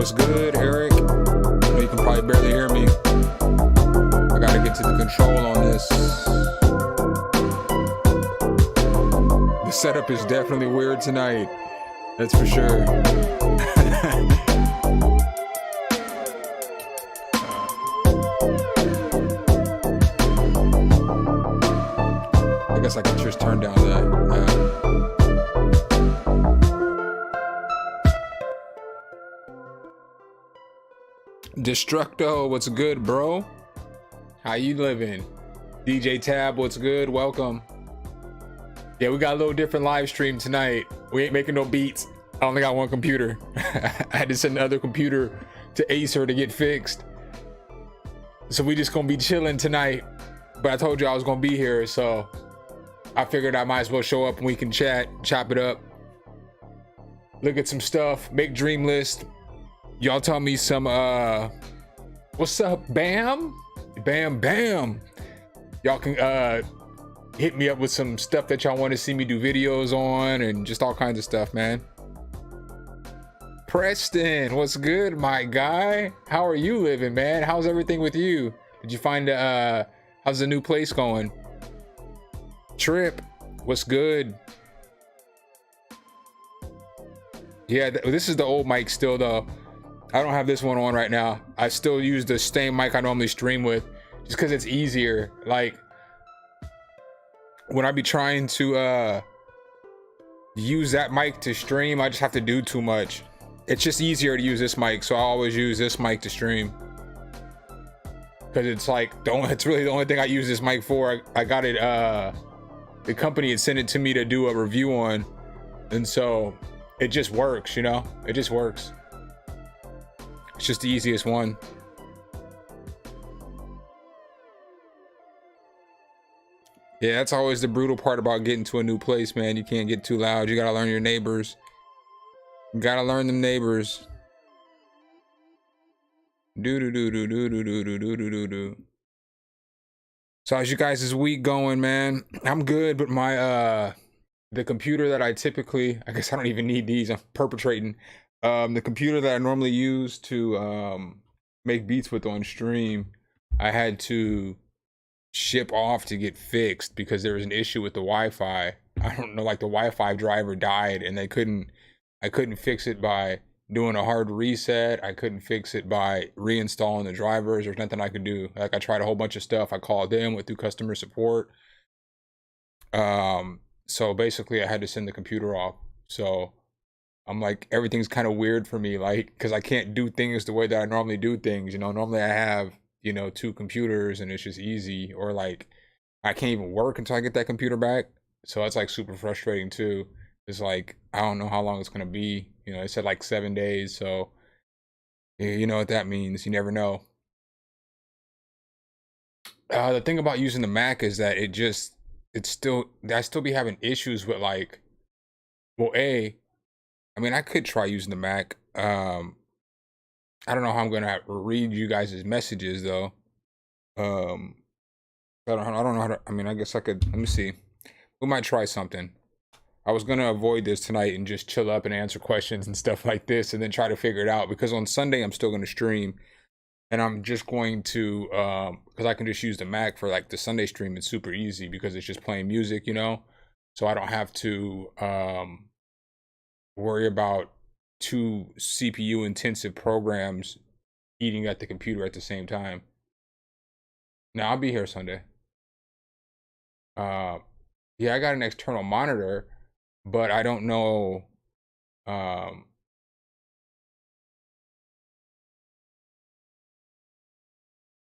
What's good, Eric? I know you can probably barely hear me. I gotta get to the control on this. The setup is definitely weird tonight. That's for sure. I guess I can just turn down that. Destructo, what's good, bro? How you living? DJ Tab, what's good? Welcome. Yeah, we got a little different live stream tonight. We ain't making no beats. I only got one computer. I had to send the other computer to Acer to get fixed. So we just gonna be chilling tonight. But I told you I was gonna be here, so I figured I might as well show up and we can chat, chop it up, look at some stuff, make dream list. Y'all tell me some what's up, bam bam. Y'all can hit me up with some stuff that y'all want to see me do videos on and just all kinds of stuff, man. Preston, what's good, my guy? How are you living, man? How's everything with you? Did you find how's the new place going? Trip, what's good? Yeah, this is the old mic still though. I don't have this one on right now. I still use the same mic I normally stream with just because it's easier. Like when I be trying to use that mic to stream, I just have to do too much. It's just easier to use this mic, so I always use this mic to stream because it's like it's really the only thing I use this mic for. I got it, the company had sent it to me to do a review on, and so it just works, you know. It just works. It's just the easiest one. Yeah, that's always the brutal part about getting to a new place, man. You can't get too loud. You gotta learn your neighbors. You gotta learn them neighbors. Do. So how's you guys' week going, man? I'm good, but my the computer that I typically, I guess I don't even need these. I'm perpetrating. The computer that I normally use to make beats with on stream, I had to ship off to get fixed because there was an issue with the Wi-Fi. I don't know, like the Wi-Fi driver died and I couldn't fix it by doing a hard reset. I couldn't fix it by reinstalling the drivers. There's nothing I could do. Like I tried a whole bunch of stuff. I called them, went through customer support. So basically I had to send the computer off. So I'm like, everything's kind of weird for me, like, because I can't do things the way that I normally do things. You know, normally I have, you know, 2 computers and it's just easy, or like I can't even work until I get that computer back. So that's like super frustrating too. It's like, I don't know how long it's going to be. You know, it said like 7 days. So you know what that means. You never know. The thing about using the Mac is that I still be having issues with like, well, I mean, I could try using the Mac. I don't know how I'm gonna read you guys' messages though. I don't know how to. I mean, I guess I could. Let me see. We might try something. I was gonna avoid this tonight and just chill up and answer questions and stuff like this, and then try to figure it out. Because on Sunday I'm still gonna stream, and I'm just going to because I can just use the Mac for like the Sunday stream. It's super easy because it's just playing music, you know. So I don't have to worry about 2 CPU intensive programs eating at the computer at the same time. Now I'll be here Sunday. Yeah, I got an external monitor, but I don't know. I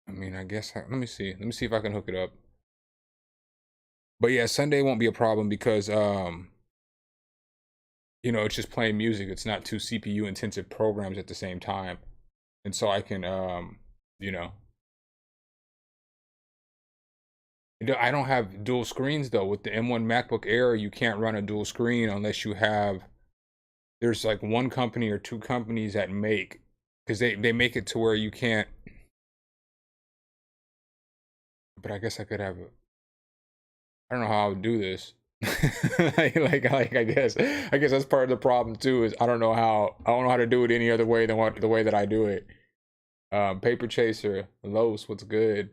mean, I guess let me see if I can hook it up. But yeah, Sunday won't be a problem because you know, it's just playing music. It's not 2 CPU intensive programs at the same time. And so I can, you know. I don't have dual screens though. With the M1 MacBook Air, you can't run a dual screen unless you have, there's like 1 company or 2 companies that make, because they make it to where you can't. But I guess I could have, I don't know how I would do this. like I guess that's part of the problem too, is I don't know how to do it any other way than the way that I do it. Paper Chaser, Los, what's good?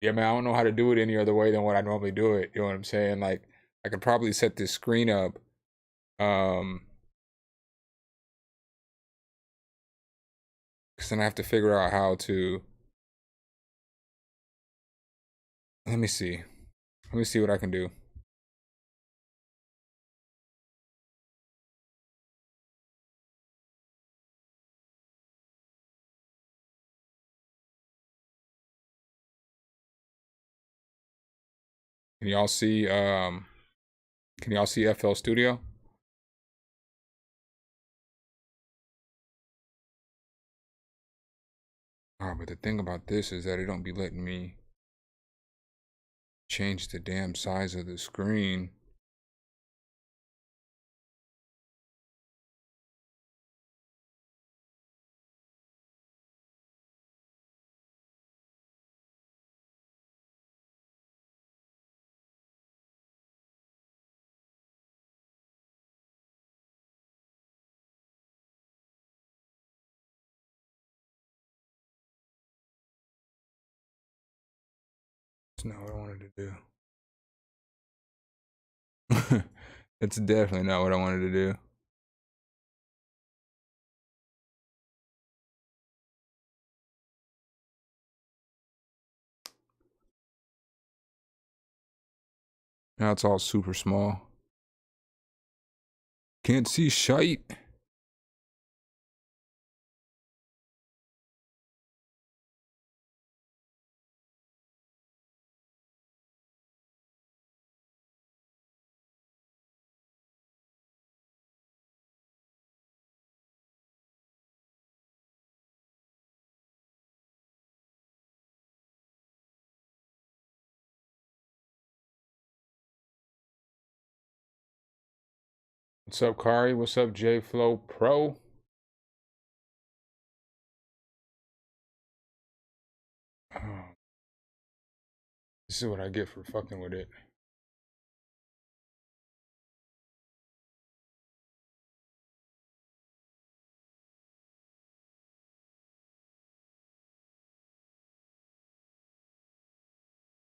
Yeah, man, I don't know how to do it any other way than what I normally do it. You know what I'm saying? Like, I could probably set this screen up. Um, because then I have to figure out how to. Let me see. Let me see what I can do. Can y'all see? Can y'all see FL Studio? Oh, but the thing about this is that it don't be letting me change the damn size of the screen. That's not what I wanted to do. It's definitely not what I wanted to do. Now it's all super small. Can't see shite. What's up, Kari? What's up, J Flow Pro? Oh, this is what I get for fucking with it.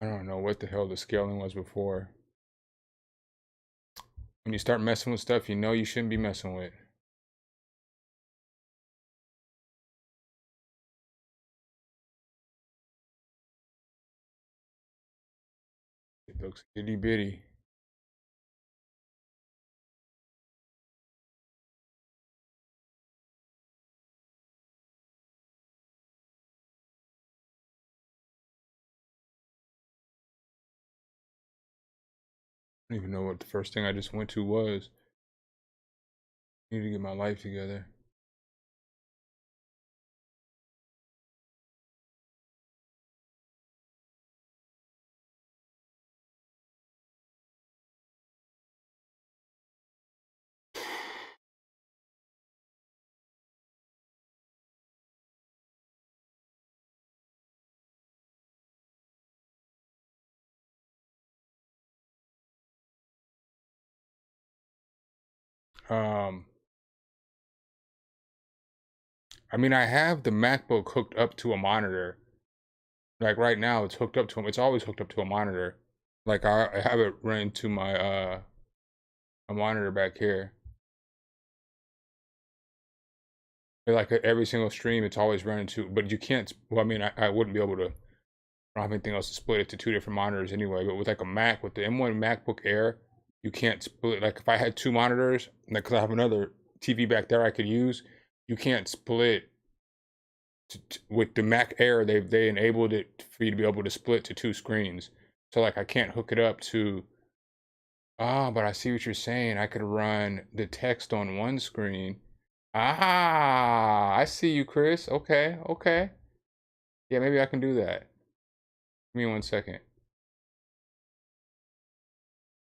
I don't know what the hell the scaling was before. When you start messing with stuff you know you shouldn't be messing with. It looks itty bitty. I don't even know what the first thing I just went to was. I need to get my life together. Um, I mean, I have the MacBook hooked up to a monitor. Like right now, it's hooked up to It's always hooked up to a monitor. Like I have it running to my a monitor back here. Like every single stream, it's always running to. But you can't. Well, I mean, I wouldn't be able to. I don't have anything else to split it to two different monitors anyway. But with like a Mac, with the M1 MacBook Air, you can't split. Like if I had two monitors, like because I have another TV back there I could use, you can't split with the Mac Air. They enabled it for you to be able to split to two screens. So like I can't hook it up to. Ah, but I see what you're saying. I could run the text on one screen. Ah, I see you, Chris. Okay, okay. Yeah, maybe I can do that. Give me 1 second.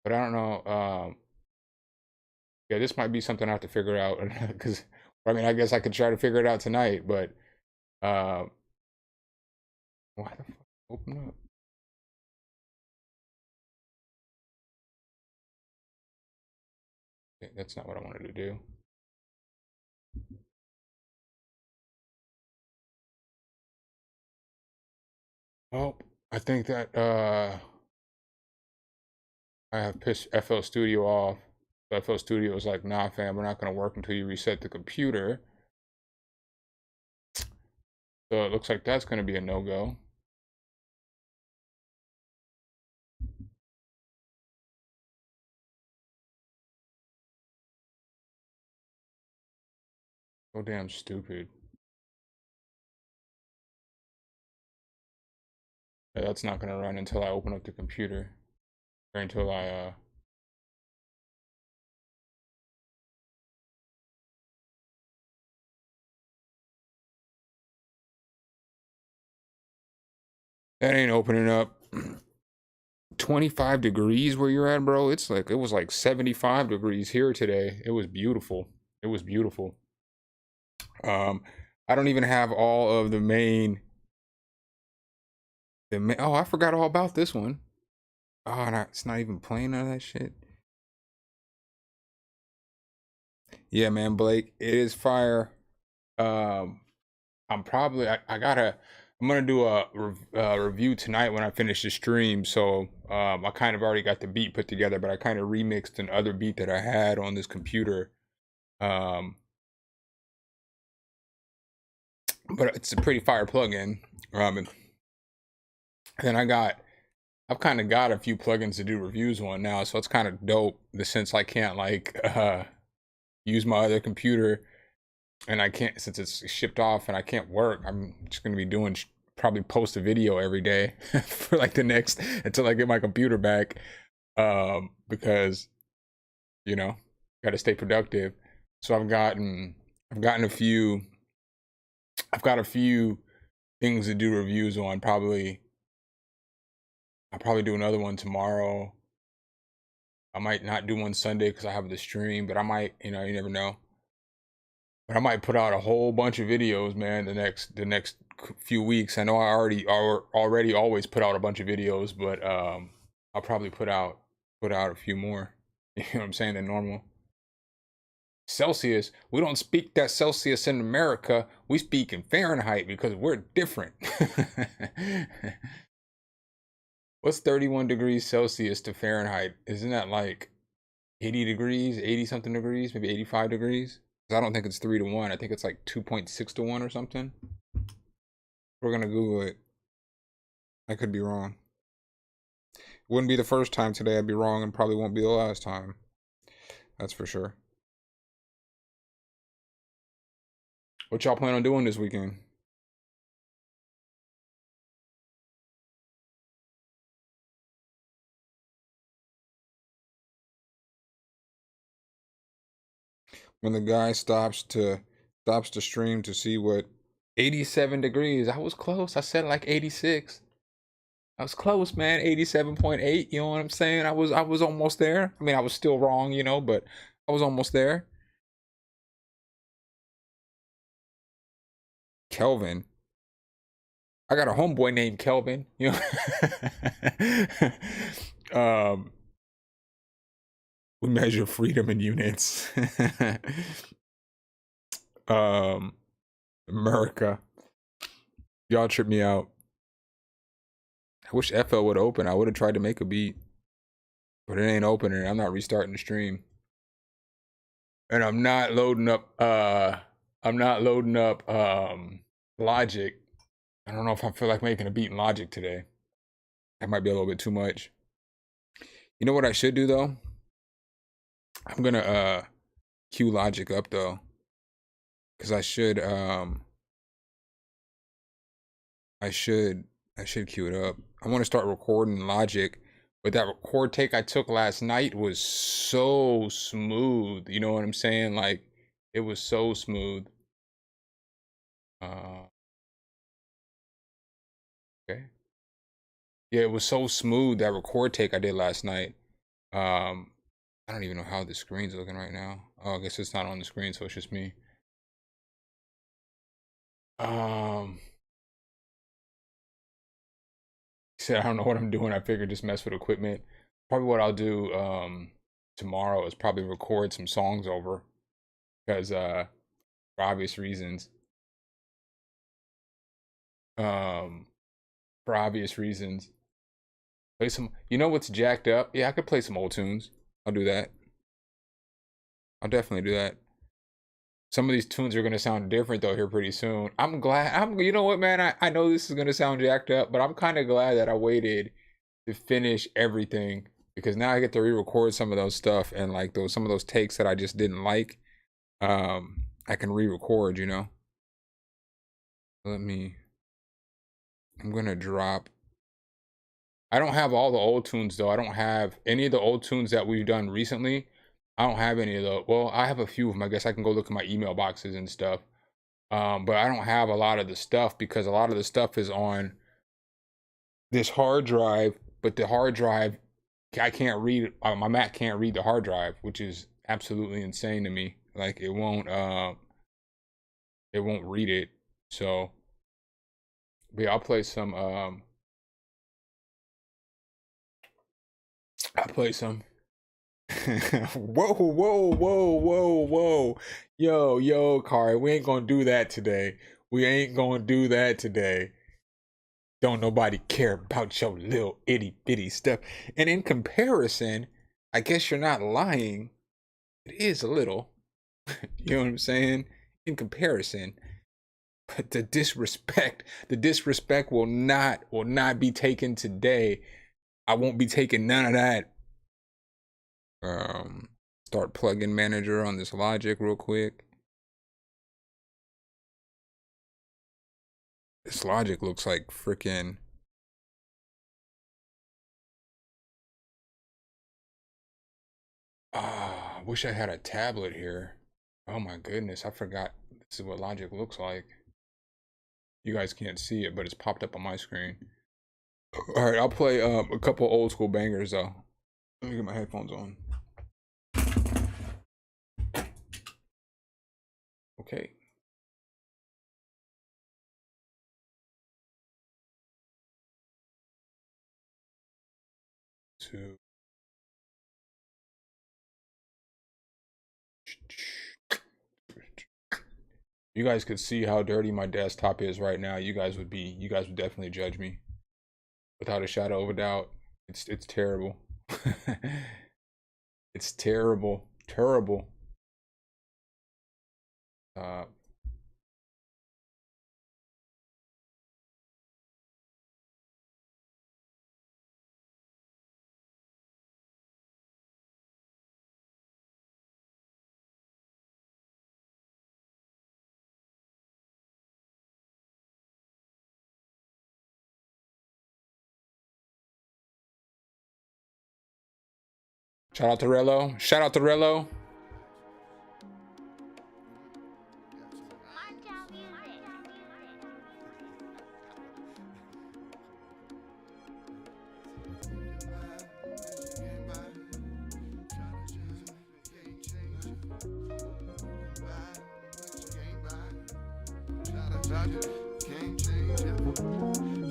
But I don't know. Yeah, this might be something I have to figure out because I mean, I guess I could try to figure it out tonight, but uh, why the fuck open up? Okay, that's not what I wanted to do. Oh, I think that I have pissed FL Studio off. FL Studio is like, nah, fam, we're not gonna work until you reset the computer. So it looks like that's gonna be a no-go. So damn stupid. Yeah, that's not gonna run until I open up the computer. Or until I that ain't opening up. 25 degrees where you're at, bro. It's like it was like 75 degrees here today. It was beautiful. It was beautiful. Um, I don't even have all of the main. Oh, I forgot all about this one. Oh, it's not even playing none of that shit. Yeah, man, Blake, it is fire. Um, I'm probably I'm gonna do a review tonight when I finish the stream. So I kind of already got the beat put together, but I kind of remixed another beat that I had on this computer. Um, but it's a pretty fire plugin. And then I've kind of got a few plugins to do reviews on now, so it's kind of dope. Since I can't like use my other computer, and I can't, since it's shipped off and I can't work, I'm just gonna be doing probably post a video every day for like the next until I get my computer back. Because you know, got to stay productive. So I've gotten a few, I've got a few things to do reviews on. I'll probably do another one tomorrow. I might not do one Sunday because I have the stream, but I might, you never know. But I might put out a whole bunch of videos, man. The next few weeks. I know I already always put out a bunch of videos, but I'll probably put out a few more. You know what I'm saying, than normal. Celsius. We don't speak that Celsius in America. We speak in Fahrenheit because we're different. What's 31 degrees Celsius to Fahrenheit? Isn't that like 80 degrees, 80 something degrees, maybe 85 degrees? I don't think it's 3 to 1. I think it's like 2.6 to 1 or something. We're gonna Google it. I could be wrong. Wouldn't be the first time today I'd be wrong, and probably won't be the last time. That's for sure. What y'all plan on doing this weekend? When the guy stops to stream to see what 87 degrees. I was close. I said like 86. I was close, man. 87.8, you know what I'm saying? I was almost there. I mean, I was still wrong, but I was almost there. Kelvin. I got a homeboy named Kelvin, we measure freedom in units. America. Y'all trip me out. I wish FL would open. I would have tried to make a beat. But it ain't opening. I'm not restarting the stream. And I'm not loading up Logic. I don't know if I feel like making a beat in Logic today. That might be a little bit too much. You know what I should do though? I'm gonna cue Logic up though. Cause I should cue it up. I want to start recording Logic, but that record take I took last night was so smooth. You know what I'm saying? Like it was so smooth. Okay. Yeah, it was so smooth, that record take I did last night. I don't even know how the screen's looking right now. Oh, I guess it's not on the screen, so it's just me. Said I don't know what I'm doing. I figured just mess with equipment. Probably what I'll do. tomorrow is probably record some songs over, because for obvious reasons. For obvious reasons. Play some, you know what's jacked up? Yeah, I could play some old tunes. I'll do that. I'll definitely do that. Some of these tunes are gonna sound different though here pretty soon. I'm glad. You know what, man? I know this is gonna sound jacked up, but I'm kind of glad that I waited to finish everything, because now I get to re-record some of those stuff, and like some of those takes that I just didn't like. I can re-record. You know. I'm gonna drop. I don't have all the old tunes though. I don't have any of the old tunes that we've done recently. I don't have any of those. Well, I have a few of them. I guess I can go look at my email boxes and stuff. But I don't have a lot of the stuff, because a lot of the stuff is on this hard drive, but the hard drive, I can't read, my Mac can't read the hard drive, which is absolutely insane to me. Like it won't read it. So, but yeah, I'll play some, whoa. Yo, Kari, we ain't gonna do that today. Don't nobody care about your little itty bitty stuff. And in comparison, I guess you're not lying. It is a little. You know what I'm saying? In comparison. But the disrespect will not be taken today. I won't be taking none of that. Start plugin manager on this Logic real quick. This Logic looks like freaking. I wish I had a tablet here. Oh my goodness, I forgot this is what Logic looks like. You guys can't see it, but it's popped up on my screen. All right, I'll play a couple old school bangers though. Let me get my headphones on. Okay. You guys could see how dirty my desktop is right now. You guys would definitely judge me. Without a shadow of a doubt. It's terrible. It's terrible. Shout out to Rello.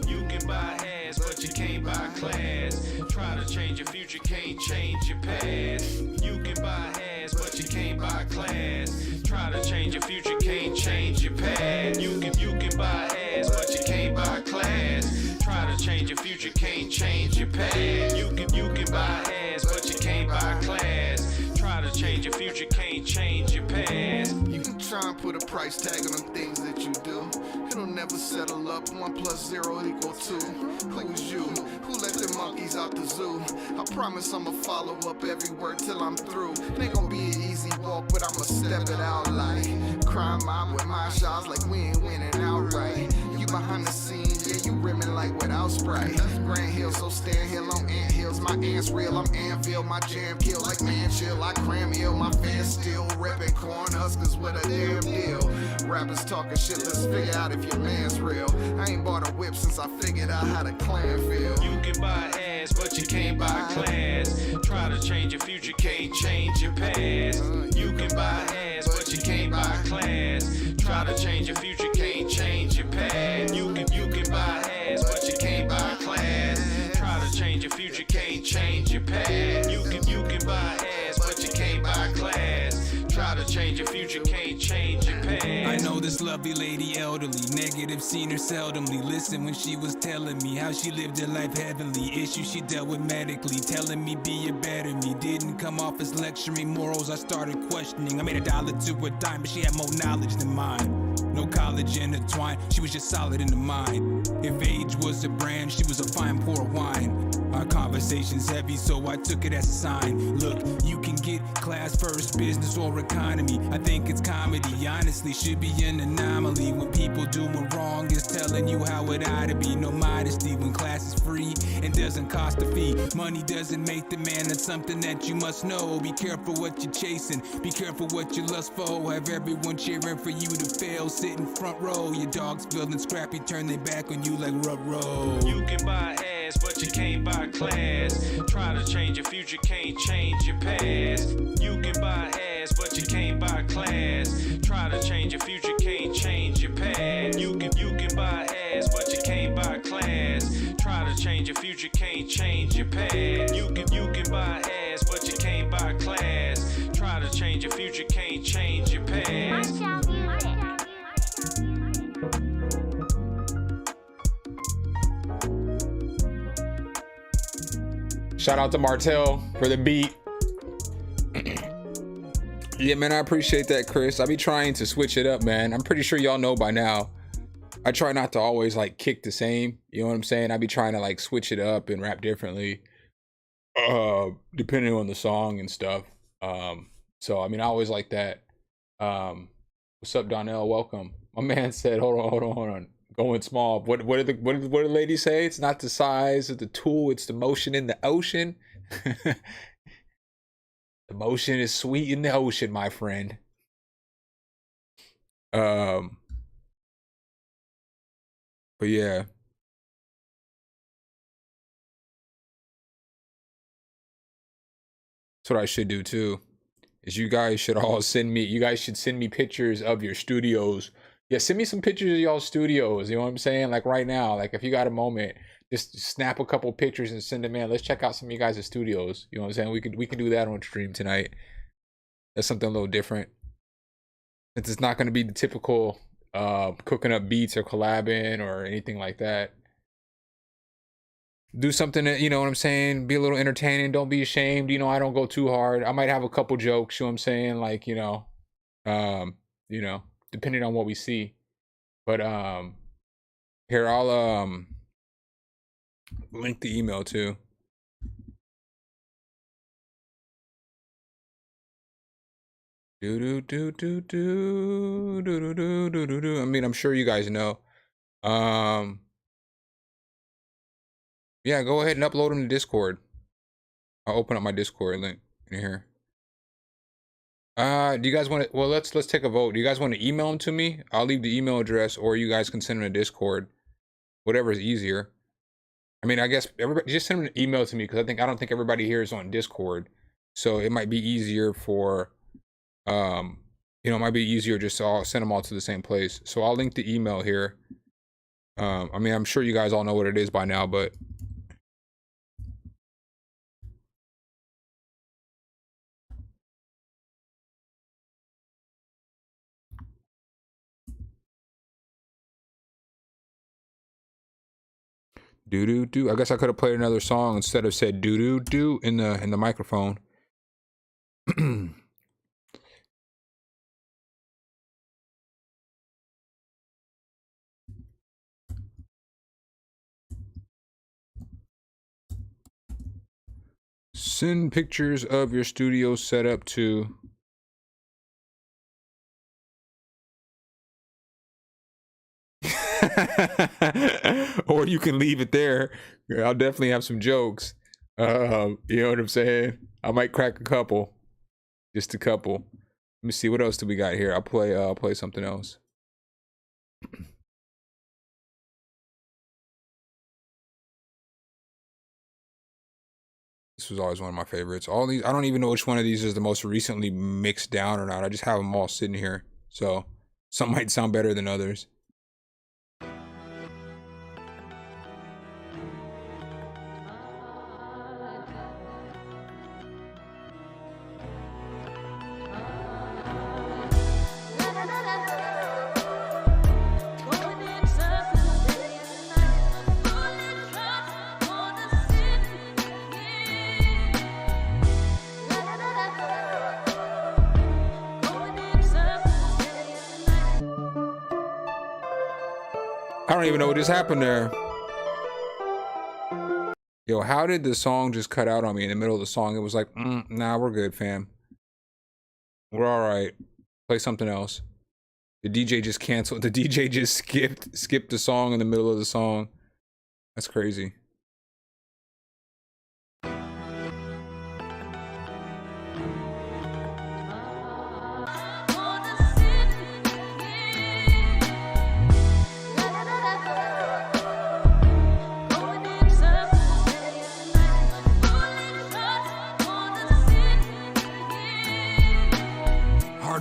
You can buy ass, but you can't buy class. Try to change your future, can't change your past. You can buy ass, but you can't buy class. Try to change your future, can't change your past. You can buy ass, but you can't buy class. Try to change your future, can't change your past. You can buy ass, but you can't buy class. Try to change your future, can't change your past. You can try and put a price tag on the things that you do. It'll never settle up. 1 + 0 = 2. Who's you? Who let the monkeys out the zoo? I promise I'ma follow up every word till I'm through. It ain't gonna be an easy walk, but I'ma step it out like crime mob with my shots like we ain't winning outright. You behind the scenes, yeah, you rimming like without Sprite. Grand Hill, so stand hill on ant hills. My ant's real, I'm Anvil. My jam kill like man chill. I cram ill, my fans still reppin' corn huskers with a damn deal. Rappers talking shit, let's figure out if your man's real. I ain't bought a whip since I figured out how the clan feel. You can buy ass, but you can't buy class. Try to change your future, can't change your past. You can buy ass, but you can't buy class. Try to change your future, can't change your past. You can buy ass, but you can't buy class. Try to change your future, can't change your past. You can buy ass, change your future, can't change your past. I know this lovely lady elderly, negative, seen her seldomly. Listen when she was telling me how she lived her life heavenly. Issues she dealt with medically, telling me be a better me. Didn't come off as lecturing morals, I started questioning. I made $1 to a dime, but she had more knowledge than mine. No college intertwined, she was just solid in the mind. If age was a brand, she was a fine pour wine. Our conversation's heavy, so I took it as a sign. Look, you can get class first, business or economy. I think it's comedy, honestly, should be an anomaly. When people doing wrong is telling you how it ought to be. No modesty when class is free and doesn't cost a fee. Money doesn't make the man, that's something that you must know. Be careful what you're chasing, be careful what you lust for. Have everyone cheering for you to fail, sit in front row. Your dogs feeling scrappy, turn their back on you like rub roll. You can buy ass, but you can't buy class. Try to change your future, can't change your past. You can buy ass, but you can't buy class. Try to change your future, can't change your past. You can buy ass, but you can't buy class. Try to change your future, can't change your past. You can buy ass, but you can't buy class. Try to change your future, can't change your past. Shout out to Martell for the beat. Yeah, man, I appreciate that, Chris. I be trying to switch it up, man. I'm pretty sure y'all know by now. I try not to always like kick the same. You know what I'm saying? I be trying to like switch it up and rap differently, depending on the song and stuff. So I mean, I always like that. What's up, Donnell? Welcome. My man said, "Hold on. Going small." What did the lady say? It's not the size of the tool; it's the motion in the ocean. The motion is sweet in the ocean, my friend. But yeah. That's what I should do too. Is you guys should send me pictures of your studios. Yeah, send me some pictures of y'all studios. You know what I'm saying? Like right now, like if you got a moment, just snap a couple pictures and send them in. Let's check out some of you guys' studios. You know what I'm saying? We can do that on stream tonight. That's something a little different. It's not going to be the typical cooking up beats or collabing or anything like that. Do something that, you know what I'm saying, be a little entertaining. Don't be ashamed. You know, I don't go too hard. I might have a couple jokes, you know what I'm saying? Like, you know, depending on what we see. But here, I'll link the email too. I mean, I'm sure you guys know. Yeah, go ahead and upload them to Discord. I'll open up my Discord link in here. Do you guys want to? Well, let's take a vote. Do you guys want to email them to me? I'll leave the email address, or you guys can send them to Discord. Whatever is easier. I mean, I guess everybody just send them an email to me because I don't think everybody here is on Discord, so it might be easier for, it might be easier just to all send them all to the same place. So I'll link the email here. I mean, I'm sure you guys all know what it is by now, but. Do. I guess I could have played another song instead of said do in the microphone. Send pictures of your studio setup to. Or you can leave it there. I'll definitely have some jokes. You know what I'm saying? I might crack a couple. Just a couple. Let me see, what else do we got here? I'll play something else. This was always one of my favorites. All these, I don't even know which one of these is the most recently mixed down or not. I just have them all sitting here. So some might sound better than others. don't even know what just happened there. Yo, how did the song just cut out on me in the middle of the song? It was like, nah, we're good, fam. We're all right. Play something else. The DJ just canceled. The DJ just skipped the song in the middle of the song. That's crazy.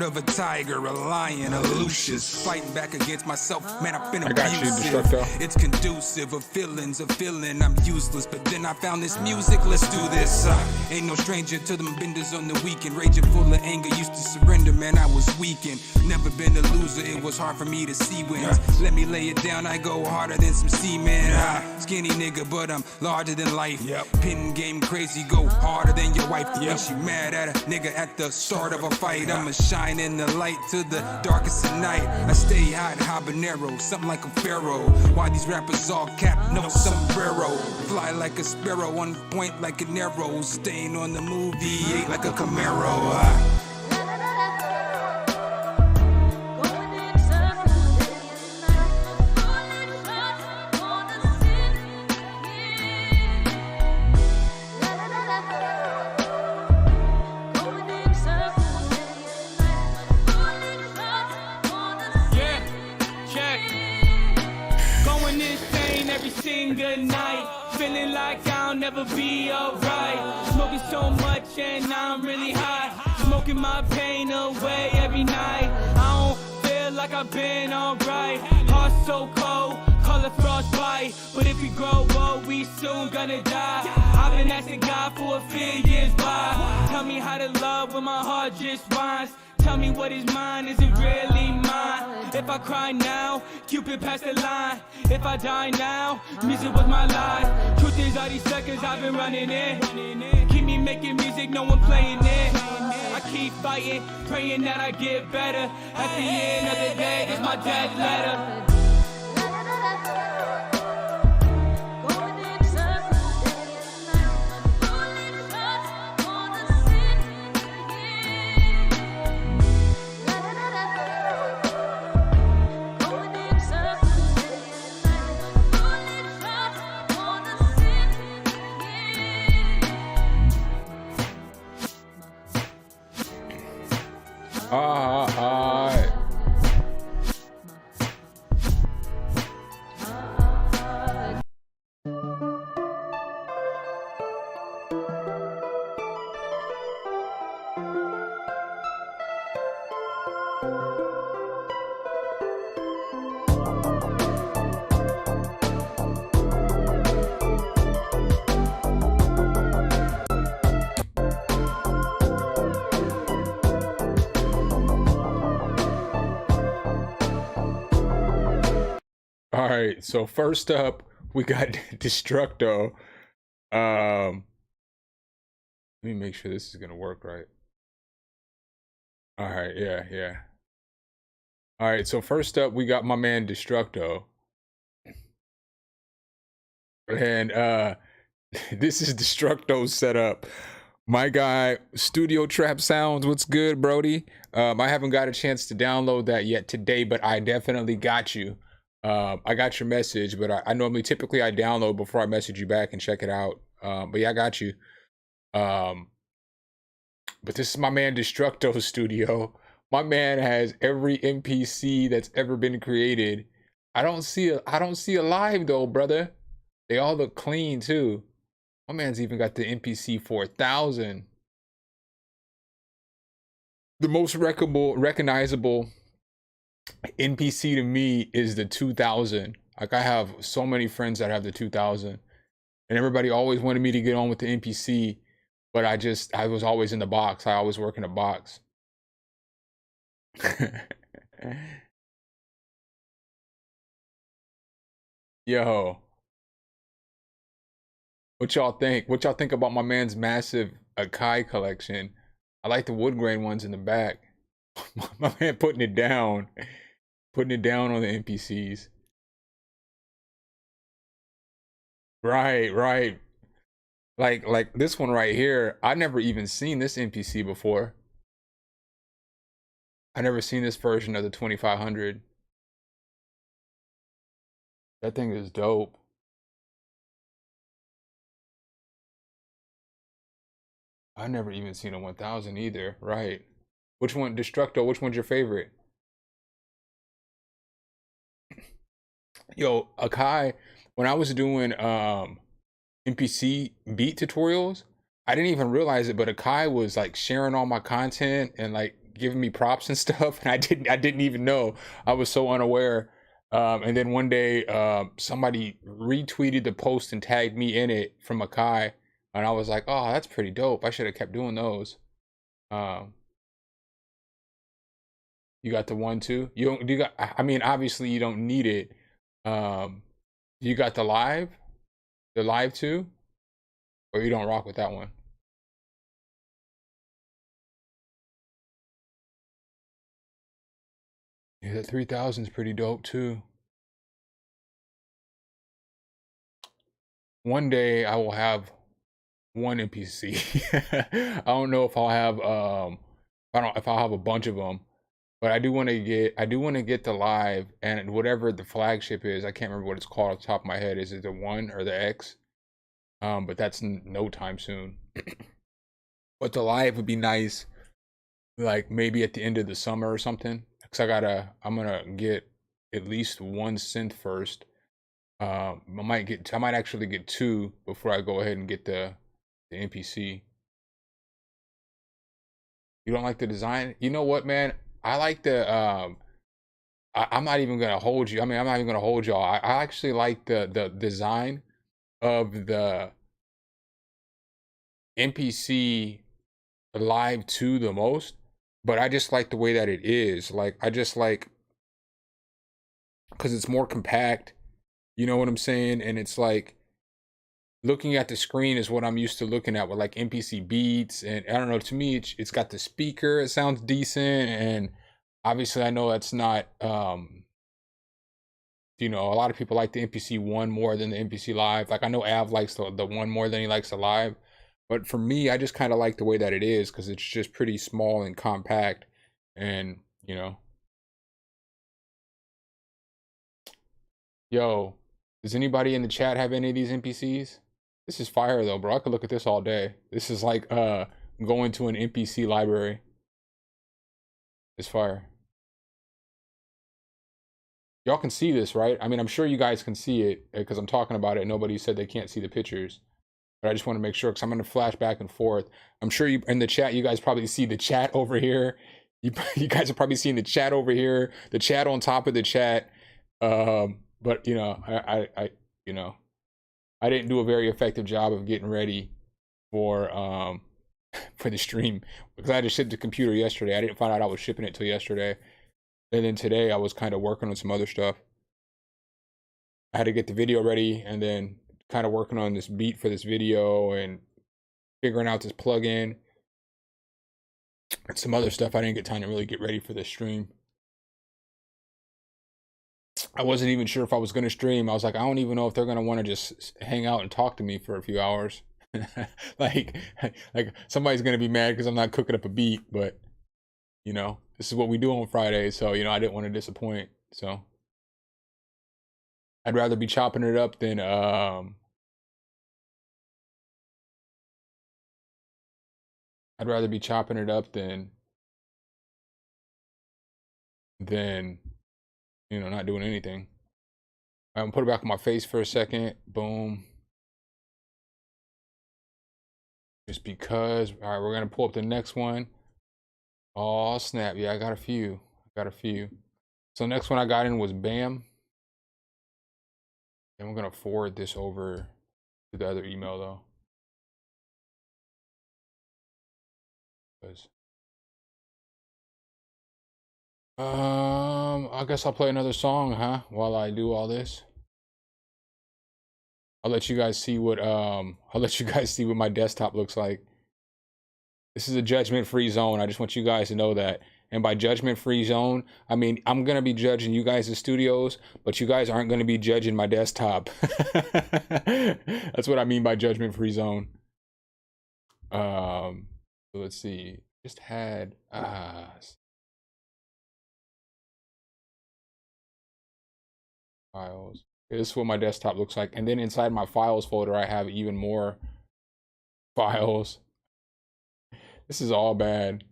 Of a tiger, a lion, a Lucius, fighting back against myself. Man, I've been I got you, abusive. Destructo. It's conducive of feelings, of feeling I'm useless. But then I found this music. Let's do this. Ain't no stranger to them benders on the weekend. Raging full of anger, used to surrender. Man, I was weakened. Never been a loser. It was hard for me to see wins. Let me lay it down. I go harder than some seamen. Skinny nigga, but I'm larger than life. Pin game crazy, go harder than your wife. When she mad at a nigga at the start of a fight, I'ma shine in the light to the darkest of night. I stay hot, habanero, something like a pharaoh. Why these rappers all cap, no sombrero. Fly like a sparrow, on point like an arrow. Staying on the move, V8 like a Camaro. Good night, feeling like I'll never be alright. Smoking so much and I'm really high. Smoking my pain away every night. I don't feel like I've been alright. Heart so cold, call it frostbite. But if we grow old, we soon gonna die. I've been asking God for a few years by. Tell me how to love when my heart just whines. Tell me what is mine, is it really mine? If I cry now, Cupid passed the line. If I die now, music was my life. Truth is all these suckers I've been running in. Keep me making music, no one playing it. I keep fighting, praying that I get better. At the end of the day, it's my death letter. All right, so first up, we got Destructo. Let me make sure this is gonna work right. All right, yeah. All right, so first up, we got my man Destructo. And this is Destructo's setup. My guy, Studio Trap Sounds, what's good, Brody? I haven't got a chance to download that yet today, but I definitely got you. I got your message, but I normally typically I download before I message you back and check it out. But yeah, I got you. But this is my man Destructo Studio. My man has every NPC that's ever been created. I don't see a live though, brother. They all look clean too. My man's even got the NPC 4000. The most recognizable NPC to me is the 2000. Like I have so many friends that have the 2000, and everybody always wanted me to get on with the NPC, but I was always in the box. I always work in a box. Yo, what y'all think? What y'all think about my man's massive Akai collection? I like the wood grain ones in the back. My man putting it down on the NPCs. Right, right. Like this one right here. I've never even seen this NPC before. I never seen this version of the 2500. That thing is dope. I never even seen a 1000 either. Right. Which one, Destructo? Which one's your favorite? Yo, Akai, when I was doing NPC beat tutorials, I didn't even realize it, but Akai was like sharing all my content and like giving me props and stuff, and I didn't even know. I was so unaware. And then one day, somebody retweeted the post and tagged me in it from Akai, and I was like, "Oh, that's pretty dope. I should have kept doing those." Um, you got the one too. You don't. You got. I mean, obviously, you don't need it. Um, you got the live too, or you don't rock with that one. Yeah, the 3000 is pretty dope too. One day I will have one NPC. I don't know if I'll have I don't if I'll have a bunch of them, but I do want to get the live and whatever the flagship is. I can't remember what it's called off the top of my head. Is it the 1 or the X? But that's no time soon. But the live would be nice, like maybe at the end of the summer or something. Cause I'm gonna get at least one synth first. I might actually get two before I go ahead and get the NPC. You don't like the design? You know what, man? I like the I'm not even gonna hold you. I mean, I'm not even gonna hold y'all. I actually like the design of the NPC Live 2 the most, but I just like the way that it is. Like I just like because it's more compact, you know what I'm saying? And it's like looking at the screen is what I'm used to looking at with like NPC beats. And I don't know, to me, it's got the speaker, it sounds decent. And obviously, I know that's not, you know, a lot of people like the NPC 1 more than the NPC Live. Like I know Av likes the 1 more than he likes the Live. But for me, I just kind of like the way that it is because it's just pretty small and compact. And, you know, yo, does anybody in the chat have any of these NPCs? This is fire though, bro. I could look at this all day. This is like going to an NPC library. It's fire. Y'all can see this, right? I mean, I'm sure you guys can see it because I'm talking about it. Nobody said they can't see the pictures. But I just want to make sure because I'm going to flash back and forth. I'm sure you in the chat, you guys probably see the chat over here. You guys are probably seeing the chat over here, the chat on top of the chat. But you know, I you know, I didn't do a very effective job of getting ready for for the stream because I had to ship the computer yesterday. I didn't find out I was shipping it till yesterday. And then today I was kind of working on some other stuff. I had to get the video ready and then kind of working on this beat for this video and figuring out this plugin and some other stuff. I didn't get time to really get ready for this stream. I wasn't even sure if I was going to stream. I was like, I don't even know if they're going to want to just hang out and talk to me for a few hours. like somebody's going to be mad because I'm not cooking up a beat, but you know, this is what we do on Fridays. So, you know, I didn't want to disappoint. So I'd rather be chopping it up than, I'd rather be chopping it up than, you know, not doing anything. I'm gonna put it back on my face for a second. Boom. Just because. All right, we're gonna pull up the next one. Oh snap! Yeah, I got a few. So next one I got in was Bam. And we're gonna forward this over to the other email though. I guess I'll play another song, huh? While I do all this. I'll let you guys see what my desktop looks like. This is a judgment-free zone. I just want you guys to know that And by judgment free zone, I mean, I'm going to be judging you guys' studios, but you guys aren't going to be judging my desktop. That's what I mean by judgment free zone. So let's see. Just had files. This is what my desktop looks like. And then inside my files folder, I have even more files. This is all bad.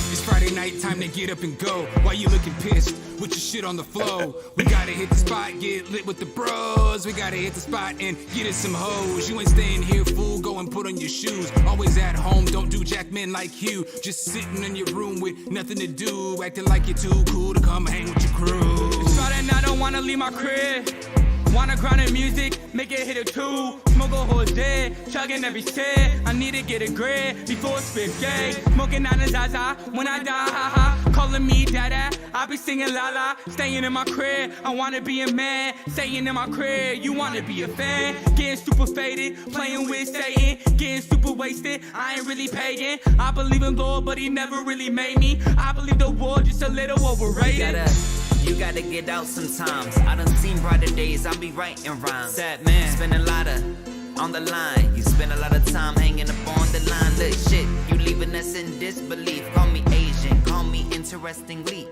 It's Friday night, time to get up and go. Why you looking pissed? With your shit on the flow. We gotta hit the spot, get lit with the bros. We gotta hit the spot and get us some hoes. You ain't staying here, fool, go and put on your shoes. Always at home, don't do jack men like you. Just sitting in your room with nothing to do. Acting like you're too cool to come hang with your crew. It's Friday and I don't wanna leave my crib. Wanna grind in music, make it hit a 2. Smoke a horse dead, chugging every set. I need to get a grid before it's 50. Smoking on the Zaza, when I die, haha. Calling me dada, I be singing la la. Staying in my crib, I wanna be a man. Staying in my crib, you wanna be a fan. Getting super faded, playing with Satan. Getting super wasted, I ain't really paying. I believe in Lord, but he never really made me. I believe the war just a little overrated. You gotta get out sometimes. I done seen brighter days, I be writing rhymes. Sad man, spend a lot of on the line. You spend a lot of time hanging up on the line. Look, shit, you leaving us in disbelief. Call me Asian, call me interestingly.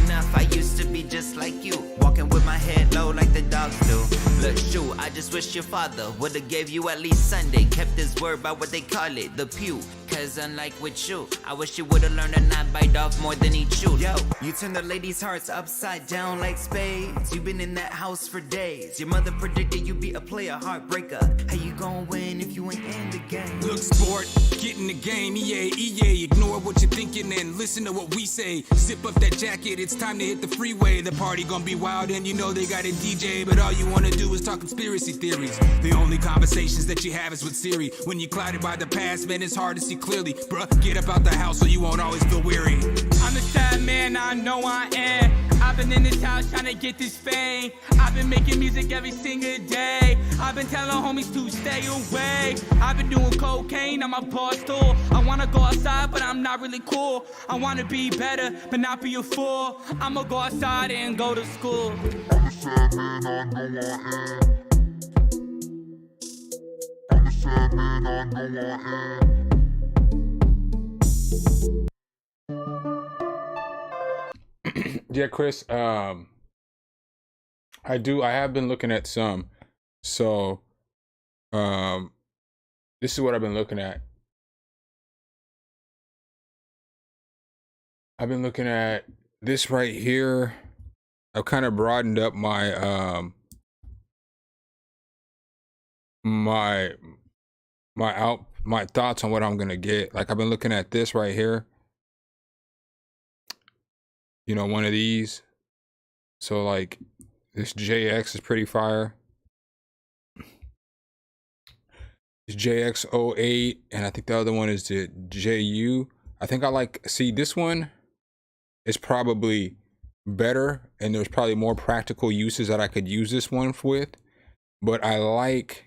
Enough, I used to be just like you. Walking with my head low like the dogs do. Look, shoot, I just wish your father would've gave you at least Sunday. Kept his word by what they call it, the pew. Cause unlike with you, I wish you would've learned to not bite off more than he chewed. Yo, you turn the ladies' hearts upside down like spades. You been in that house for days. Your mother predicted you be a player heartbreaker. How you gon' win if you ain't in the game? Look, sport, get in the game, EA. Ignore what you're thinking and listen to what we say. Zip up that jacket, it's time to hit the freeway. The party gonna be wild and you know they got a DJ, but all you wanna do is talk conspiracy theories. The only conversations that you have is with Siri. When you're clouded by the past, man, it's hard to see clearly. Bruh, get up out the house so you won't always feel weary. I'm a sad man, I know I am. I've been in this house trying to get this fame. I've been making music every single day. I've been telling homies to stay away. I've been doing cocaine on my bar stool. I wanna go outside, but I'm not really cool. I wanna be better, but not be a fool. I'ma go outside and go to school. I'm a sad man, I know I am. I'm a sad man, I know I am. Yeah, Chris, I have been looking at some. So this is what I've been looking at. I've been looking at this right here. I've kind of broadened up my my thoughts on what I'm gonna get. Like I've been looking at this right here. You know, one of these. So like this JX is pretty fire. This JX08, and I think the other one is the JU. I think I like, see, this one is probably better, and there's probably more practical uses that I could use this one with. But I like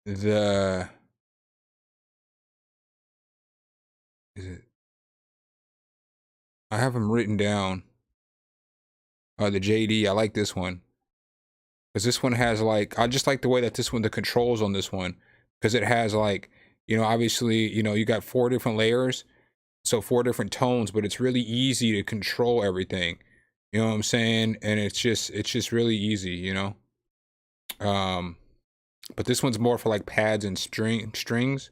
the, I have them written down. The JD, I like this one. Because this one has like, I just like the way that this one, the controls on this one. Because it has like, you know, obviously, you know, you got 4 different layers. So 4 different tones, but it's really easy to control everything. You know what I'm saying? And it's just really easy, you know? But this one's more for like pads and strings.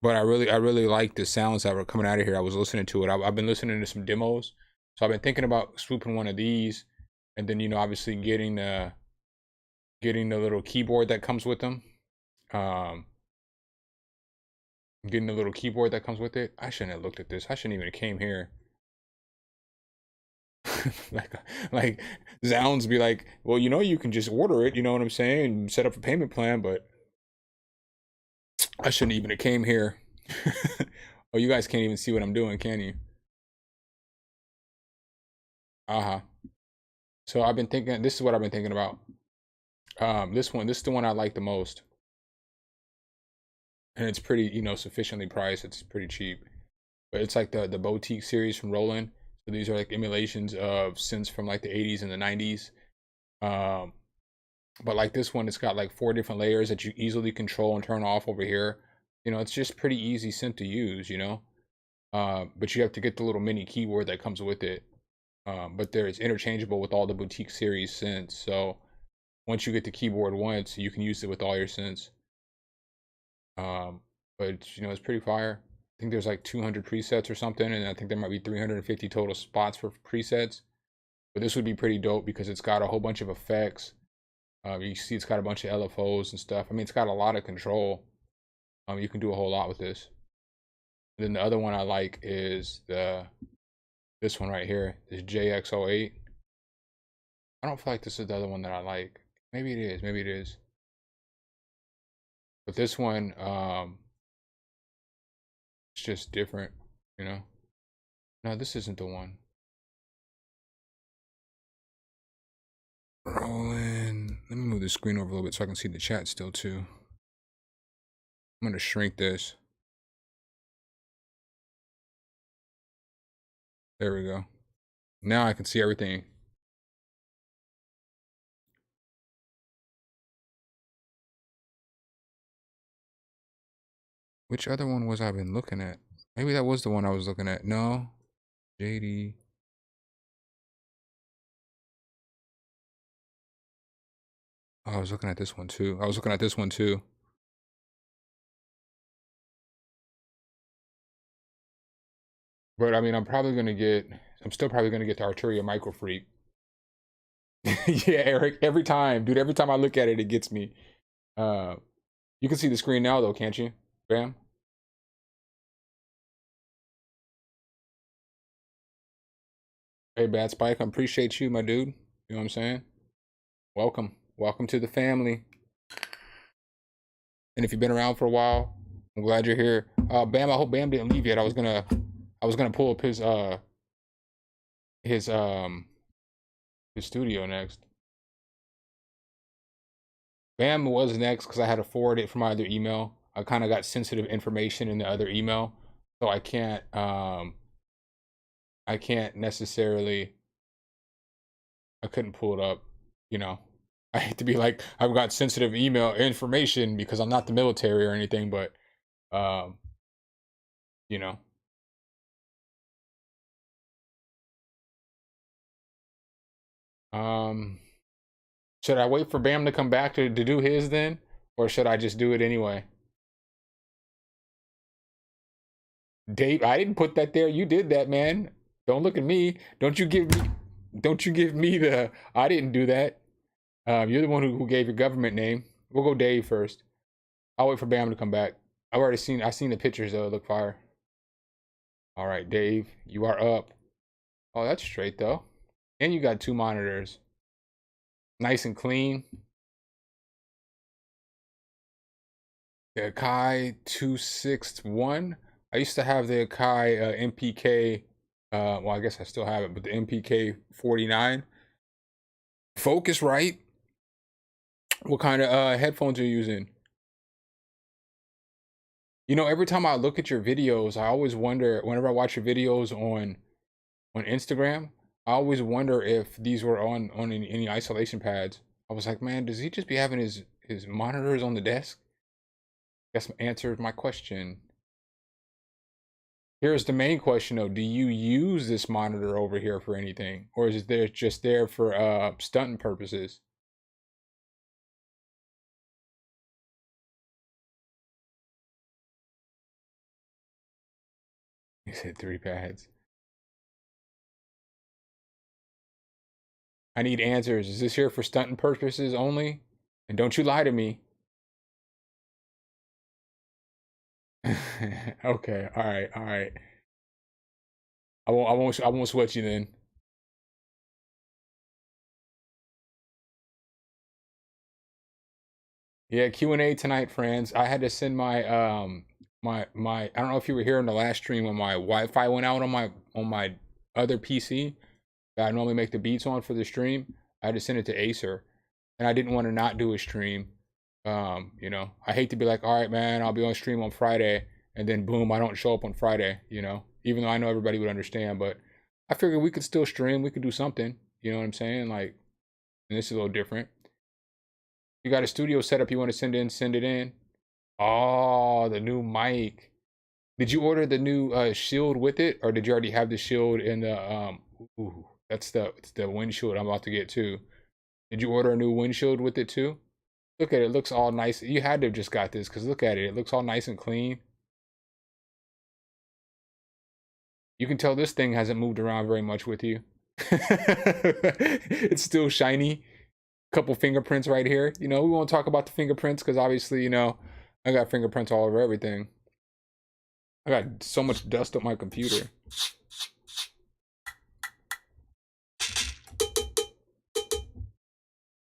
But I really like the sounds that were coming out of here. I was listening to it. I've been listening to some demos. So I've been thinking about swooping one of these, and then, you know, obviously getting the little keyboard that comes with them. Getting the little keyboard that comes with it. I shouldn't have looked at this. I shouldn't even have came here. like like Zounds be like, well, you know, you can just order it, you know what I'm saying, set up a payment plan, but I shouldn't even have came here. Oh, you guys can't even see what I'm doing, can you? Uh-huh. So I've been thinking, this is what I've been thinking about. This is the one I like the most. And it's pretty, you know, sufficiently priced. It's pretty cheap. But it's like the boutique series from Roland. So these are like emulations of synths from like the 80s and the 90s. Um, but like this one, it's got like 4 different layers that you easily control and turn off over here. You know, it's just pretty easy synth to use, you know. But you have to get the little mini keyboard that comes with it. But it's interchangeable with all the boutique series synths. So once you get the keyboard once, you can use it with all your synths. But you know, it's pretty fire. I think there's like 200 presets or something, and I think there might be 350 total spots for presets. But this would be pretty dope because it's got a whole bunch of effects. You see it's got a bunch of LFOs and stuff. I mean, it's got a lot of control. You can do a whole lot with this. And then the other one I like is this one right here, this JX08. I don't feel like this is the other one that I like. Maybe it is, maybe it is. But this one, it's just different, you know? No, this isn't the one. Rolling. Let me move the screen over a little bit so I can see the chat still too. I'm gonna shrink this. There we go. Now I can see everything. Which other one was I been looking at? Maybe that was the one I was looking at. No. JD. Oh, I was looking at this one too. I was looking at this one too. But I mean, I'm still probably gonna get the Arturia Micro Freak. Yeah, Eric, every time, dude, every time I look at it, it gets me. You can see the screen now though, can't you? Bam. Hey, Bad Spike, I appreciate you, my dude. You know what I'm saying? Welcome. Welcome to the family. And if you've been around for a while, I'm glad you're here. Bam, I hope Bam didn't leave yet. I was gonna pull up his studio next. Bam was next because I had to forward it from my other email. I kind of got sensitive information in the other email, so I can't necessarily. I couldn't pull it up, you know. I hate to be like I've got sensitive email information because I'm not the military or anything, but you know. Should I wait for Bam to come back to do his then? Or should I just do it anyway? Dave, I didn't put that there. You did that, man. Don't look at me. Don't you give me the I didn't do that. You're the one who gave your government name. We'll go Dave first. I'll wait for Bam to come back. I've seen the pictures though, look fire. All right, Dave, you are up. Oh, that's straight though. And you got 2 monitors. Nice and clean. The Akai 261. I used to have the Akai MPK. Well, I guess I still have it, but the MPK 49. Focus right. What kind of headphones are you using? You know, every time I look at your videos, I always wonder, whenever I watch your videos on Instagram, I always wonder if these were on any isolation pads. I was like, man, does he just be having his monitors on the desk? Guess answered my question. Here's the main question though. Do you use this monitor over here for anything? Or is it there just there for stunting purposes? He said 3 pads. I need answers. Is this here for stunting purposes only? And don't you lie to me. Okay, all right. I won't sweat you then. Yeah, Q&A tonight, friends. I had to send my my I don't know if you were here in the last stream when my Wi-Fi went out on my other PC that I normally make the beats on for the stream. I had to send it to Acer, and I didn't want to not do a stream. You know, I hate to be like, all right, man, I'll be on stream on Friday, and then boom, I don't show up on Friday. You know, even though I know everybody would understand, but I figured we could still stream. We could do something. You know what I'm saying? Like, and this is a little different. You got a studio setup you want to send it in. Oh, the new mic. Did you order the new shield with it, or did you already have the shield in the ooh, it's the windshield I'm about to get too. Did you order a new windshield with it too? Look at it, it looks all nice. You had to have just got this because look at it. It looks all nice and clean. You can tell this thing hasn't moved around very much with you. It's still shiny. Couple fingerprints right here. You know, we won't talk about the fingerprints because obviously, you know, I got fingerprints all over everything. I got so much dust on my computer. I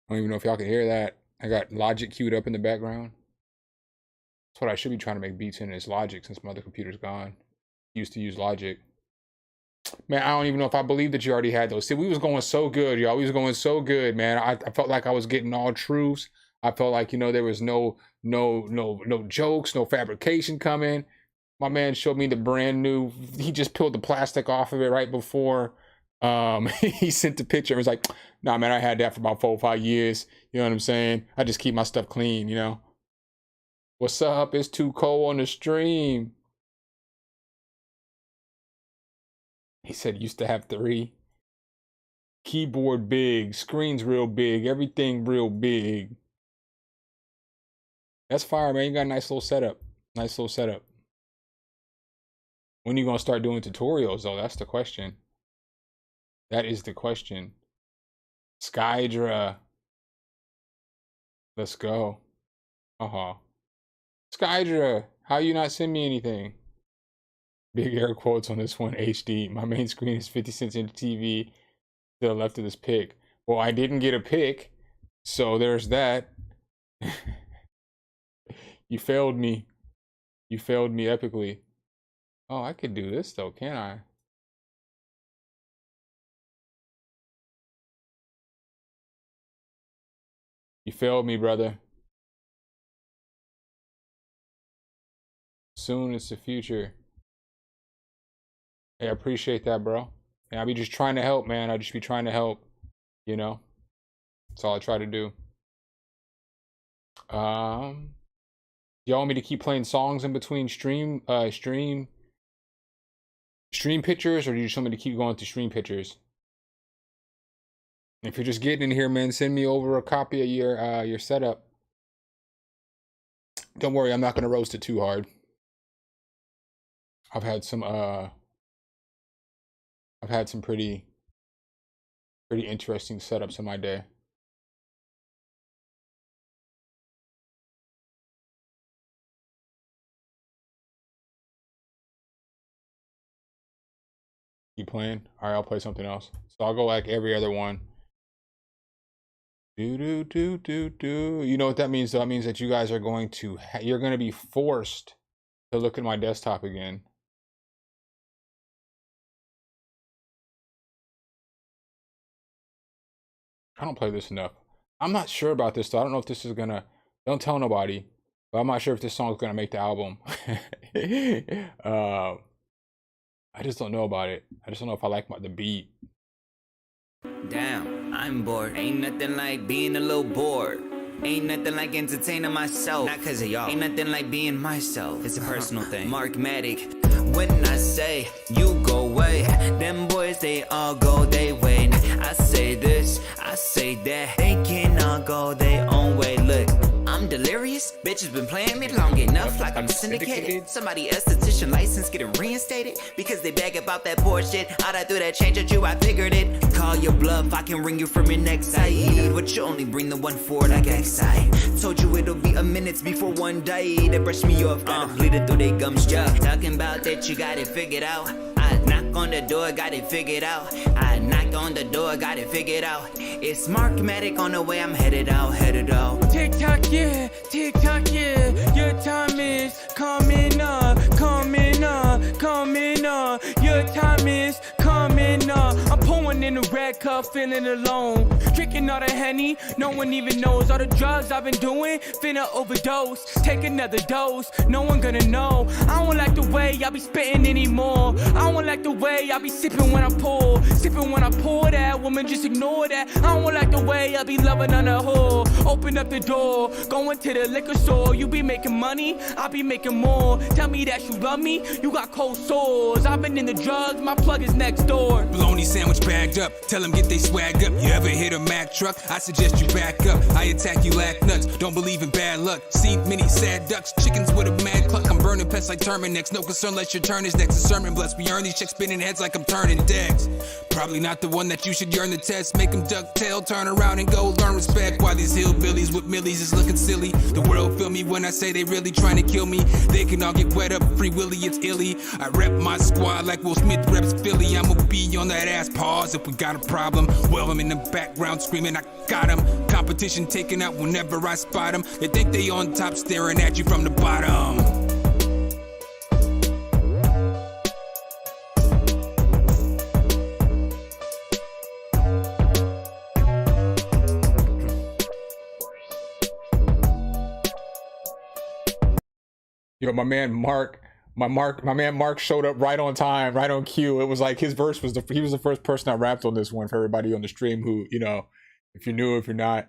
don't even know if y'all can hear that. I got Logic queued up in the background. That's what I should be trying to make beats in is Logic since my other computer's gone. Used to use Logic. Man, I don't even know if I believe that you already had those. See, we was going so good, y'all. We was going so good, man. I felt like I was getting all truths. I felt like, you know, there was no jokes, no fabrication coming. My man showed me the brand new. He just peeled the plastic off of it right before he sent the picture. It was like, nah, man, I had that for about 4 or 5 years. You know what I'm saying? I just keep my stuff clean, you know. What's up? It's too cold on the stream. He said used to have 3. Keyboard big, screens real big, everything real big. That's fire, man. You got a nice little setup. Nice little setup. When you gonna start doing tutorials though? That's the question. That is the question. Skydra. Let's go. Skydra, how you not send me anything? Big air quotes on this one, HD. My main screen is 50 cents into TV. To the left of this pic. Well, I didn't get a pic, so there's that. You failed me. You failed me epically. Oh, I could do this though, can't I? You failed me, brother. Soon it's the future. Hey, I appreciate that, bro. And I be just trying to help, man. I just be trying to help, you know. That's all I try to do. Y'all want me to keep playing songs in between stream pictures, or do you just want me to keep going through stream pictures? If you're just getting in here, man, send me over a copy of your setup. Don't worry, I'm not gonna roast it too hard. I've had some pretty interesting setups in my day. You playing? All right, I'll play something else. So I'll go like every other one. You know what that means? That means that you guys are going to you're going to be forced to look at my desktop again. I don't play this enough. I'm not sure about this though. I don't know if this is gonna. Don't tell nobody. But I'm not sure if this song is gonna make the album. I just don't know about it. I just don't know if I like the beat. Damn, I'm bored. Ain't nothing like being a little bored. Ain't nothing like entertaining myself. Not cause of y'all. Ain't nothing like being myself. It's a personal thing. Markmatic. When I say you go away, them boys they all go they way. I say this, I say that. They can all go their own way. Look, I'm delirious. Bitches been playing me long enough like I'm syndicated. Somebody esthetician license getting reinstated because they beg about that bullshit. How'd I do that change at you? I figured it. Call your bluff, I can ring you from your next side. But you only bring the one forward like XI. Told you it'll be a minute before one day. They brush me off, gotta bleed it through their gums, yeah. Talking about that you got it figured out. I knock on the door, got it figured out. I knocked on the door, got it figured out. It's Markmatic on the way, I'm headed out, headed out. Tick-tock, yeah, your time is coming up, coming up, coming up. Your time is coming up. I'm pouring in the red cup, feeling alone. Drinking all the Henny, no one even knows. All the drugs I've been doing, finna overdose. Take another dose, no one gonna know. I don't like the way I be spitting anymore. I don't like the way I be sipping when I pour. Sipping when I pour that, woman just ignore that. I don't like the way I be loving on a whore. Open up the door, going to the liquor store. You be making money, I be making more. Tell me that you love me, you got cold sores. I've been in the drugs, my plug is next door. Bologna sandwich bagged up, tell them get they swag up. You ever hit a Mack truck? I suggest you back up. I attack you lack nuts, don't believe in bad luck. Seen many sad ducks, chickens with a mad cluck. I'm burning pests like Terminex, no concern unless your turn is next. A sermon blessed, we earn these chicks spinning heads like I'm turning decks. Probably not the one that you should yearn the test. Make them duck tail, turn around and go learn respect. While these hillbillies with millies is looking silly. The world feel me when I say they really trying to kill me. They can all get wet up, free willy, it's illy. I rep my squad like Will Smith reps Philly. I'ma be on that ass pause if we got a problem. Well, I'm in the background screaming, I got him. Competition taken out whenever I spot them. They think they on top staring at you from the bottom. Yo, my man Mark showed up right on time, right on cue. It was like his verse was he was the first person I rapped on this one for everybody on the stream who, you know, if you're new, if you're not,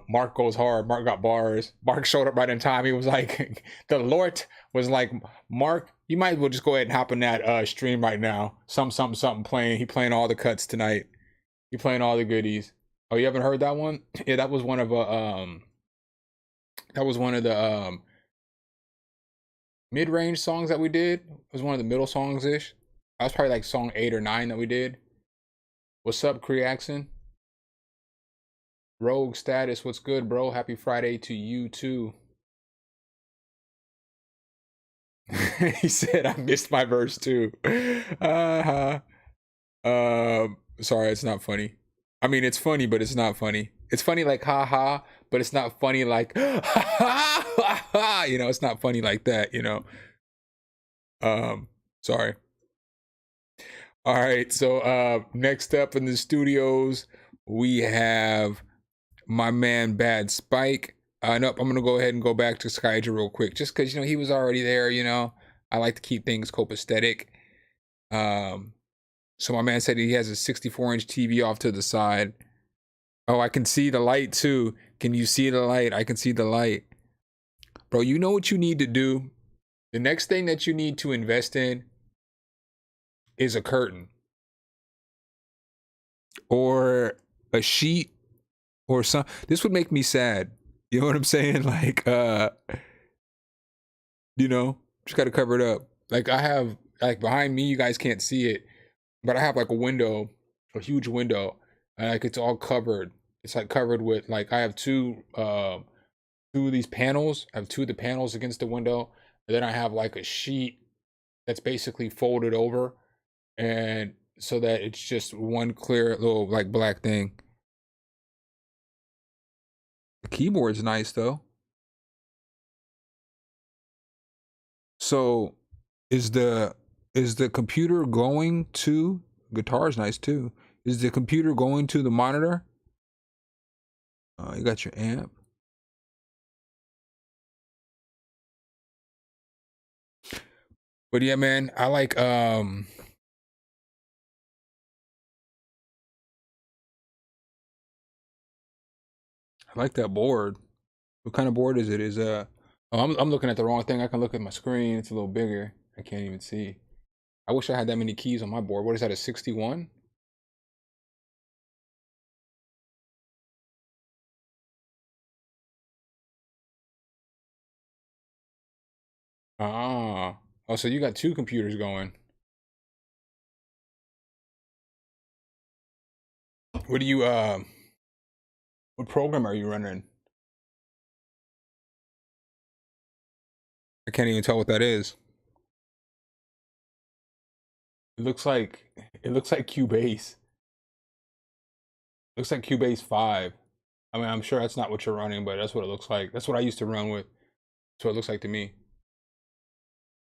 Mark goes hard. Mark got bars. Mark showed up right in time. He was like, the Lord was like, Mark, you might as well just go ahead and hop in that stream right now. Something playing. He playing all the cuts tonight. He playing all the goodies. Oh, you haven't heard that one? Yeah, that was one of the mid-range songs that we did. It was one of the middle songs-ish. That was probably like song 8 or 9 that we did. What's up, Creaxon? Rogue Status, what's good, bro? Happy Friday to you too. He said I missed my verse too. Sorry, it's not funny. I mean, it's funny, but it's not funny. It's funny like ha ha, but it's not funny like ha ha ha ha. You know, it's not funny like that, you know. Sorry. All right, so next up in the studios, we have my man Bad Spike. Nope, I'm gonna go ahead and go back to Skyja real quick, just because, you know, he was already there, you know. I like to keep things copacetic. So my man said he has a 64-inch TV off to the side. Oh, I can see the light too. Can you see the light? I can see the light. Bro, you know what you need to do? The next thing that you need to invest in is a curtain. Or a sheet or some. This would make me sad. You know what I'm saying? Like, you know, just got to cover it up. Like I have, like behind me, you guys can't see it, but I have like a window, a huge window, and like it's all covered. It's like covered with, like, I have two of these panels. I have two of the panels against the window, and then I have like a sheet that's basically folded over, and so that it's just one clear little like black thing. The keyboard's nice though. So is the computer going to, guitar's nice too. Is the computer going to the monitor? You got your amp. But yeah, man, I like that board. What kind of board is it? Is oh, I'm looking at the wrong thing. I can look at my screen. It's a little bigger. I can't even see. I wish I had that many keys on my board. What is that, a 61? Ah. Oh, so you got two computers going. What do you what program are you running? I can't even tell what that is. It looks like Cubase. Looks like Cubase 5. I mean, I'm sure that's not what you're running, but that's what it looks like. That's what I used to run with. That's what it looks like to me.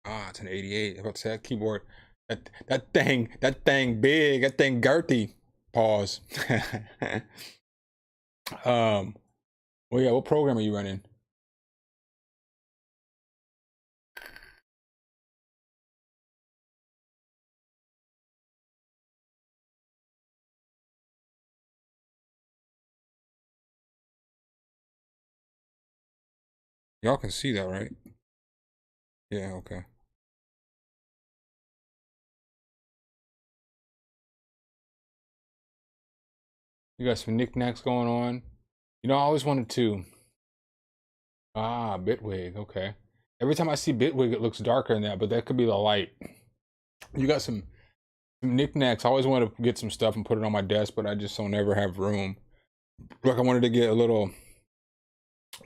Ah, it's an 88. I'm about to say that keyboard. That thing big. That thing girthy. Pause. Well, yeah. What program are you running? Y'all can see that, right? Yeah. Okay. You got some knickknacks going on. You know, I always wanted to. Ah, Bitwig. Okay. Every time I see Bitwig, it looks darker than that, but that could be the light. You got some knickknacks. I always wanted to get some stuff and put it on my desk, but I just don't ever have room. Like I wanted to get a little,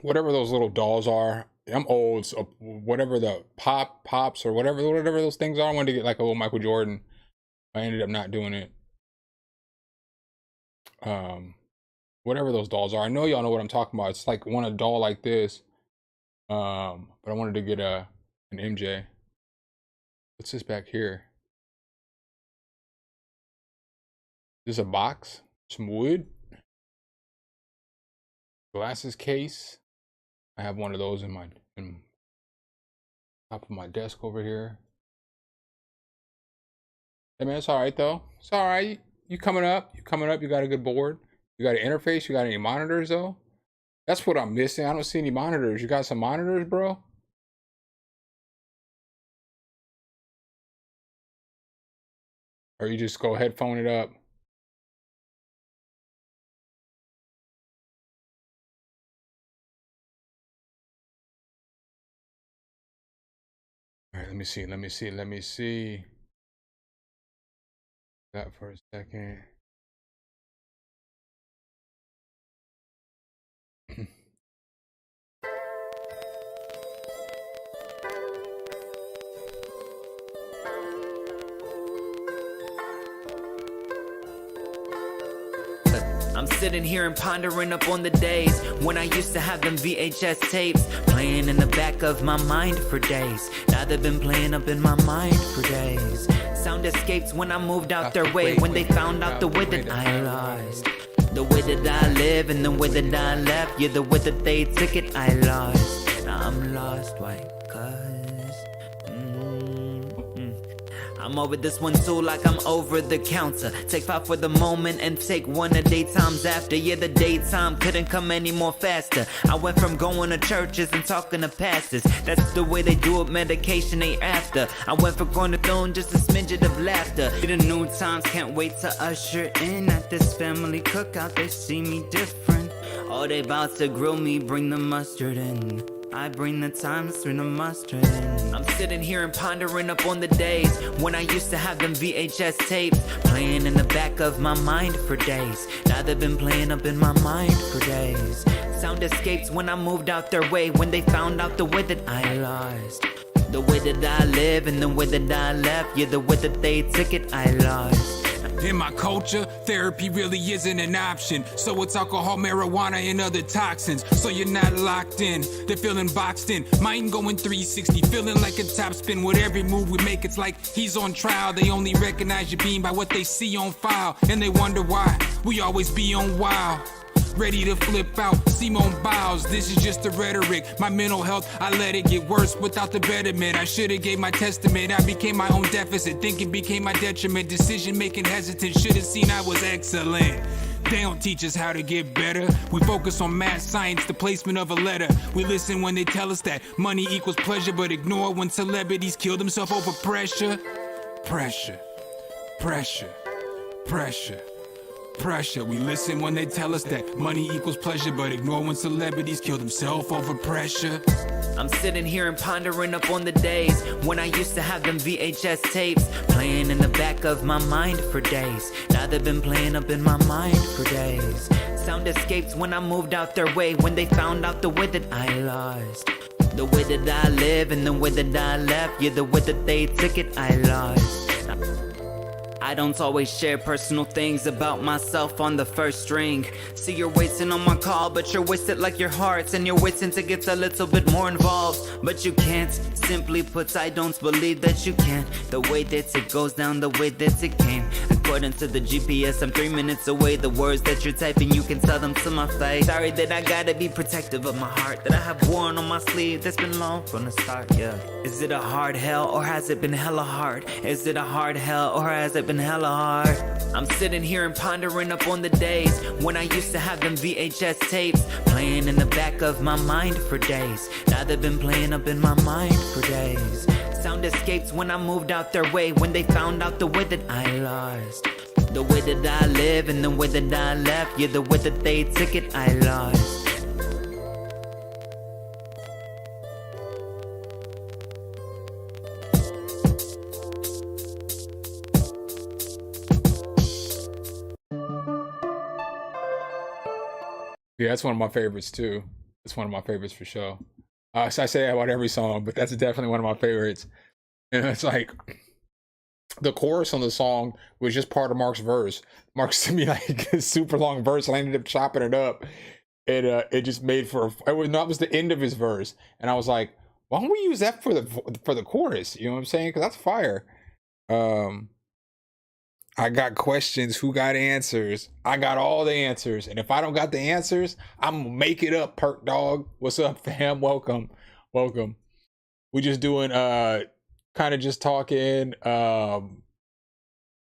whatever those little dolls are. I'm old, so whatever the pops or whatever those things are. I wanted to get like a little Michael Jordan. I ended up not doing it. Whatever those dolls are. I know y'all know what I'm talking about. It's like a doll like this. But I wanted to get an MJ. What's this back here? Is this a box? Some wood? Glasses case. I have one of those in top of my desk over here. Hey man, it's all right though. It's all right. You coming up? You got a good board. You got an interface. You got any monitors though? That's what I'm missing. I don't see any monitors. You got some monitors, bro? Or you just go headphone it up? All right, let me see. That for a second. I'm sitting here and pondering up on the days when I used to have them VHS tapes playing in the back of my mind for days. Now they've been playing up in my mind for days. Sound escapes when I moved out their way, when they found out the way that I lost. The way that I live and the way that I left. Yeah, the way that they took it, I lost. Now I'm lost, why? I'm over this one too, like I'm over the counter. Take 5 for the moment and take 1 a day times after. Yeah, the daytime couldn't come any more faster. I went from going to churches and talking to pastors. That's the way they do it, medication they after. I went from going to throne just a smidget of laughter. The new times, can't wait to usher in at this family cookout. They see me different. Oh, they about to grill me, bring the mustard in. I bring the times, bring the mustard in. I'm sitting here and pondering up on the days when I used to have them VHS tapes playing in the back of my mind for days. Now they've been playing up in my mind for days. Sound escapes when I moved out their way, when they found out the way that I lost. The way that I live and the way that I left. Yeah, the way that they took it, I lost. In my culture, therapy really isn't an option. So it's alcohol, marijuana, and other toxins. So you're not locked in, they're feeling boxed in. Mind going 360, feeling like a top spin. With every move we make, it's like he's on trial. They only recognize your beam by what they see on file. And they wonder why we always be on wild. Ready to flip out, Simone Biles. This is just the rhetoric. My mental health, I let it get worse without the betterment. I should've gave my testament. I became my own deficit. Thinking became my detriment. Decision making hesitant. Should've seen I was excellent. They don't teach us how to get better. We focus on math, science, the placement of a letter. We listen when they tell us that money equals pleasure, but ignore when celebrities kill themselves over pressure. Pressure, pressure, pressure. Pressure. We listen when they tell us that money equals pleasure, but ignore when celebrities kill themselves over pressure. I'm sitting here and pondering up on the days when I used to have them VHS tapes playing in the back of my mind for days. Now they've been playing up in my mind for days. Sound escapes when I moved out their way, when they found out the way that I lost. The way that I live and the way that I left. Yeah, the way that they took it, I lost. I don't always share personal things about myself on the first string. See, you're waiting on my call, but you're wasted like your hearts, and you're waiting to get a little bit more involved. But you can't. Simply put, I don't believe that you can. The way that it goes down, the way that it came. According to the GPS, I'm 3 minutes away. The words that you're typing, you can tell them to my face. Sorry that I gotta be protective of my heart, that I have worn on my sleeve, that's been long from the start, yeah. Is it a hard hell, or has it been hella hard? Is it a hard hell, or has it been hella hard? I'm sitting here and pondering up on the days when I used to have them VHS tapes playing in the back of my mind for days. Now they've been playing up in my mind for days. Sound escapes when I moved out their way, when they found out the way that I lost. The way that I live and the way that I left, yeah, the way that they took it, I lost. Yeah, that's one of my favorites too. It's one of my favorites for sure. So I say that about every song, but that's definitely one of my favorites. And it's like the chorus on the song was just part of Mark's verse. Mark sent me like a super long verse, and I ended up chopping it up. It just made for that was the end of his verse, and I was like, why don't we use that for the chorus? You know what I'm saying? Because that's fire. I got questions. Who got answers? I got all the answers. And if I don't got the answers, I'm gonna make it up, Perk Dog. What's up, fam? Welcome. Welcome. We just doing kind of just talking,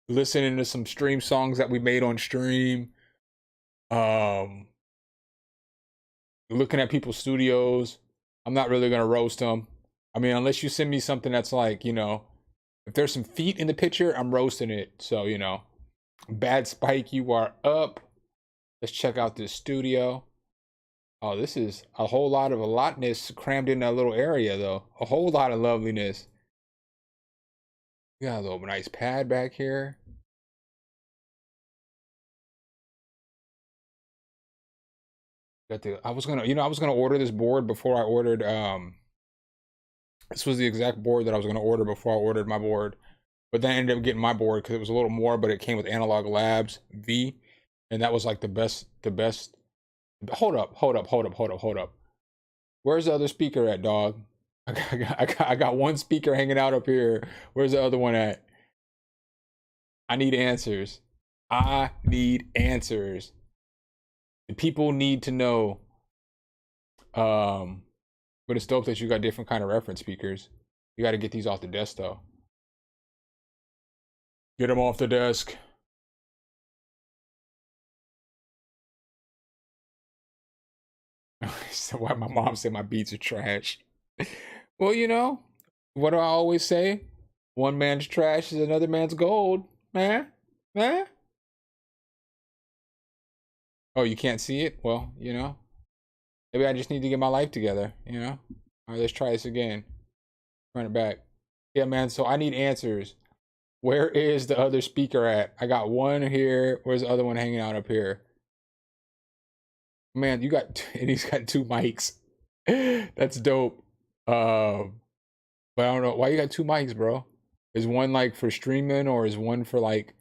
listening to some stream songs that we made on stream. Looking at people's studios. I'm not really gonna roast them. I mean, unless you send me something that's like, you know, if there's some feet in the picture, I'm roasting it. So, you know, Bad Spike, you are up. Let's check out this studio. Oh, this is a whole lot of allotness crammed in that little area, though. A whole lot of loveliness. We got a little nice pad back here. I was gonna order this board before I ordered this was the exact board that I was gonna order before I ordered my board. But then I ended up getting my board because it was a little more, but it came with Analog Labs V, and that was like the best. Hold up. Where's the other speaker at, dog? I got one speaker hanging out up here. Where's the other one at? I need answers. I need answers. The people need to know. But it's dope that you got different kind of reference speakers. You got to get these off the desk though. Get them off the desk. So why my mom said my beats are trash? Well, you know, what do I always say? One man's trash is another man's gold, man. Oh, you can't see it? Well, you know, maybe I just need to get my life together, you know? All right, let's try this again. Run it back. Yeah, man, so I need answers. Where is the other speaker at? I got one here. Where's the other one hanging out up here? Man, and he's got 2 mics. That's dope. But I don't know why you got 2 mics, bro. Is one like for streaming, or is one for like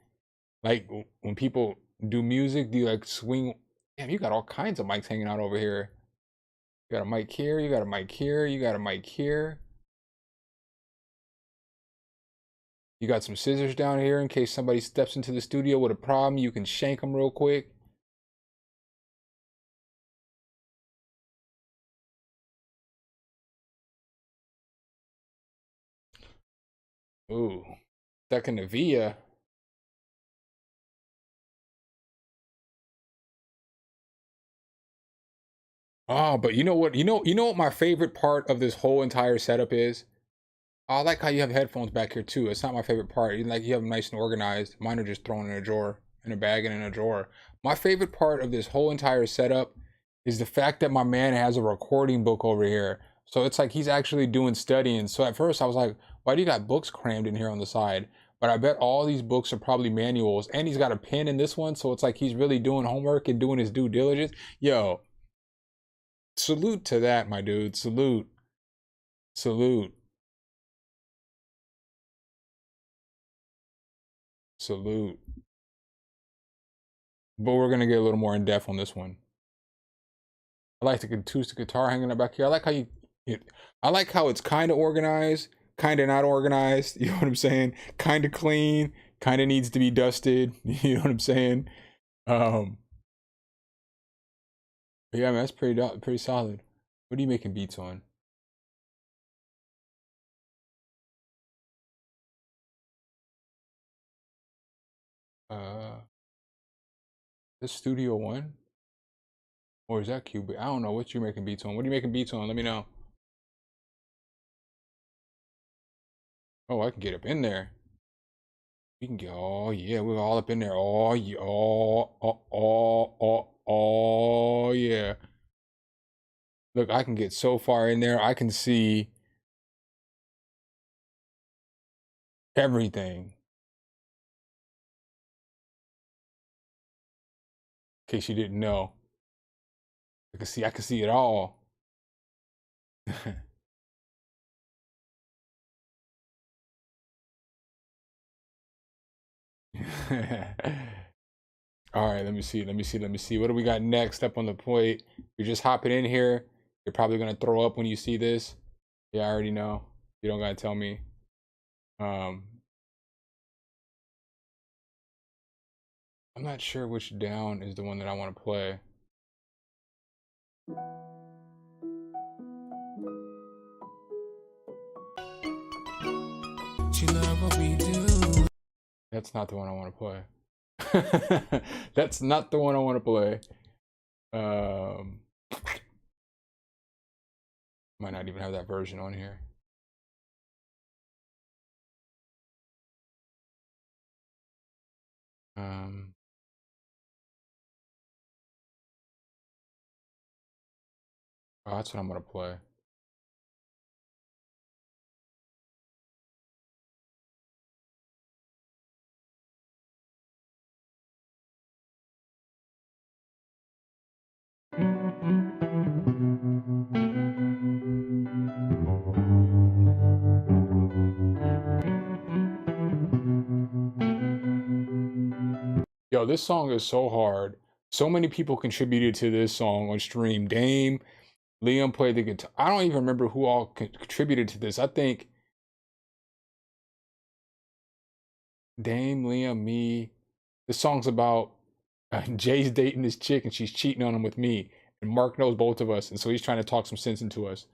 when people do music? Do you like swing? Damn, you got all kinds of mics hanging out over here. You got a mic here. You got a mic here. You got a mic here. You got some scissors down here in case somebody steps into the studio with a problem. You can shank them real quick. Ooh, stuck in the via. Oh, but you know what? You know what my favorite part of this whole entire setup is? I like how you have headphones back here too. It's not my favorite part. You have them nice and organized. Mine are just thrown in a drawer, in a bag and in a drawer. My favorite part of this whole entire setup is the fact that my man has a recording book over here. So it's like he's actually doing studying. So at first I was like, why do you got books crammed in here on the side? But I bet all these books are probably manuals, and he's got a pen in this one. So it's like he's really doing homework and doing his due diligence. Yo, salute to that, my dude. Salute. Salute. But we're gonna get a little more in depth on this one. I like the acoustic guitar hanging up back here. I like how I like how it's kind of organized, kind of not organized. You know what I'm saying? Kind of clean, kind of needs to be dusted. You know what I'm saying? But yeah, man, that's pretty solid. What are you making beats on? This Studio One? Or is that Cubic? I don't know what you're making beats on. What are you making beats on? Let me know. Oh, I can get up in there. We can get, oh yeah, we're all up in there. Oh yeah, oh yeah. Look, I can get so far in there. I can see everything. In case you didn't know. I can see it all. All right, let me see. What do we got next up on the plate? You're just hopping in here. You're probably gonna throw up when you see this. Yeah, I already know. You don't gotta tell me. I'm not sure which down is the one that I want to play. She love what we do. That's not the one I want to play. That's not the one I want to play. Might not even have that version on here. Oh, that's what I'm gonna play. Yo, this song is so hard. So many people contributed to this song on stream. Dame, Liam played the guitar. I don't even remember who all contributed to this. I think Dame, Liam, me. This song's about Jay's dating this chick and she's cheating on him with me. And Mark knows both of us. And so he's trying to talk some sense into us.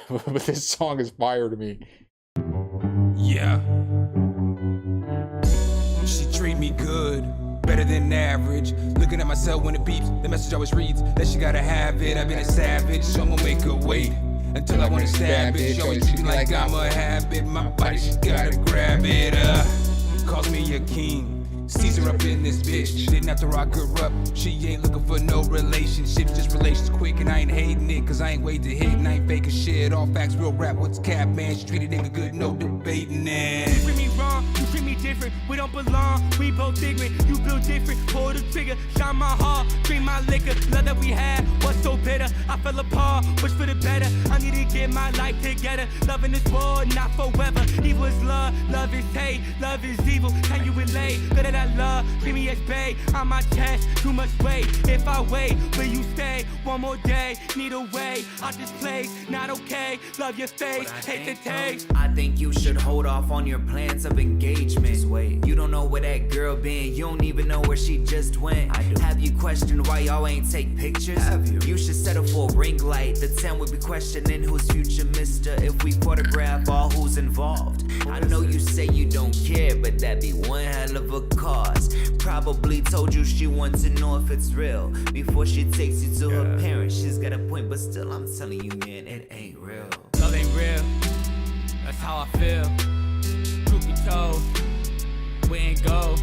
But this song is fire to me. Yeah. She treat me good, better than average. Looking at myself when it beeps, the message always reads that she gotta have it. I've been a savage, so I'ma make her wait until I wanna stab it. She always treat me like I'm a habit. My body, she gotta grab it. Calls me a king. Caesar up in this bitch. Didn't have to rock her up. She ain't looking for no relationships, just relations quick, and I ain't hating it, cause I ain't wait to hit, and I ain't faking shit. All facts, real rap, what's cap, man? She treated nigga good, no debating it. You treat me wrong, you treat me different. We don't belong, we both ignorant. You feel different, pull the trigger, shine my heart, drink my liquor. Love that we had, what's so bitter? I fell apart, wish for the better. I need to get my life together. Loving this world, not forever. Evil is love, love is hate, love is evil. Can you relate? Better that love, treat me as bae. On my chest, too much weight. If I wait, will you stay? One more day, need a way out this place. Not okay, love your face, hate the taste. I think you should hold off on your plans of engagement. Just wait. You don't know where that girl been. You don't even know where she just went. I do. Have you questioned why y'all ain't take pictures? Have you? You should settle for a ring light. The 10 would be questioning who's future mister if we photograph all who's involved. I know you say you don't care, but that'd be one hell of a cause. Probably told you she wants to know if it's real before she takes you to her parents. She's got a point, but still I'm telling you, man, it ain't real. Love ain't real, that's how I feel. Truth be told, we ain't go.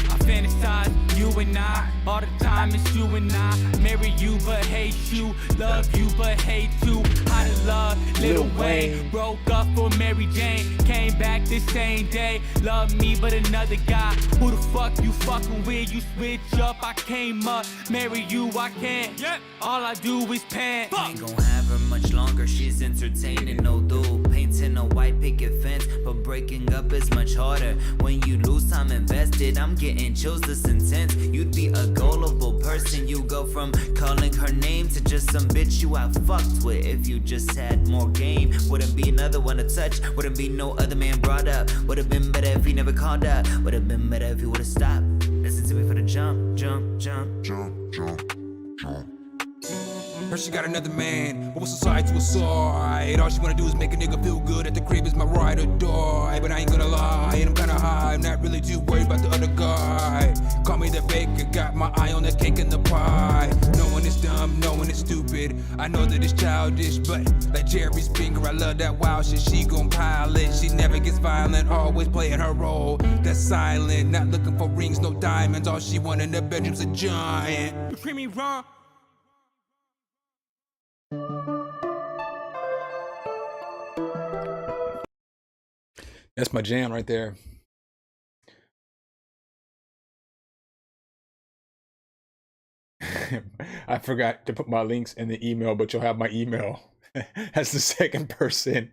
I fantasize, you and I, all the time it's you and I. Marry you but hate you, love you but hate you. How to love Lil Wayne, broke up for Mary Jane, came back the same day. Love me but another guy. Who the fuck you fucking with? You switch up, I came up. Marry you, I can't. All I do is pan. Ain't gon' have her much longer, she's entertaining, no duel. Painting a white picket fence, but breaking up is much harder. When you lose time invested, I'm getting chills this intense. You'd be a gullible person, you go from calling her name to just some bitch you have fucked with. If you just had more game, wouldn't be another one to touch, wouldn't be no other man brought up. Would've been better if he never called up, would've been better if he would've stopped. Listen to me for the jump, jump, jump. Jump, jump, jump. Heard she got another man, but what's society to a side? All she wanna do is make a nigga feel good at the crib is my ride or die. But I ain't gonna lie, and I'm kinda high, I'm not really too worried about the other guy. Call me the baker, got my eye on the cake and the pie. No one is dumb, no one is stupid. I know that it's childish, but like Jerry Springer, I love that wild shit. She gon' pile it, she never gets violent, always playing her role. That's silent, not looking for rings, no diamonds. All she want in the bedroom's a giant. You treat me wrong. That's my jam right there. I forgot to put my links in the email, but you'll have my email. That's the second person.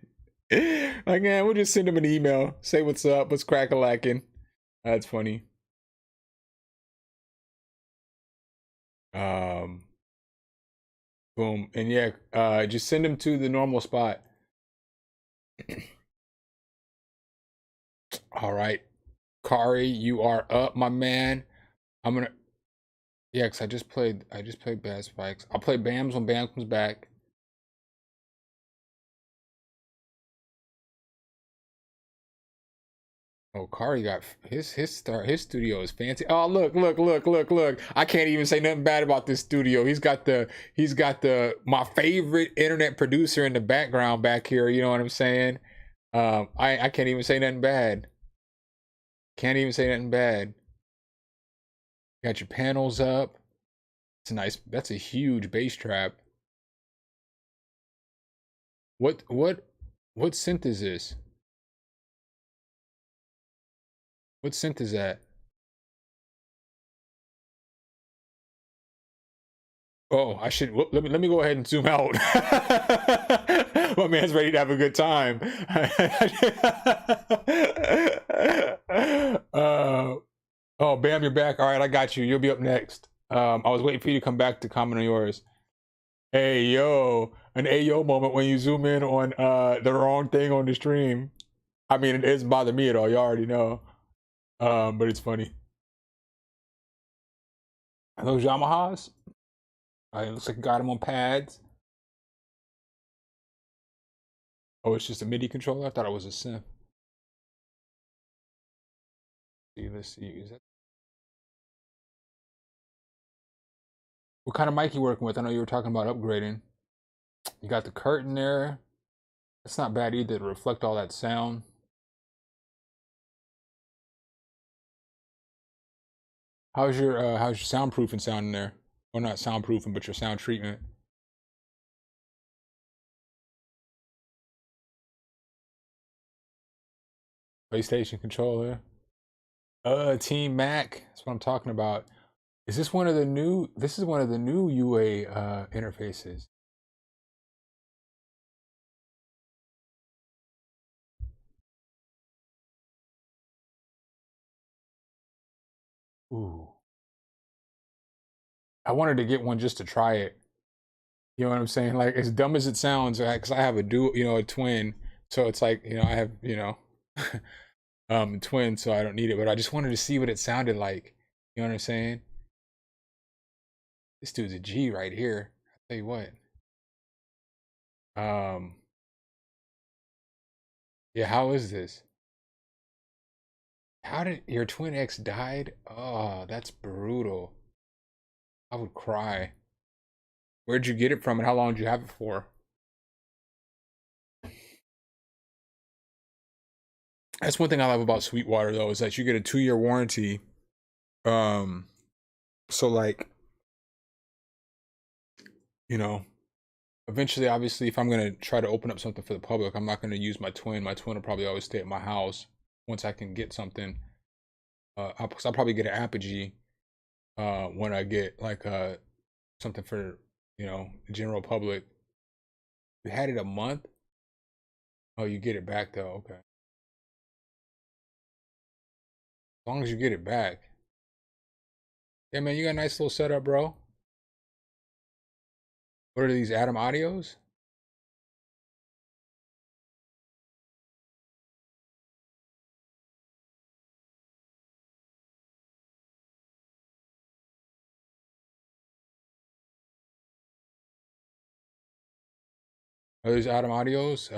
Like, man, we'll just send them an email. Say what's up, what's crack-a-lacking. That's funny. Boom. And yeah, just send them to the normal spot. All right. Kari, you are up, my man. I'm gonna because I just played Bad Spikes. I'll play Bams when Bam comes back. Oh, Kari got his studio is fancy. Oh, look. I can't even say nothing bad about this studio. He's got my favorite internet producer in the background back here, you know what I'm saying? I can't even say nothing bad. Can't even say nothing bad. Got your panels up. It's a nice, that's a huge bass trap. What synth is this? What synth is that? Oh, I should let me go ahead and zoom out. My man's ready to have a good time. Oh, Bam, you're back. All right, I got you. You'll be up next. I was waiting for you to come back to comment on yours. Hey yo, an Ayo moment when you zoom in on the wrong thing on the stream. I mean, it doesn't bother me at all. You already know. But it's funny. Are those Yamahas? It looks like I got them on pads. Oh, it's just a MIDI controller? I thought it was a synth. Let's see. Is that... What kind of mic you working with? I know you were talking about upgrading. You got the curtain there. That's not bad either to reflect all that sound. How's your soundproofing sound in there? Or not soundproofing, but your sound treatment. PlayStation controller. Team Mac. That's what I'm talking about. Is this one of the new? This is one of the new UA interfaces. Ooh. I wanted to get one just to try it. You know what I'm saying? Like, as dumb as it sounds, because I have a a twin. So it's like, I have, twin, so I don't need it. But I just wanted to see what it sounded like. You know what I'm saying? This dude's a G right here. I'll tell you what. Yeah, how is this? How did your twin X died? Oh, that's brutal. I would cry. Where'd you get it from and how long did you have it for? That's one thing I love about Sweetwater though, is that you get a 2-year warranty So like, you know, eventually, obviously, if I'm gonna try to open up something for the public, I'm not gonna use my twin. My twin will probably always stay at my house once I can get something. I'll probably get an apogee when I get like something for the general public. You had it a month. Oh, you get it back though. Okay, as long as you get it back. Yeah, man, you got a nice little setup, bro. What are these Atom Audios? Are these Atom Audios?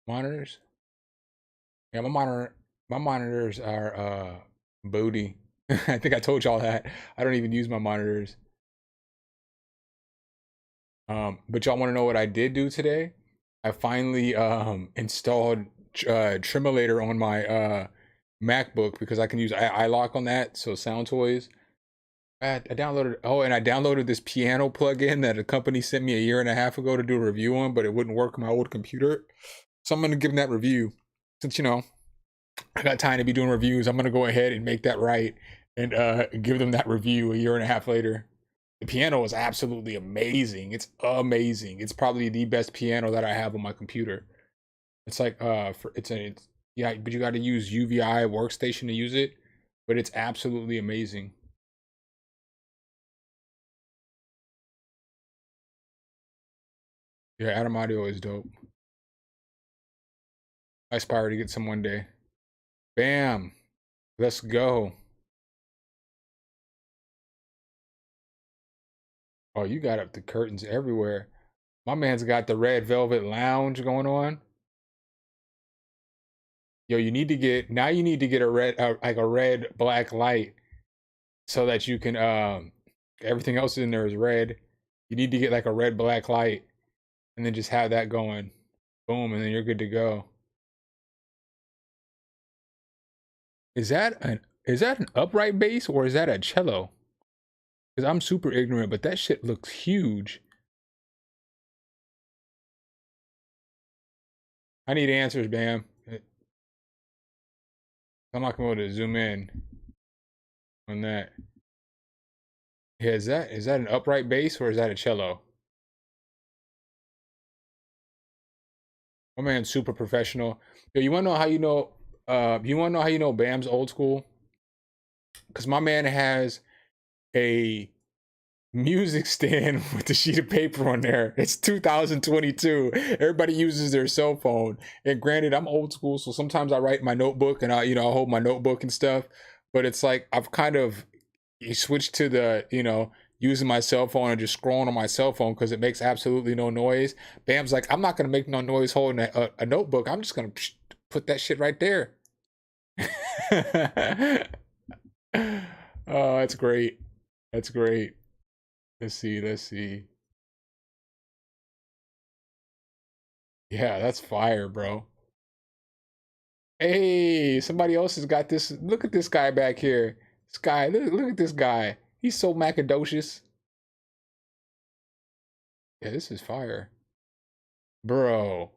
Monitors? Yeah, my monitors are booty. I think I told y'all that. I don't even use my monitors. But y'all want to know what I did do today? I finally installed Tremolator on my MacBook because I can use iLock on that, so Sound Toys. I downloaded and I downloaded this piano plugin that a company sent me a year and a half ago to do a review on, but it wouldn't work on my old computer. So I'm gonna give them that review. Since I got time to be doing reviews, I'm gonna go ahead and make that right and give them that review a year and a half later. The piano is absolutely amazing. It's amazing. It's probably the best piano that I have on my computer. It's like yeah, but you got to use UVI workstation to use it, but it's absolutely amazing. Yeah, Atom Audio is dope. I aspire to get some one day. Bam. Let's go. Oh, you got up the curtains everywhere. My man's got the red velvet lounge going on. Yo, you need to get a red like a red black light so that you can everything else in there is red. You need to get like a red black light and then just have that going. Boom, and then you're good to go. Is that an upright bass or is that a cello? Because I'm super ignorant, but that shit looks huge. I need answers, Bam. I'm not gonna be able to zoom in on that. Yeah, is that an upright bass or is that a cello? My man's super professional. Yo, you wanna know how you know Bam's old school? Because my man has a music stand with the sheet of paper on there. It's 2022. Everybody uses their cell phone. And granted, I'm old school, so sometimes I write in my notebook and I hold my notebook and stuff. But it's like I've kind of switched to the, using my cell phone and just scrolling on my cell phone because it makes absolutely no noise. Bam's like, I'm not gonna make no noise holding a notebook. I'm just gonna put that shit right there. Oh, that's great. That's great. Let's see. Yeah, that's fire, bro. Hey, somebody else has got this. Look at this guy back here. This guy, look at this guy. He's so macadocious. Yeah, this is fire. Bro,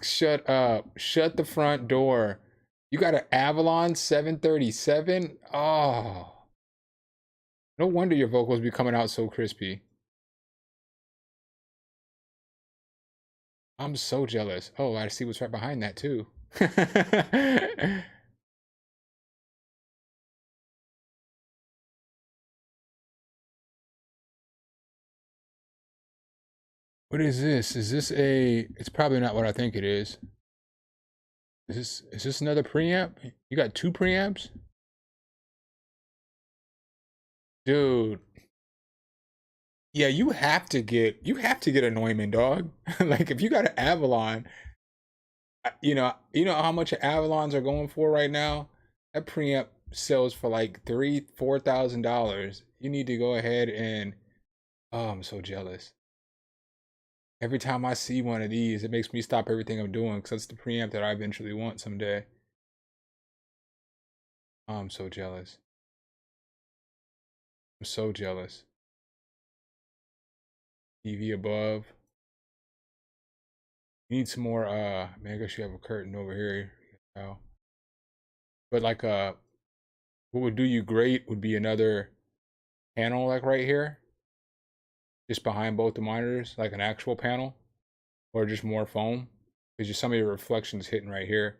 shut up. Shut the front door. You got an Avalon 737? Oh. No wonder your vocals be coming out so crispy. I'm so jealous. Oh, I see what's right behind that too. What is this? Is this a... It's probably not what I think it is. Is this another preamp? You got two preamps? Dude. Yeah, you have to get a Neumann, dog. Like if you got an Avalon, you know how much Avalons are going for right now? That preamp sells for like $4,000. You need to go ahead and oh, I'm so jealous. Every time I see one of these, it makes me stop everything I'm doing because that's the preamp that I eventually want someday. Oh, I'm so jealous. I'm so jealous. TV above. You need some more, man, I guess you have a curtain over here. Oh. But like, what would do you great would be another panel like right here. Just behind both the monitors, like an actual panel. Or just more foam. Because just some of your reflections hitting right here.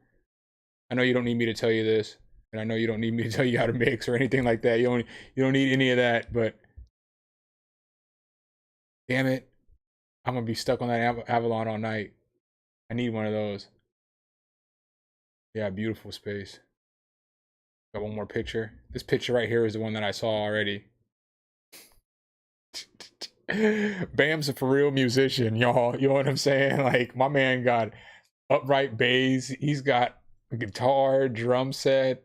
I know you don't need me to tell you this. And I know you don't need me to tell you how to mix or anything like that. You don't need any of that, but damn it. I'm gonna be stuck on that Avalon all night. I need one of those. Yeah, beautiful space. Got one more picture. This picture right here is the one that I saw already. Bam's a for real musician, y'all. You know what I'm saying? Like, my man got upright bass. He's got a guitar, drum set.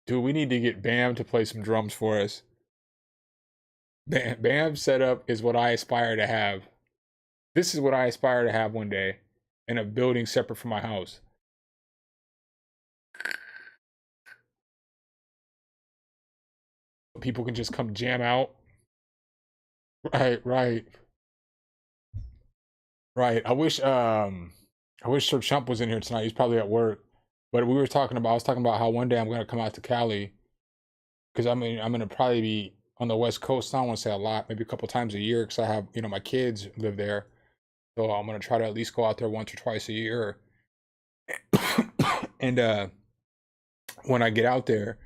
Dude, we need to get Bam to play some drums for us. Bam's setup is what I aspire to have. This is what I aspire to have one day in a building separate from my house. People can just come jam out. Right. I wish Sir Chump was in here tonight. He's probably at work. But I was talking about how one day I'm gonna come out to Cali. Because I'm gonna probably be on the West Coast. I don't want to say a lot, maybe a couple times a year, because I have, my kids live there. So I'm gonna try to at least go out there once or twice a year. And when I get out there,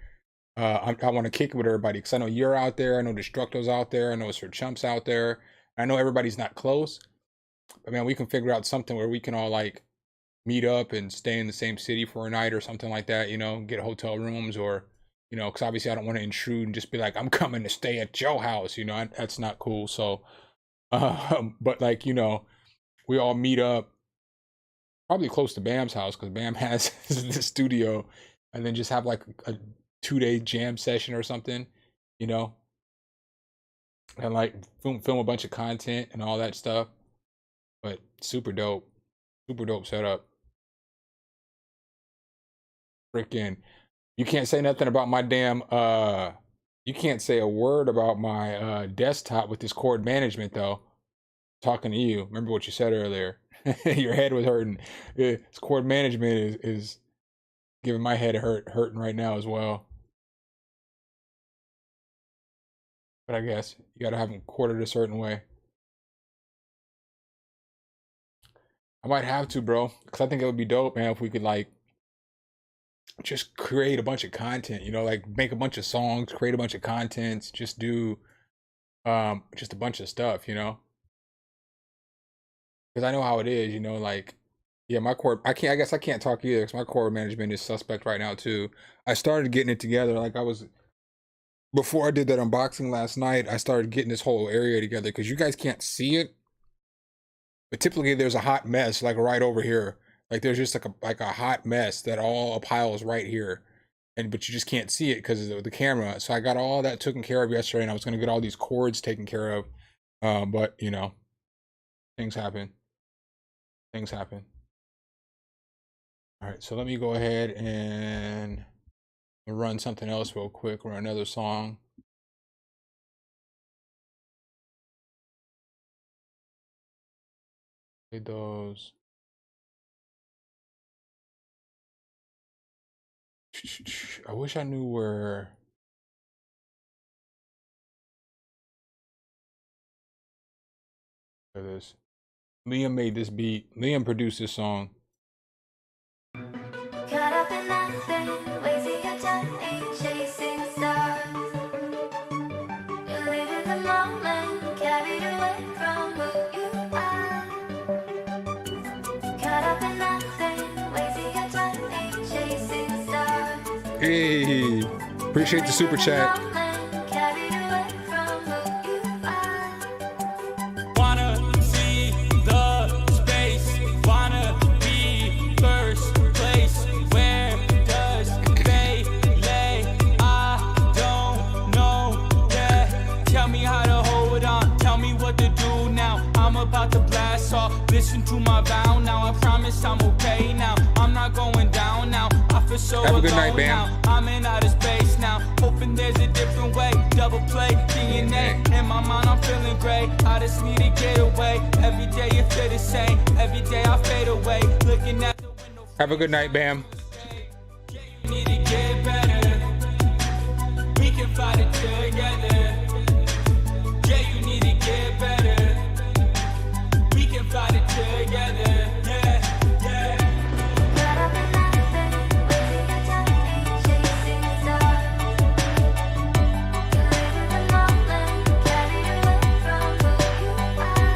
I want to kick it with everybody, because I know you're out there, I know Destructo's out there, I know Sir Chump's out there. I know everybody's not close, but man, we can figure out something where we can all like meet up and stay in the same city for a night or something like that, get hotel rooms, or because obviously I don't want to intrude and just be like, I'm coming to stay at your house, that's not cool. So but like, we all meet up probably close to Bam's house, because Bam has the studio, and then just have like a 2-day jam session or something, and like film a bunch of content and all that stuff. But super dope setup. Freaking, you can't say nothing about my damn you can't say a word about my desktop with this cord management though. Talking to you, remember what you said earlier. Your head was hurting. This cord management is giving my head hurting right now as well. But I guess you gotta have them corded a certain way. I might have to, bro, because I think it would be dope, man, if we could like just create a bunch of content, like make a bunch of songs, create a bunch of contents, just do just a bunch of stuff, because I know how it is, like, yeah, my core, I guess I can't talk either, because my core management is suspect right now too. I started getting it together, like before I did that unboxing last night, I started getting this whole area together, because you guys can't see it, but typically there's a hot mess like right over here. Like there's just like a hot mess that all piles right here, but you just can't see it because of the camera. So I got all that taken care of yesterday, and I was gonna get all these cords taken care of, but things happen. All right, so let me go ahead and run something else real quick, run another song. Play those. I wish I knew where. Look at this. Liam made this beat. Liam produced this song. Caught up in nothing, wasting your time, chasing stars. You live in the moment, carried away from who you are. Caught up in nothing, wasting your time, chasing stars. Hey, appreciate the super chat. About to blast off, listen to my vow now. I promise I'm okay now. I'm not going down now. I feel so Have a good alone night, Bam. now. I'm in outer space now, hoping there's a different way. Double play, DNA, in my mind I'm feeling great. I just need to get away, every day it feel the same. Every day I fade away, looking at the window. Have a good night, Bam. You need to get better, we can fight it together. Yeah, you need to get better, we can fight it together. Yeah, yeah. Caught up in nothing, wasting your time chasing stars. You live in the moment, carried away from who you are.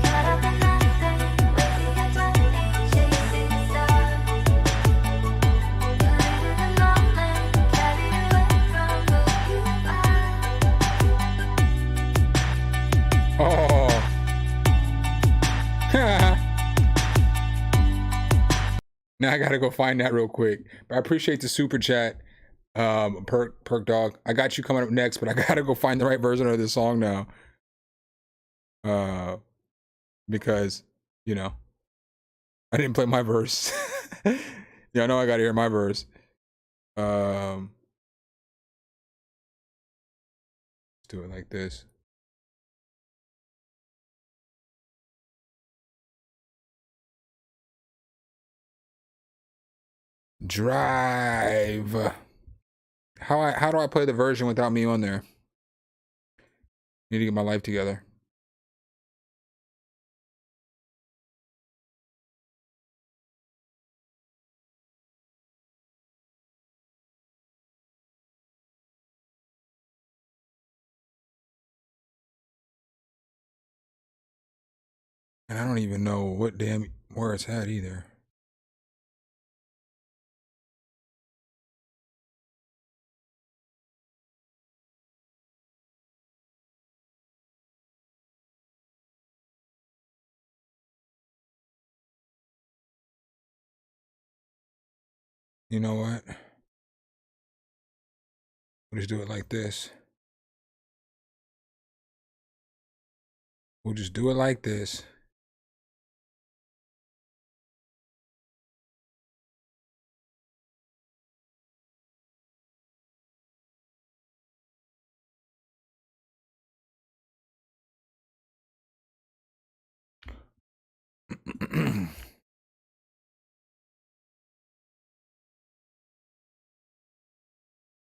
Caught up in nothing, wasting your time chasing stars. You live in the moment, carried away from who you are. Oh. Now I gotta go find that real quick. But I appreciate the super chat, perk dog. I got you coming up next, but I gotta go find the right version of this song now. Because you know, I didn't play my verse. Yeah, I know I gotta hear my verse. Let's do it like this. Drive. How do I play the version without me on there? Need to get my life together. And I don't even know what damn where it's at either. You know what? We'll just do it like this. We'll just do it like this.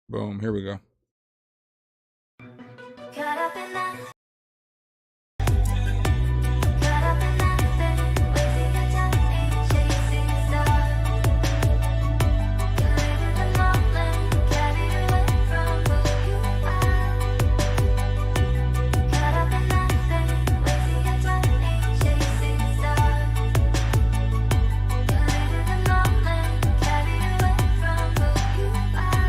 Boom, here we go. Caught up in nothing. Caught up in nothing, wasting your time chasing stars. You live in the moment, carried away from who you are. Caught up in nothing, wasting your time chasing stars. You live in the moment, carried away from who you are.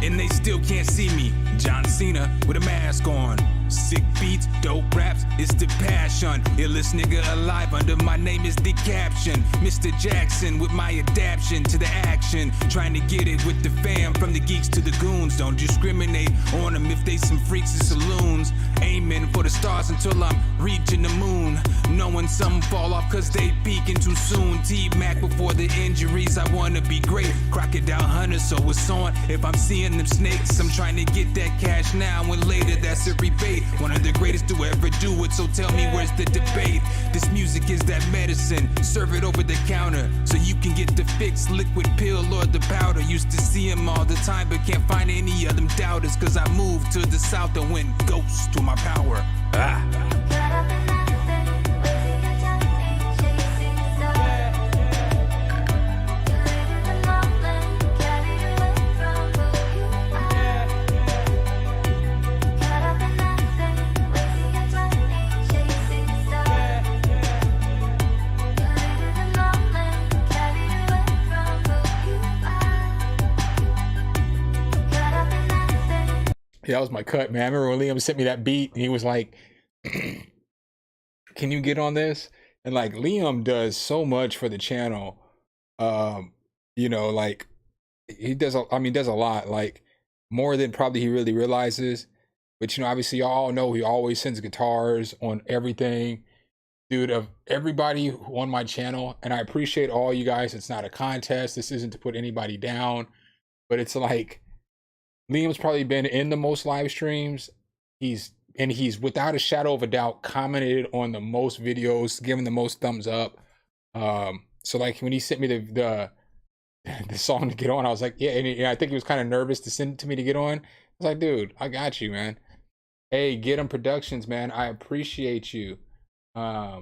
And they still can't see me. John Cena with a mask on. Sick beats, dope raps, it's the passion. Illest nigga alive under my name is the caption. Mr. Jackson with my adaption to the action. Trying to get it with the fam, from the geeks to the goons. Don't discriminate on them if they some freaks in saloons. Aiming for the stars until I'm reaching the moon. Knowing some fall off cause they peaking too soon. T-Mac before the injuries, I wanna be great. Crocodile hunter, so it's on. If I'm seeing them snakes, I'm trying to get that cash now and later, that's a rebate. One of the greatest to ever do it, so tell me where's the debate? This music is that medicine, serve it over the counter so you can get the fix, liquid pill or the powder. Used to see them all the time but can't find any of them doubters, cause I moved to the south and went ghost to my power. Caught up in nothing, wasting your time chasing stars. You live in the moment, carried away from who you are. Caught up in nothing, wasting your time chasing stars. You live in the moment, carried away from who you are. Caught up in nothing. Yeah, that was my cut, man. I remember when Liam sent me that beat and he was like, can you get on this? And like Liam does so much for the channel. You know, like he does, does a lot, like more than probably he really realizes. But, you know, obviously y'all all know he always sends guitars on everything. dude, of everybody on my channel, and I appreciate all you guys. It's not a contest. This isn't to put anybody down, but it's like Liam's probably been in the most live streams. He's without a shadow of a doubt commented on the most videos, given the most thumbs up. So like when he sent me the song to get on, I was like, yeah, and I think he was kind of nervous to send it to me to get on. I was like, dude, I got you, man. Hey, Get 'em Productions, man. I appreciate you. I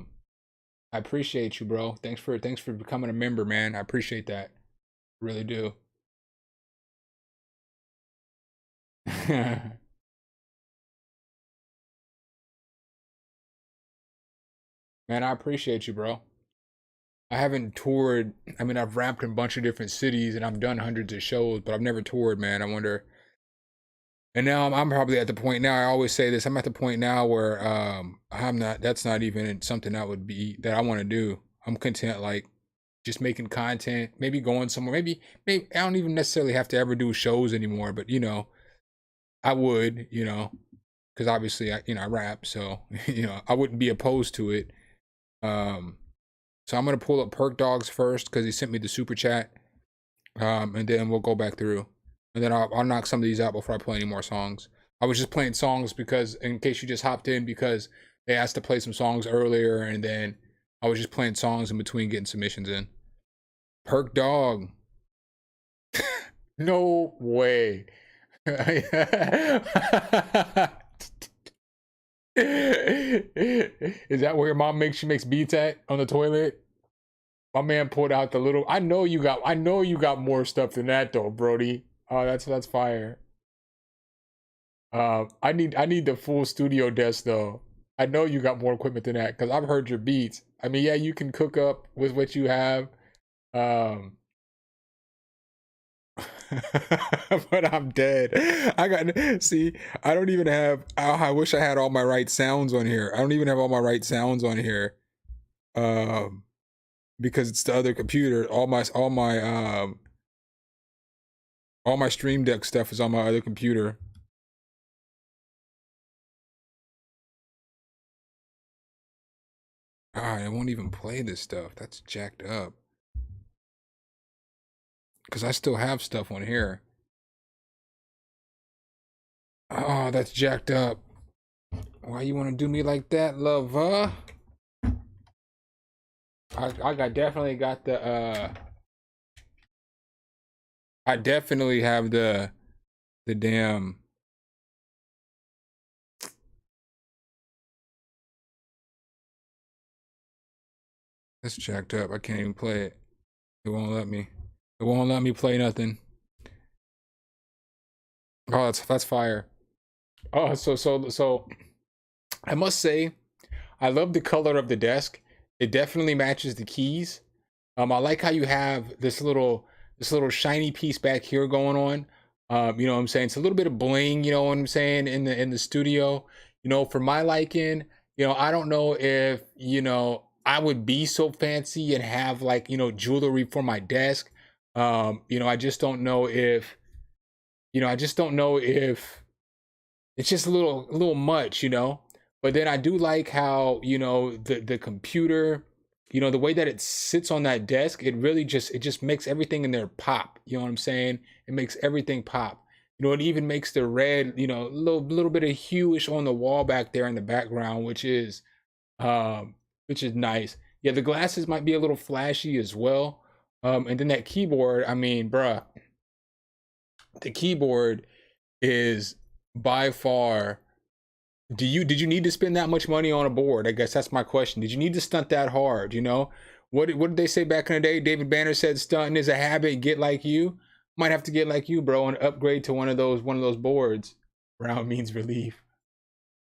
appreciate you, bro. Thanks for becoming a member, man. I appreciate that. Really do. Man, I appreciate you, bro. I haven't toured. I mean, I've rapped in a bunch of different cities and I've done hundreds of shows, but I've never toured, man. I wonder. And now I'm probably at the point now. I always say this. I'm at the point now where I'm not. That's not even something that would be that I want to do. I'm content like just making content, maybe going somewhere. Maybe I don't even necessarily have to ever do shows anymore. But you know, I would. You know, because obviously I rap, so you know I wouldn't be opposed to it. So I'm gonna pull up Perk Dogs first because he sent me the super chat, and then we'll go back through, and then I'll knock some of these out before I play any more songs. I was just playing songs because, in case you just hopped in, because they asked to play some songs earlier, and then I was just playing songs in between getting submissions in. Perk Dog, no way. Is that where your mom makes beats at, on the toilet? My man pulled out the little. I know you got more stuff than that though, Brody. Oh, that's fire. I need the full studio desk though. I know you got more equipment than that because I've heard your beats. I mean, yeah, you can cook up with what you have. But I'm dead. I don't even have. I wish I had all my right sounds on here. I don't even have all my right sounds on here. Because it's the other computer. All my Stream Deck stuff is on my other computer. I won't even play this stuff. That's jacked up. Because I still have stuff on here. Oh, that's jacked up. Why you want to do me like that, lover? I definitely got the I definitely have the damn. That's jacked up. I can't even play it. It won't let me. It won't let me play nothing. Oh, that's fire. Oh, so I must say, I love the color of the desk. It definitely matches the keys. I like how you have this little shiny piece back here going on. You know what I'm saying? It's a little bit of bling, you know what I'm saying, in the studio. You know, for my liking, you know, I don't know if, you know, I would be so fancy and have like, you know, jewelry for my desk. You know, I just don't know if, you know, it's just a little much, you know. But then I do like how, you know, the computer, you know, the way that it sits on that desk, it just makes everything in there pop. You know what I'm saying? It makes everything pop. You know, it even makes the red, you know, little bit of hueish on the wall back there in the background, which is nice. Yeah, the glasses might be a little flashy as well. And then that keyboard, I mean, bruh, the keyboard is by far. Did you need to spend that much money on a board? I guess that's my question. Did you need to stunt that hard? You know, what did they say back in the day? David Banner said stunting is a habit. Get like you. Might have to get like you, bro, and upgrade to one of those boards. Brown means relief.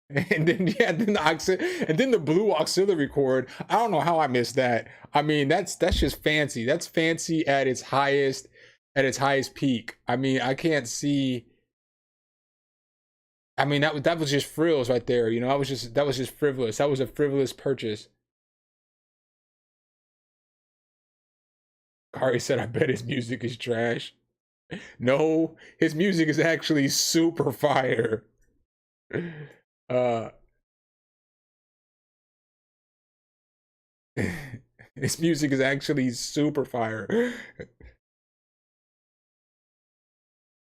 And then then the blue auxiliary cord. I don't know how I missed that. I mean, that's just fancy. That's fancy at its highest peak. I mean, I can't see. I mean, that was just frills right there. You know, that was just frivolous. That was a frivolous purchase. Kari said, "I bet his music is trash." No, his music is actually super fire. His music is actually super fire.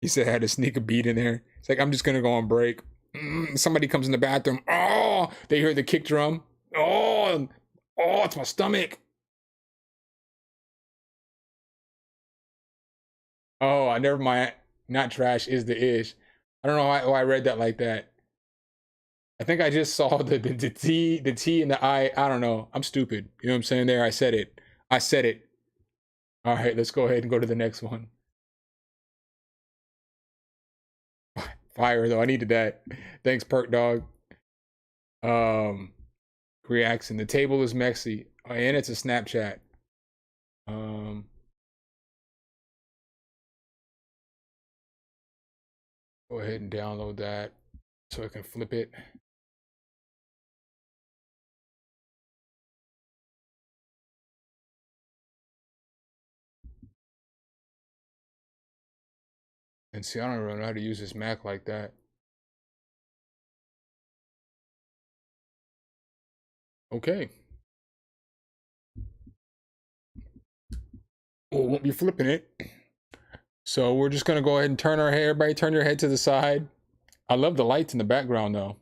He said I had to sneak a beat in there. It's like, I'm just gonna go on break. Somebody comes in the bathroom. Oh, they hear the kick drum. Oh, it's my stomach. Oh, I never mind. Not trash is the ish. I don't know why I read that like that. I think I just saw the T and the I. I don't know. I'm stupid. You know what I'm saying there? I said it. I said it. All right, let's go ahead and go to the next one. Fire though. I needed that. Thanks, Perk Dog. Reaction. The table is messy. Oh, and it's a Snapchat. Go ahead and download that so I can flip it. And see, I don't really know how to use this Mac like that. Okay. Well, won't be flipping it. So we're just gonna go ahead and turn our hair. Everybody turn your head to the side. I love the lights in the background though.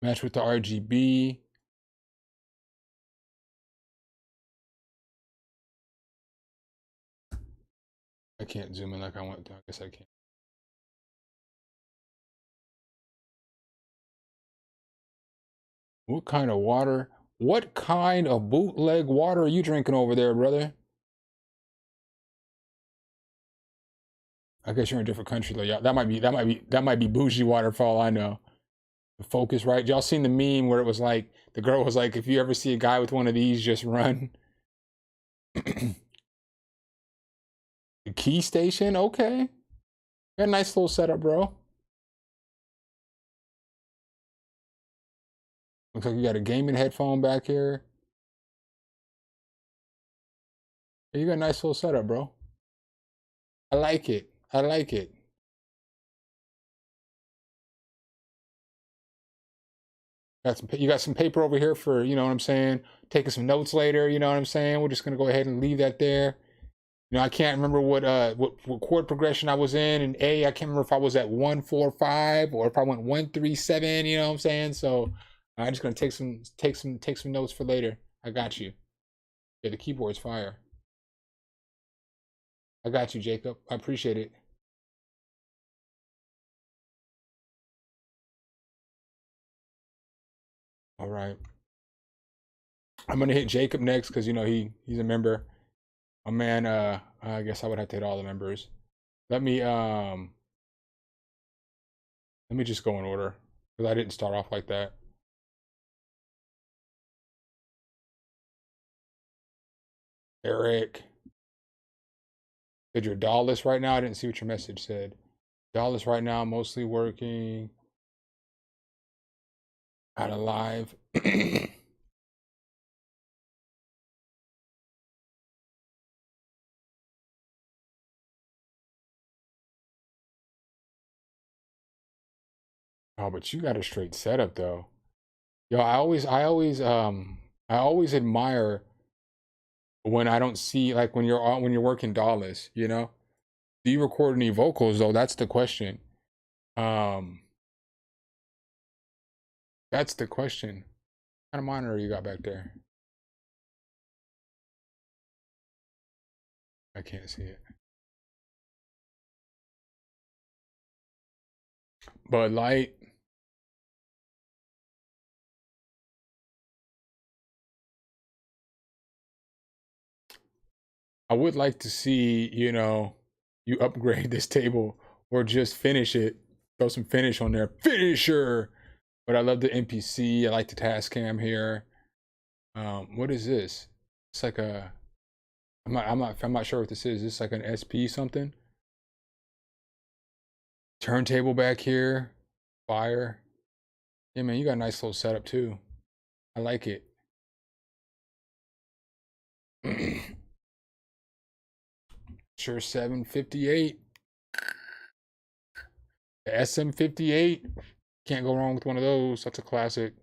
Match with the RGB. I can't zoom in like I want to. I guess I can't. What kind of water? What kind of bootleg water are you drinking over there, brother? I guess you're in a different country though. Yeah, that might be bougie water for all I know. The focus, right? Y'all seen the meme where it was like the girl was like, if you ever see a guy with one of these, just run. The key station, okay. Got a nice little setup, bro. Looks like you got a gaming headphone back here. You got a nice little setup, bro. I like it. I like it. You got some paper over here for, you know what I'm saying, taking some notes later, you know what I'm saying? We're just gonna go ahead and leave that there. You know, I can't remember what chord progression I was in A. I can't remember if I was at 1-4-5 or if I went 1-3-7, you know what I'm saying? So I'm just gonna take some notes for later. I got you. Yeah, the keyboard's fire. I got you, Jacob. I appreciate it. All right. I'm gonna hit Jacob next because you know he's a member. Oh man, I guess I would have to hit all the members. Let me just go in order because I didn't start off like that. Eric, said you're Dallas right now. I didn't see what your message said. Dallas right now, mostly working. Out of live. Oh, but you got a straight setup though. Yo, I always admire when I don't see like when you're working Dallas, you know? Do you record any vocals though? That's the question. That's the question. What kind of monitor you got back there? I can't see it. Bud Light. I would like to see, you know, you upgrade this table or just finish it. Throw some finish on there. Finisher. But I love the NPC. I like the task cam here. What is this? It's like a I'm not sure what this is. It's like an SP something. Turntable back here. Fire. Yeah, man, you got a nice little setup too. I like it. Sure, 758. The SM58. Can't go wrong with one of those. That's a classic.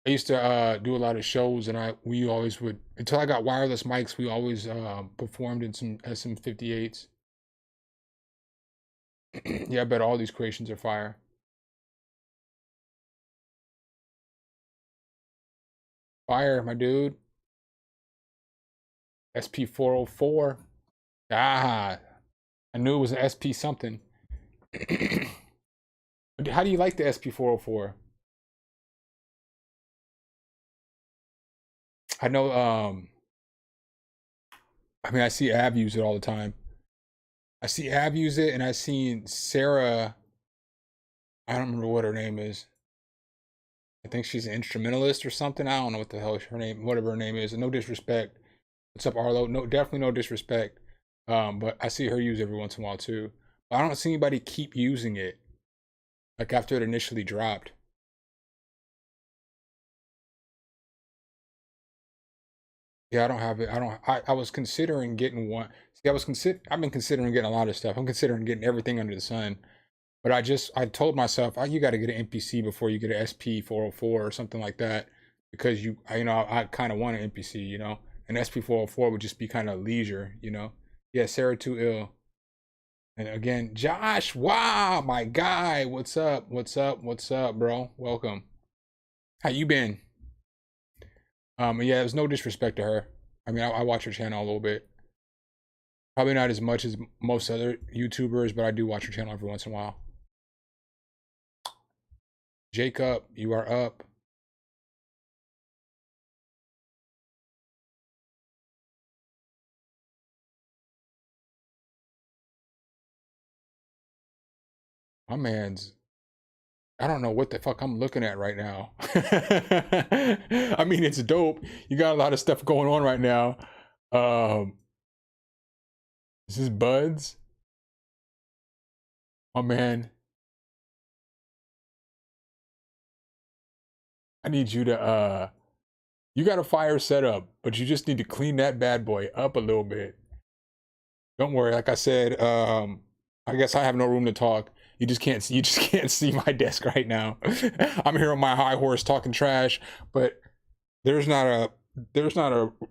I used to do a lot of shows, and we always would, until I got wireless mics, we always performed in some SM58s. Yeah, I bet all these creations are fire. Fire, my dude. SP404. Ah, I knew it was an SP something. How do you like the SP404? I know, I mean, I see Ab use it all the time. I see Ab use it, and I seen Sarah, I don't remember what her name is. I think she's an instrumentalist or something. I don't know what the hell her name, whatever her name is. And no disrespect. What's up, Arlo? No, definitely no disrespect. But I see her use every once in a while too. But I don't see anybody keep using it, like after it initially dropped. Yeah, I don't have it. I was considering getting one. See, I've been considering getting a lot of stuff. I'm considering getting everything under the sun. But I told myself, oh, you got to get an NPC before you get an SP404 or something like that, because I kind of want an NPC, an SP404 would just be kind of leisure, Yeah, Sarah too ill. And again, Josh, wow, my guy, what's up? What's up? What's up, bro? Welcome. How you been? Yeah, there's no disrespect to her. I mean, I watch her channel a little bit. Probably not as much as most other YouTubers, but I do watch her channel every once in a while. Jacob, you are up. My man's, I don't know what the fuck I'm looking at right now. I mean, it's dope. You got a lot of stuff going on right now. This is Buds. Oh man. I need you to you got a fire setup, but you just need to clean that bad boy up a little bit. Don't worry, like I said, I guess I have no room to talk. You just can't see my desk right now. I'm here on my high horse talking trash, but the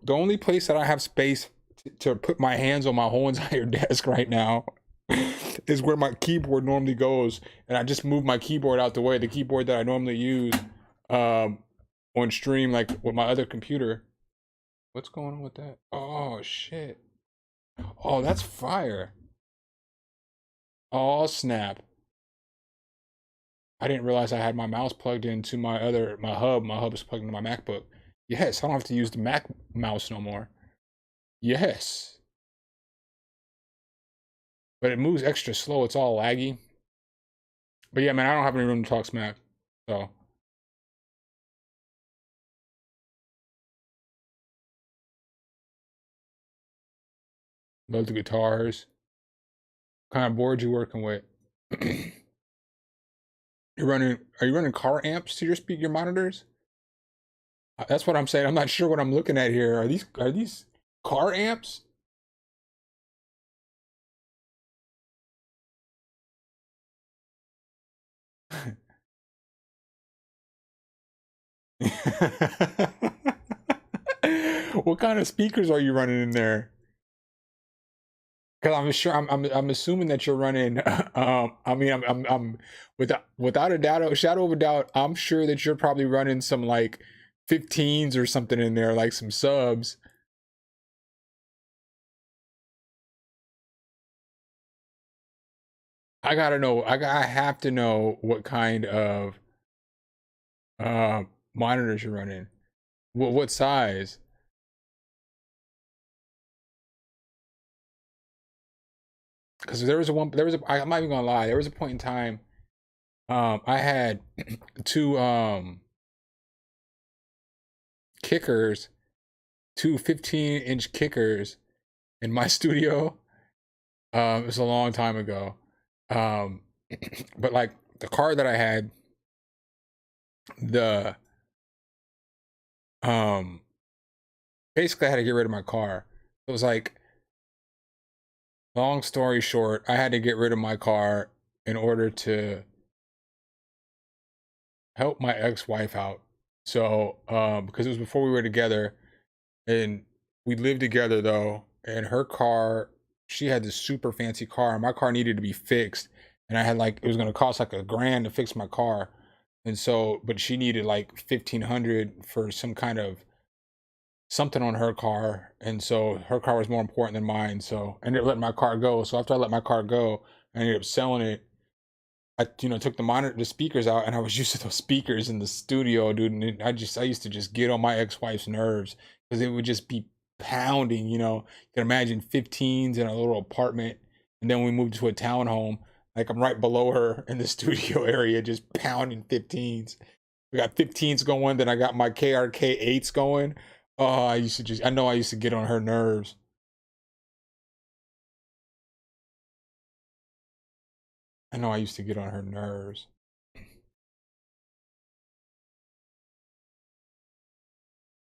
only place that I have space to put my hands on my whole entire desk right now is where my keyboard normally goes, and I just moved my keyboard out the way, the keyboard that I normally use on stream, like with my other computer. What's going on with that? Oh shit. Oh, that's fire. Oh snap. I didn't realize I had my mouse plugged into my hub. My hub is plugged into my MacBook. Yes, I don't have to use the Mac mouse no more. Yes. But it moves extra slow. It's all laggy. But yeah, man, I don't have any room to talk smack. So. Love the guitars. What kind of board you working with? Are you running car amps to your monitors? That's what I'm saying. I'm not sure what I'm looking at here. Are these car amps? What kind of speakers are you running in there? Because I'm assuming that you're running. I mean, I'm without a doubt, shadow of a doubt, I'm sure that you're probably running some like 15s or something in there, like some subs. I gotta know. I have to know what kind of monitors you're running. What size? Because I'm not even gonna lie, there was a point in time I had two kickers, two 15-inch kickers in my studio. It was a long time ago. But like the car that I had, the basically I had to get rid of my car. It was like, long story short, I had to get rid of my car in order to help my ex-wife out. So, because it was before we were together, and we lived together though, and her car, she had this super fancy car, and my car needed to be fixed, and I had like it was gonna cost like $1,000 to fix my car, and so, but she needed like 1,500 for some kind of something on her car, and so her car was more important than mine. So I ended up letting my car go. So after I let my car go, I ended up selling it. I took the speakers out, and I was used to those speakers in the studio, dude. And I used to just get on my ex-wife's nerves because it would just be pounding. You can imagine 15s in a little apartment, and then we moved to a townhome. Like I'm right below her in the studio area, just pounding 15s. We got 15s going, then I got my KRK 8s going. Oh, I know I used to get on her nerves. I know I used to get on her nerves.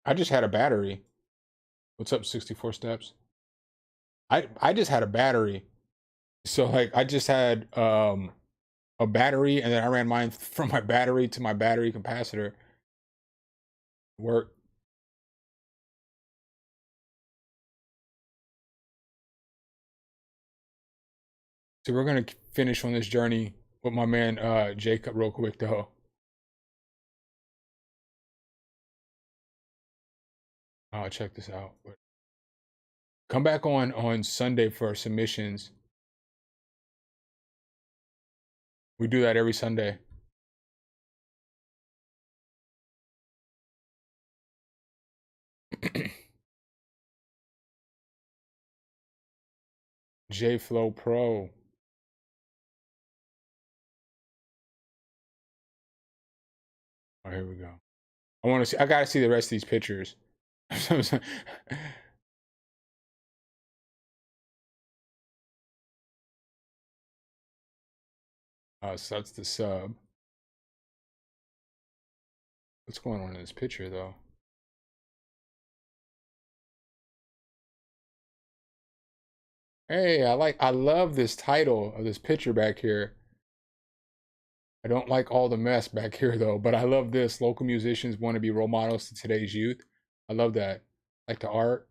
I just had a battery. What's up, 64 steps? I just had a battery. So like I just had a battery, and then I ran mine from my battery to my battery capacitor. Work. So we're gonna finish on this journey with my man Jacob real quick though. Oh, check this out. Come back on Sunday for submissions. We do that every Sunday. J Flow Pro. Oh, here we go. I want to see. I gotta see the rest of these pictures. So that's the sub. What's going on in this picture though? Hey, I love this title of this picture back here. I don't like all the mess back here though, but I love this. Local musicians want to be role models to today's youth. I love that. Like the art.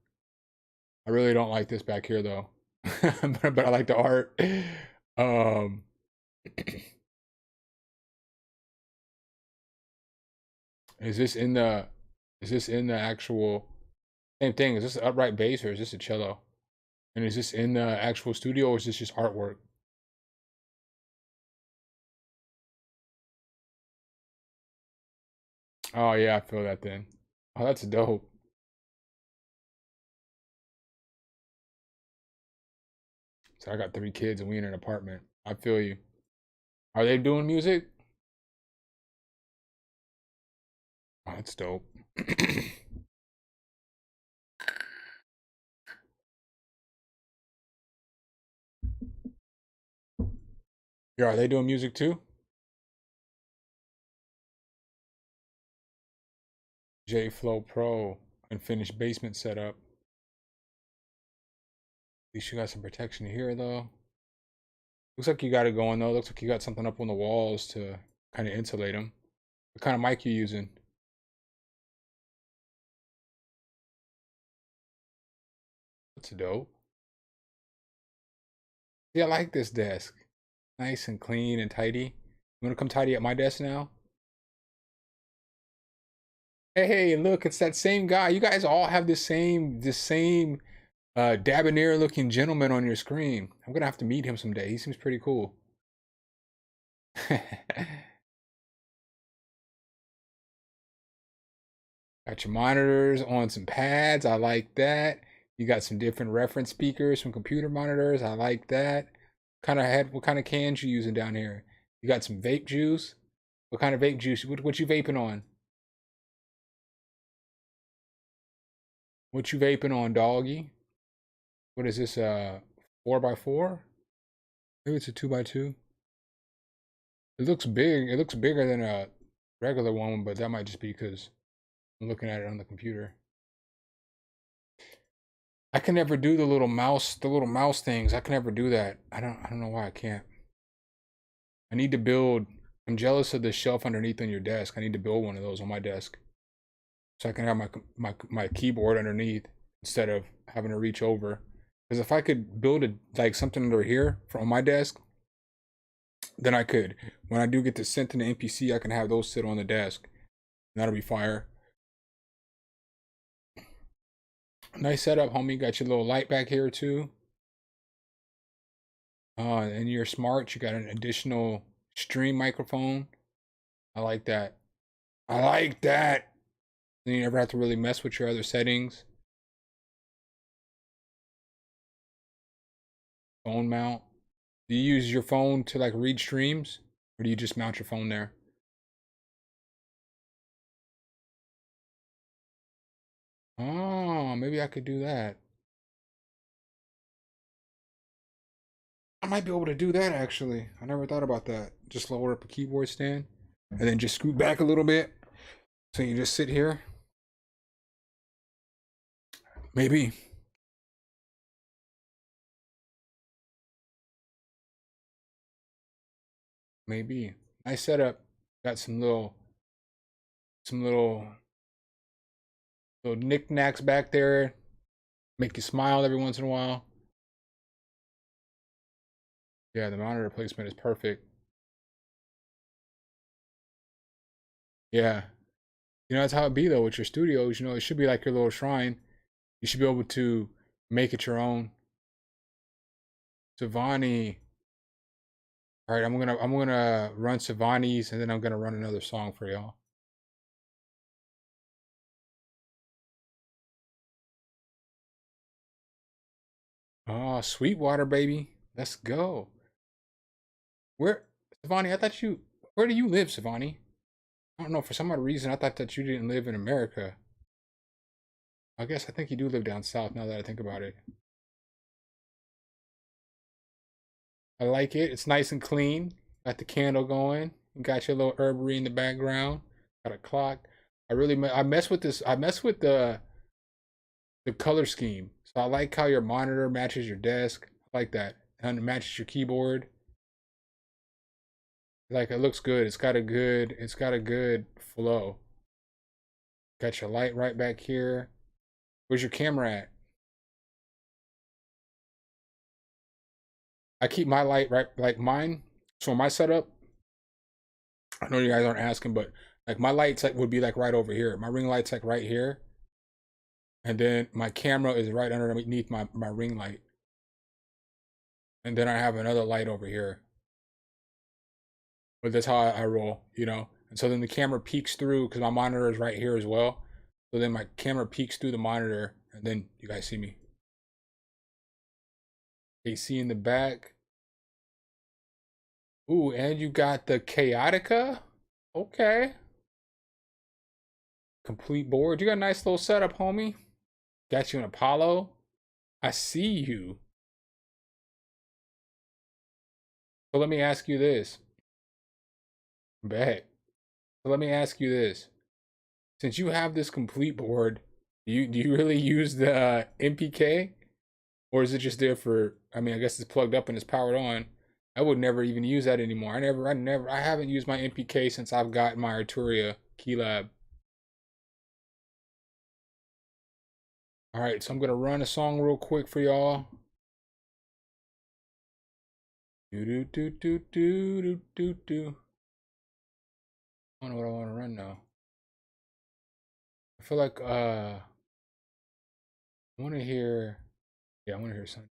I really don't like this back here though. but I like the art. Um is this in the actual same thing? Is this an upright bass or is this a cello? And is this in the actual studio or is this just artwork? Oh yeah, I feel that then. Oh, that's dope. So I got 3 kids and we in an apartment. I feel you. Are they doing music? Oh, that's dope. Yeah, are they doing music too? J Flow Pro, unfinished basement setup. At least you got some protection here though. Looks like you got it going though. Looks like you got something up on the walls to kind of insulate them. What kind of mic you using? That's dope. Yeah, I like this desk. Nice and clean and tidy. You wanna come tidy up my desk now? Hey, look, it's that same guy. You guys all have the same debonair looking gentleman on your screen. I'm gonna have to meet him someday. He seems pretty cool. Got your monitors on some pads. I like that. You got some different reference speakers, some computer monitors. I like that. What kind of cans you using down here? You got some vape juice? What kind of vape juice? What you vaping on? What you vaping on, doggy? What is this? 4x4? Maybe it's a 2x2. It looks big. It looks bigger than a regular one, but that might just be because I'm looking at it on the computer. I can never do the little mouse things. I can never do that. I don't know why I can't. I need to build. I'm jealous of the shelf underneath on your desk. I need to build one of those on my desk. so I can have my keyboard underneath instead of having to reach over. Because if I could build like something under here on my desk, then I could, when I do get this sent in the MPC, I can have those sit on the desk. That'll be fire. Nice setup, homie. Got your little light back here too. And you're smart. You got an additional stream microphone. I like that. I like that. Then you never have to really mess with your other settings. Phone mount. Do you use your phone to like read streams, or do you just mount your phone there? Oh, maybe I could do that. I might be able to do that actually. I never thought about that. Just lower up a keyboard stand and then just scoot back a little bit. So you just sit here. Maybe. Maybe. Nice setup. Got some little knickknacks back there. Make you smile every once in a while. Yeah, the monitor placement is perfect. Yeah. You know, that's how it be though with your studios. You know, it should be like your little shrine. You should be able to make it your own. Savani. All right, I'm gonna run Savani's and then I'm gonna run another song for y'all. Oh, Sweetwater, baby. Let's go. Where, Savani, where do you live, Savani? I don't know, for some odd reason, I thought that you didn't live in America. I think you do live down south now that I think about it. I like it. It's nice and clean. Got the candle going. You got your little herbery in the background. Got a clock. I mess with this. I mess with the color scheme. So I like how your monitor matches your desk. I like that. And it matches your keyboard. Like, it looks good. It's got a good flow. Got your light right back here. Where's your camera at? I keep my light right, like mine. So my setup, I know you guys aren't asking, but like my lights would be like right over here. My ring light's like right here. And then my camera is right underneath my ring light. And then I have another light over here. But that's how I roll, you know? And so then the camera peeks through, because my monitor is right here as well. So then my camera peeks through the monitor, and then you guys see me. AC in the back. Ooh, and you got the Chaotica? Okay. Complete board. You got a nice little setup, homie. Got you an Apollo. I see you. So let me ask you this. Bet. So let me ask you this. Since you have this complete board, do you really use the MPK? Or is it just there for, I mean, I guess it's plugged up and it's powered on. I would never even use that anymore. I haven't used my MPK since I've got my Arturia Keylab. All right, so I'm gonna run a song real quick for y'all. Do do do do do do do do. I don't know what I want to run now. I feel like I want to hear. Yeah, I want to hear something.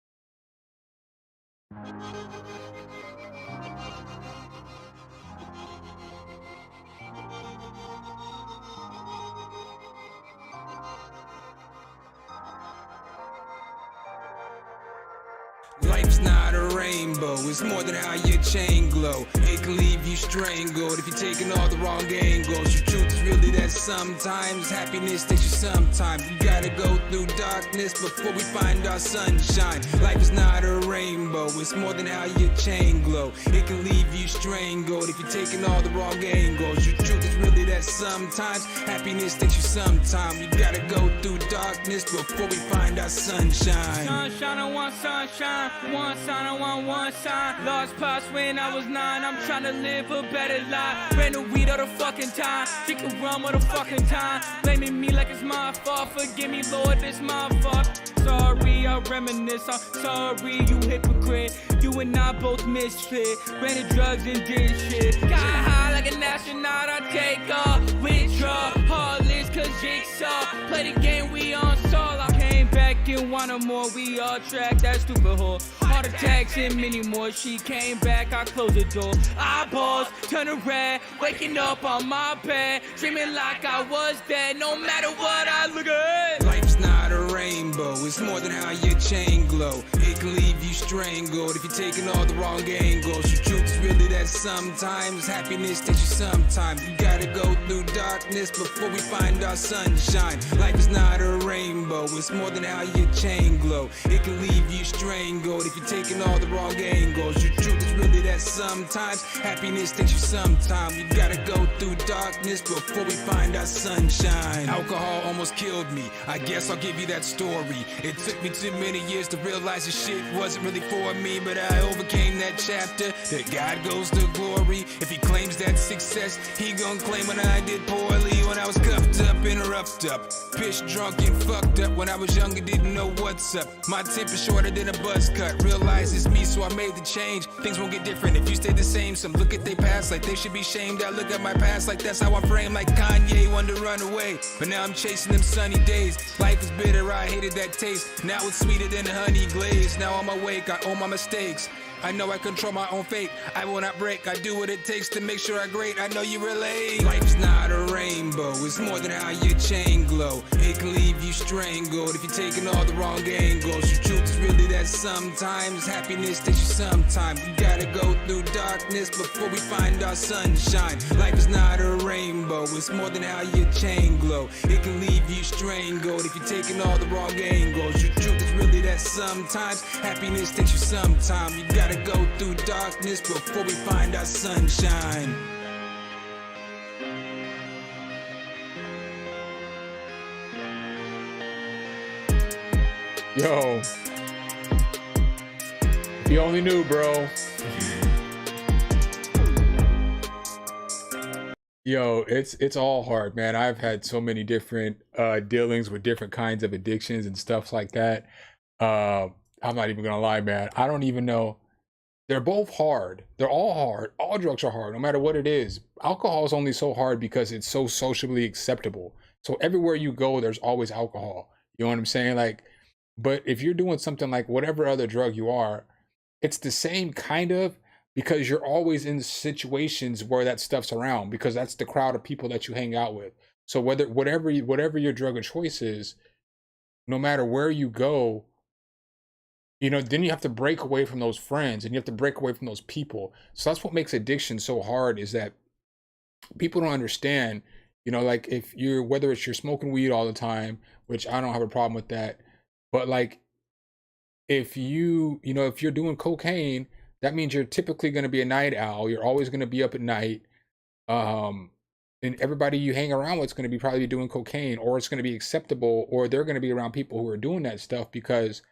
Life's not a rainbow, it's more than how your chain glow. It can leave you strangled if you're taking all the wrong angles. The truth is really that sometimes happiness takes you sometimes. You gotta go through darkness before we find our sunshine. Life is not a rainbow, it's more than how your chain glow. It can leave you strangled strangled if you're taking all the wrong angles. The truth is really that sometimes happiness takes you sometime. We gotta go through darkness before we find our sunshine. Sunshine, I want sunshine. One sign, I want one sign. Lost pops when I was 9. I'm trying to live a better life. Ran the weed all the fucking time. Drinking rum all the fucking time. Blaming me like it's my fault. Forgive me, Lord, it's my fault. Sorry, I reminisce. I'm sorry, you hypocrite. You and I both misfit. Ran the drugs and did shit. Got high like an astronaut. I take off, withdraw. Heartless, cause jigsaw. Play the game, we on Saul. I came back and wanted more. We all track that stupid whore. Heart attacks and many more. She came back, I closed the door. Eyeballs turning red. Waking up on my bed. Dreaming like I was dead. No matter what I look at. Life's not a rainbow, it's more than how your chain glow. It can leave you strangled if you're taking all the wrong angles. The truth is really that sometimes happiness takes you sometime. You gotta go through darkness before we find our sunshine. Life is not a rainbow, it's more than how your chain glow. It can leave you strangled if you're taking all the wrong angles. The truth is really that sometimes happiness takes you sometime. You gotta go through darkness before we find our sunshine. Alcohol almost killed me, I guess I'll give you that story. It took me too many years to realize this shit wasn't really for me, but I overcame that chapter. That God goes to glory. If he claims that success, he gon' claim when I did poorly. When I was cuffed up and roughed up, pissed, drunk and fucked up. When I was younger, didn't know what's up. My temper shorter than a buzz cut. Realize it's me, so I made the change. Things won't get different if you stay the same. Some look at their past like they should be shamed. I look at my past like that's how I'm framed. Like Kanye wanted to run away, but now I'm chasing them sunny days. Life is bitter, I hated that taste. Now it's sweeter than a honey glaze. Now I'm awake, I own my mistakes. I know I control my own fate. I will not break. I do what it takes to make sure I great. I know you relate. Life's not a rainbow. It's more than how your chain glow. It can leave you strangled if you're taking all the wrong angles. The truth is really that sometimes happiness takes you sometime. You gotta go through darkness before we find our sunshine. Life is not a rainbow. It's more than how your chain glow. It can leave you strangled if you're taking all the wrong angles. The truth is really that sometimes happiness takes you sometime. You gotta go through darkness before we find our sunshine. Yo, if you only knew, bro. Yo, it's all hard, man. I've had so many different dealings with different kinds of addictions and stuff like that. I'm not even gonna lie, man. I don't even know. They're both hard. They're all hard. All drugs are hard, no matter what it is. Alcohol is only so hard because it's so socially acceptable. So everywhere you go, there's always alcohol. You know what I'm saying? Like, but if you're doing something like whatever other drug you are, it's the same kind of, because you're always in situations where that stuff's around, because that's the crowd of people that you hang out with. So whatever your drug of choice is, no matter where you go, you know, then you have to break away from those friends and you have to break away from those people. So that's what makes addiction so hard, is that people don't understand, you know, like whether it's you're smoking weed all the time, which I don't have a problem with that. But like, if you're doing cocaine, that means you're typically going to be a night owl. You're always going to be up at night. And everybody you hang around with is going to be probably doing cocaine, or it's going to be acceptable, or they're going to be around people who are doing that stuff because,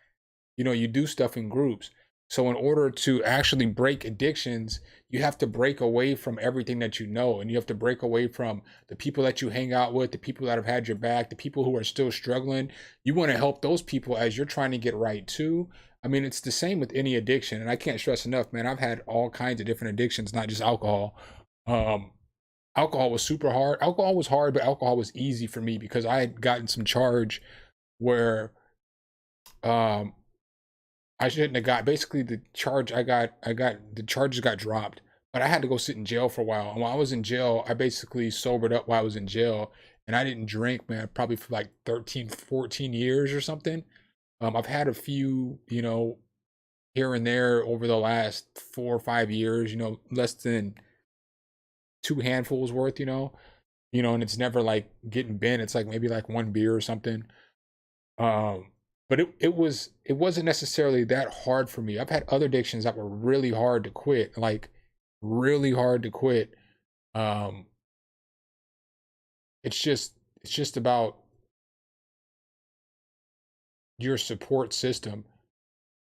you know, you do stuff in groups. So in order to actually break addictions, you have to break away from everything that you know, and you have to break away from the people that you hang out with, the people that have had your back, the people who are still struggling. You want to help those people as you're trying to get right too. I mean, it's the same with any addiction, and I can't stress enough, man. I've had all kinds of different addictions, not just alcohol. Alcohol was super hard. Alcohol was hard, but alcohol was easy for me because I had gotten some charge where I shouldn't have got. Basically, the charges got dropped, but I had to go sit in jail for a while. And while I was in jail, I basically sobered up while I was in jail, and I didn't drink, man, probably for like 13, 14 years or something. I've had a few, you know, here and there over the last 4 or 5 years, you know, less than 2 handfuls worth, you know, and it's never like getting bent. It's like maybe like 1 beer or something. But it wasn't necessarily that hard for me. I've had other addictions that were really hard to quit. Like really hard to quit. It's just about your support system.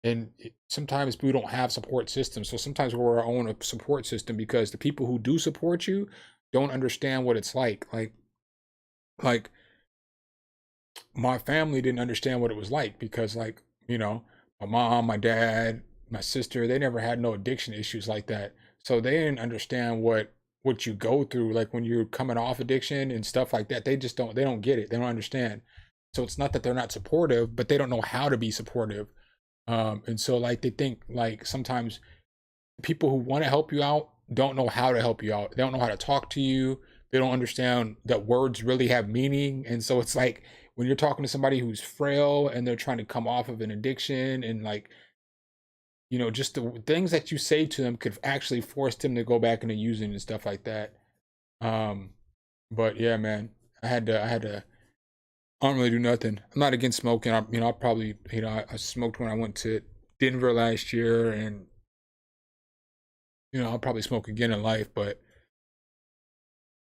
And sometimes we don't have support systems. So sometimes we're our own support system, because the people who do support you don't understand what it's like. Like my family didn't understand what it was like, because like, my mom, my dad, my sister, they never had no addiction issues like that. So they didn't understand what you go through, like when you're coming off addiction and stuff like that. They don't get it. They don't understand. So it's not that they're not supportive, but they don't know how to be supportive. And so like they think like sometimes people who want to help you out don't know how to help you out. They don't know how to talk to you. They don't understand that words really have meaning. And so it's like when you're talking to somebody who's frail and they're trying to come off of an addiction, and like, just the things that you say to them could actually force them to go back into using and stuff like that. But yeah, man, I don't really do nothing. I'm not against smoking. I probably, I smoked when I went to Denver last year, and I'll probably smoke again in life, but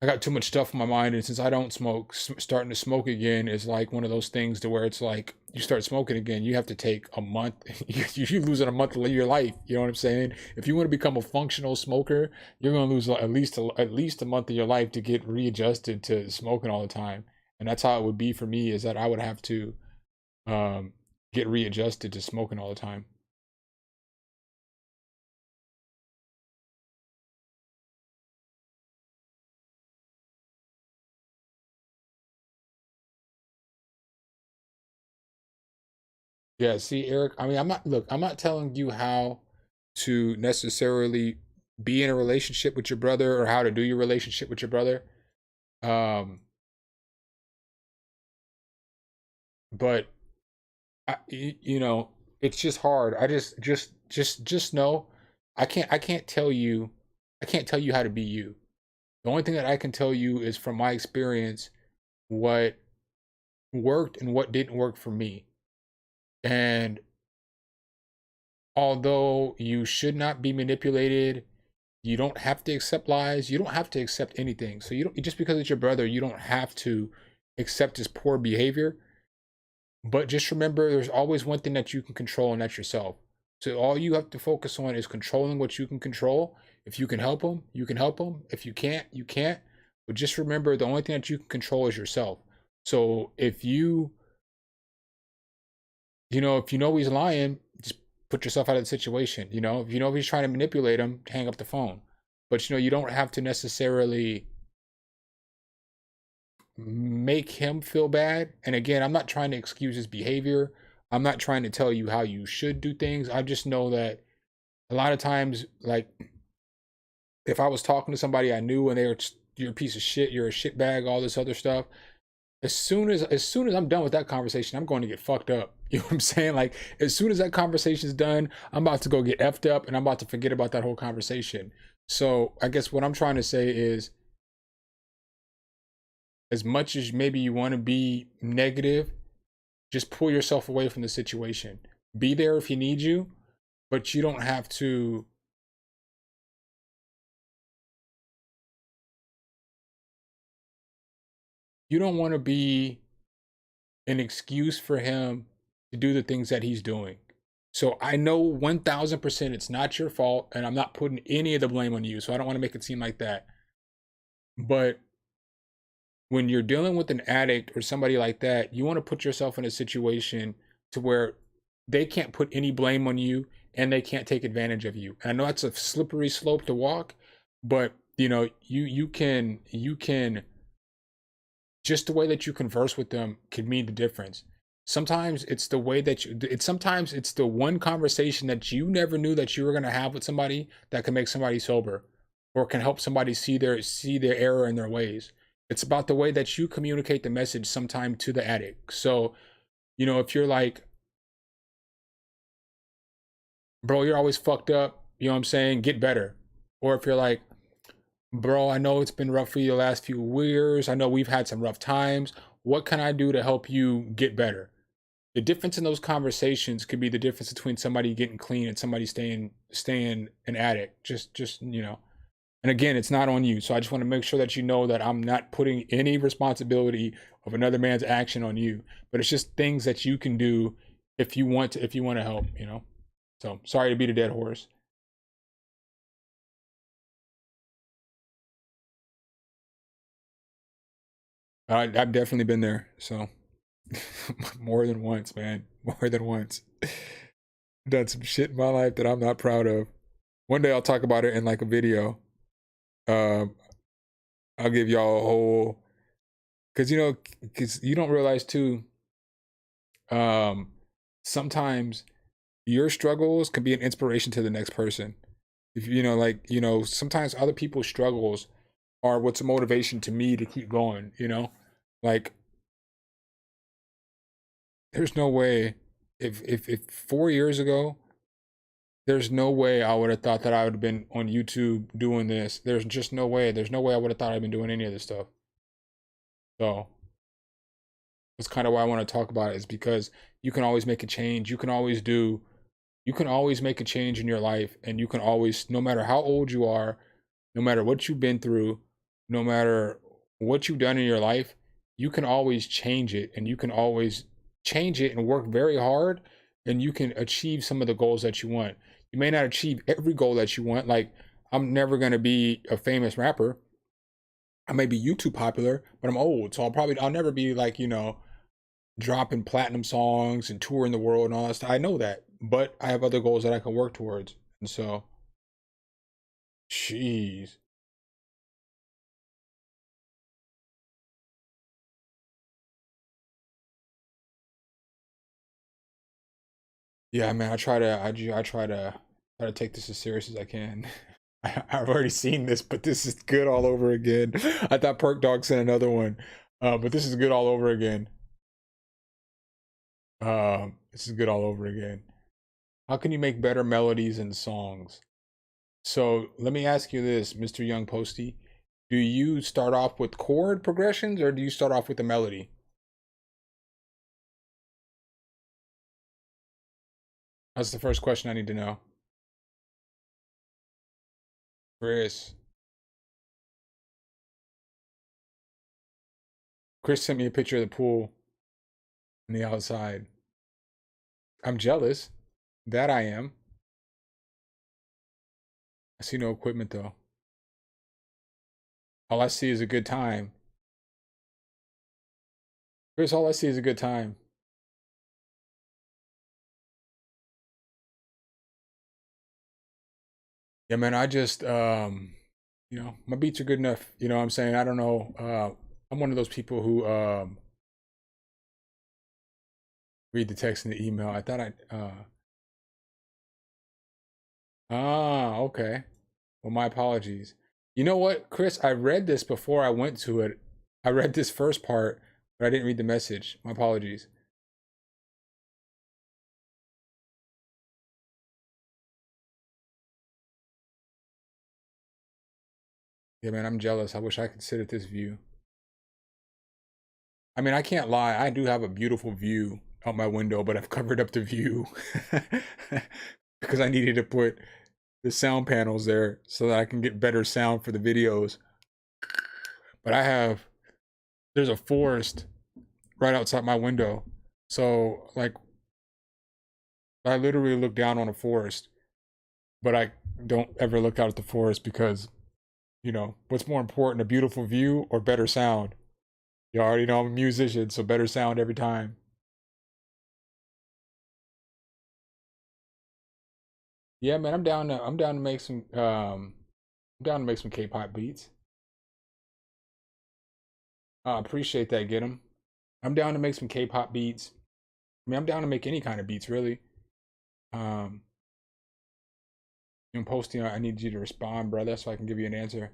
I got too much stuff in my mind. And since I don't smoke, starting to smoke again is like one of those things to where it's like you start smoking again, you have to take a month. You lose a month of your life. You know what I'm saying? If you want to become a functional smoker, you're going to lose at least a month of your life to get readjusted to smoking all the time. And that's how it would be for me, is that I would have to get readjusted to smoking all the time. Yeah, see, Eric, I mean, I'm not telling you how to necessarily be in a relationship with your brother, or how to do your relationship with your brother. Um, but it's just hard. I just know I can't tell you how to be you. The only thing that I can tell you is from my experience what worked and what didn't work for me. And although you should not be manipulated, you don't have to accept lies. You don't have to accept anything. So you don't, just because it's your brother, you don't have to accept his poor behavior. But just remember, there's always one thing that you can control, and that's yourself. So all you have to focus on is controlling what you can control. If you can help him, you can help him. If you can't, you can't. But just remember, the only thing that you can control is yourself. So if if he's lying, just put yourself out of the situation. If he's trying to manipulate him, hang up the phone. But you don't have to necessarily make him feel bad. And again, I'm not trying to excuse his behavior. I'm not trying to tell you how you should do things. I just know that a lot of times, like, if I was talking to somebody I knew and they were, you're a piece of shit, you're a shitbag, all this other stuff, as soon as I'm done with that conversation, I'm going to get fucked up. You know what I'm saying? Like, as soon as that conversation's done, I'm about to go get effed up, and I'm about to forget about that whole conversation. So I guess what I'm trying to say is, as much as maybe you want to be negative, just pull yourself away from the situation. Be there if he needs you, but you don't have to. You don't want to be an excuse for him to do the things that he's doing. So I know 1000% it's not your fault, and I'm not putting any of the blame on you. So I don't want to make it seem like that. But when you're dealing with an addict or somebody like that, you want to put yourself in a situation to where they can't put any blame on you, and they can't take advantage of you. And I know that's a slippery slope to walk, but you can just the way that you converse with them could mean the difference. Sometimes it's the way that sometimes it's the one conversation that you never knew that you were going to have with somebody that can make somebody sober, or can help somebody see their error in their ways. It's about the way that you communicate the message sometime to the addict. So, if you're like, bro, you're always fucked up, you know what I'm saying? Get better. Or if you're like, bro, I know it's been rough for you the last few years. I know we've had some rough times. What can I do to help you get better? The difference in those conversations could be the difference between somebody getting clean and somebody staying an addict. Just And again, it's not on you. So I just want to make sure that you know that I'm not putting any responsibility of another man's action on you, but it's just things that you can do if you want to help, you know? So sorry to beat a dead horse. I've definitely been there. So more than once, man, more than once. Done some shit in my life that I'm not proud of. One day I'll talk about it in like a video. I'll give y'all a whole, because you don't realize too, sometimes your struggles can be an inspiration to the next person. If sometimes other people's struggles are what's a motivation to me to keep going, like there's no way if 4 years ago, there's no way I would have thought that I would have been on YouTube doing this. There's just no way. There's no way I would have thought I'd been doing any of this stuff. So that's kind of why I want to talk about it, is because you can always make a change. You can always make a change in your life, and you can always, no matter how old you are, no matter what you've been through, no matter what you've done in your life, you can always change it, and you can always change it and work very hard, and you can achieve some of the goals that you want. You may not achieve every goal that you want. Like, I'm never going to be a famous rapper. I may be YouTube popular, but I'm old. So I'll never be like, dropping platinum songs and touring the world and all that stuff. I know that, but I have other goals that I can work towards. And so, jeez. Yeah, man, I try to take this as serious as I can. I've already seen this, but this is good all over again. I thought Perk Dog sent another one, but this is good all over again. This is good all over again. How can you make better melodies and songs? So let me ask you this, Mr. Young Posty. Do you start off with chord progressions, or do you start off with a melody? That's the first question I need to know. Chris sent me a picture of the pool on the outside. I'm jealous. That I am. I see no equipment though. All I see is a good time. Chris, all I see is a good time. Yeah, man, I just, my beats are good enough. You know what I'm saying? I don't know. I'm one of those people who read the text and the email. I thought okay. Well, my apologies. You know what, Chris? I read this before I went to it. I read this first part, but I didn't read the message. My apologies. Yeah, man, I'm jealous. I wish I could sit at this view. I mean, I can't lie. I do have a beautiful view out my window, but I've covered up the view because I needed to put the sound panels there so that I can get better sound for the videos. But there's a forest right outside my window. So, like, I literally look down on a forest, but I don't ever look out at the forest because, what's more important, a beautiful view or better sound? You already know I'm a musician, so better sound every time. Yeah, man, I'm down to make some K-pop beats. I appreciate that, get 'em. I'm down to make some K-pop beats. I mean, I'm down to make any kind of beats, really. Posting, I need you to respond, brother, so I can give you an answer.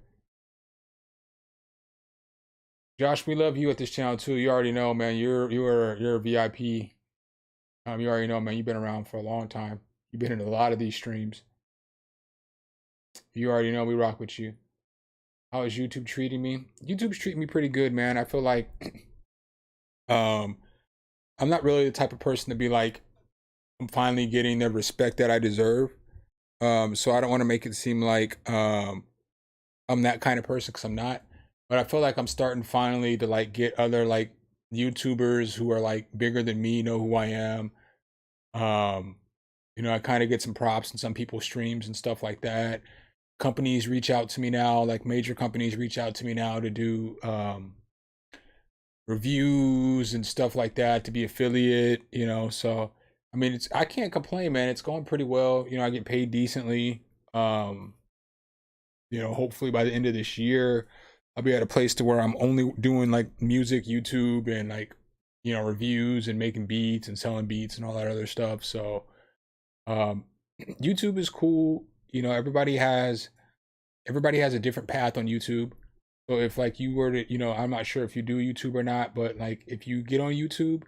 Josh, we love you at this channel too. You already know, man. You're a VIP. You already know, man. You've been around for a long time. You've been in a lot of these streams. You already know we rock with you. How is YouTube treating me? YouTube's treating me pretty good, man. I feel like I'm not really the type of person to be like, I'm finally getting the respect that I deserve. So I don't want to make it seem like I'm that kind of person because I'm not. But I feel like I'm starting finally to like get other like YouTubers who are like bigger than me know who I am. Um, I kind of get some props in some people's streams and stuff like that. Companies reach out to me now, like major companies reach out to me now to do reviews and stuff like that, to be affiliate, so I mean I can't complain, man. It's going pretty well. I get paid decently. Um, hopefully by the end of this year, I'll be at a place to where I'm only doing like music, YouTube, and like, reviews and making beats and selling beats and all that other stuff. So, um, YouTube is cool. Everybody has a different path on YouTube. So if like you were to, I'm not sure if you do YouTube or not, but like if you get on YouTube,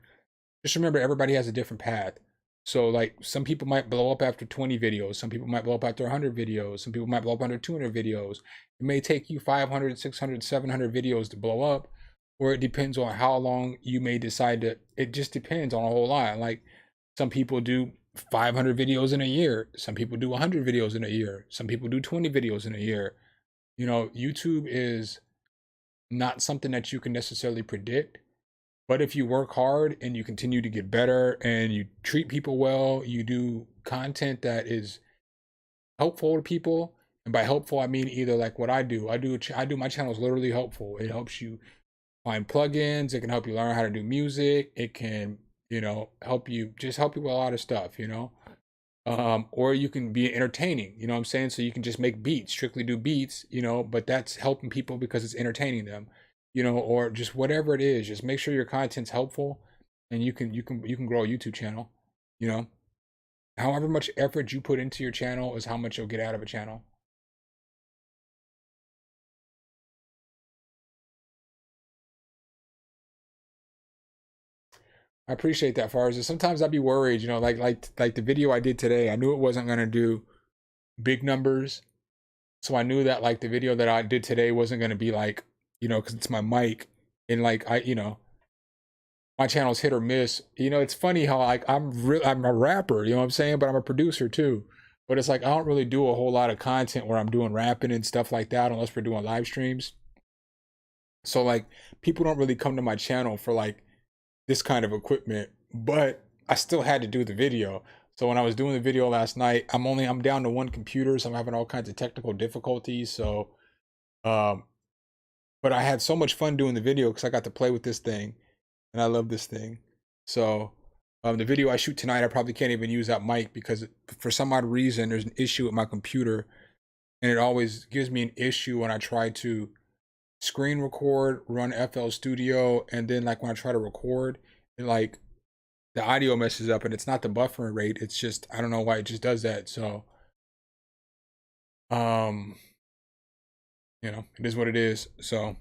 just remember everybody has a different path. So like some people might blow up after 20 videos, some people might blow up after 100 videos, some people might blow up under 200 videos. It may take you 500, 600, 700 videos to blow up, or it depends on how long you may decide to. It just depends on a whole lot. Like some people do 500 videos in a year, some people do 100 videos in a year, some people do 20 videos in a year. YouTube is not something that you can necessarily predict. But if you work hard and you continue to get better and you treat people well, you do content that is helpful to people. And by helpful, I mean either like what I do. I do my channel is literally helpful. It helps you find plugins. It can help you learn how to do music. It can, help you with a lot of stuff. Or you can be entertaining, you know what I'm saying? So you can just make beats, strictly do beats, but that's helping people because it's entertaining them, or just whatever it is. Just make sure your content's helpful, and you can grow a YouTube channel, you know. However much effort you put into your channel is how much you'll get out of a channel. I appreciate that, Farza. Sometimes I'd be worried, like the video I did today. I knew it wasn't gonna do big numbers. So I knew that like the video that I did today wasn't going to be like, because it's my mic, and like my channel's hit or miss. It's funny how like I'm a rapper, you know what I'm saying, but I'm a producer too. But it's like I don't really do a whole lot of content where I'm doing rapping and stuff like that unless we're doing live streams. So like people don't really come to my channel for like this kind of equipment, but I still had to do the video. So when I was doing the video last night, I'm down to one computer, so I'm having all kinds of technical difficulties. So um but I had so much fun doing the video because I got to play with this thing, and I love this thing. So the video I shoot tonight, I probably can't even use that mic because for some odd reason there's an issue with my computer, and it always gives me an issue when I try to screen record, run FL Studio, and then like when I try to record, it like the audio messes up, and it's not the buffering rate. It's just I don't know why it just does that. So um it is what it is. So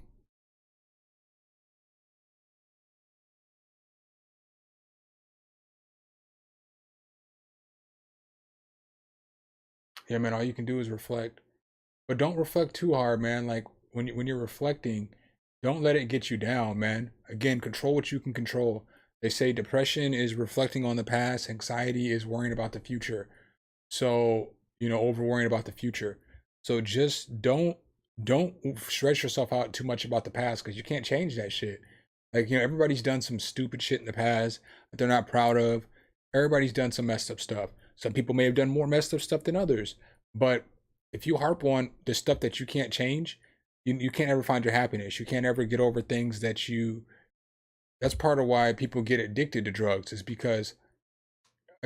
yeah, man, all you can do is reflect. But don't reflect too hard, man. Like when you're reflecting, don't let it get you down, man. Again, control what you can control. They say depression is reflecting on the past, anxiety is worrying about the future. So, over worrying about the future. So just don't stress yourself out too much about the past because you can't change that shit. Like, everybody's done some stupid shit in the past that they're not proud of. Everybody's done some messed up stuff. Some people may have done more messed up stuff than others. But if you harp on the stuff that you can't change, you can't ever find your happiness. You can't ever get over things that's part of why people get addicted to drugs, is because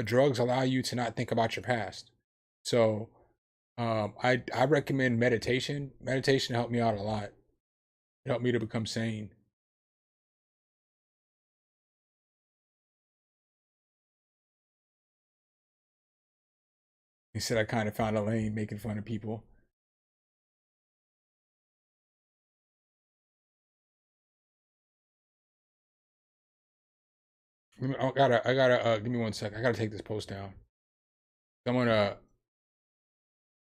drugs allow you to not think about your past. So I recommend meditation. Meditation helped me out a lot. It helped me to become sane. He said I kind of found a lane making fun of people. I gotta give me 1 second. I gotta take this post down. I'm gonna,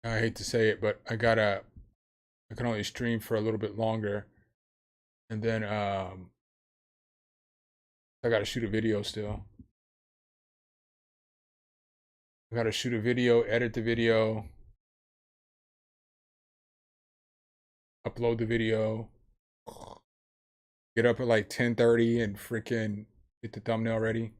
I hate to say it, but I can only stream for a little bit longer. And then I gotta shoot a video still. I gotta shoot a video, edit the video. upload the video, get up at like 10:30 and freaking get the thumbnail ready.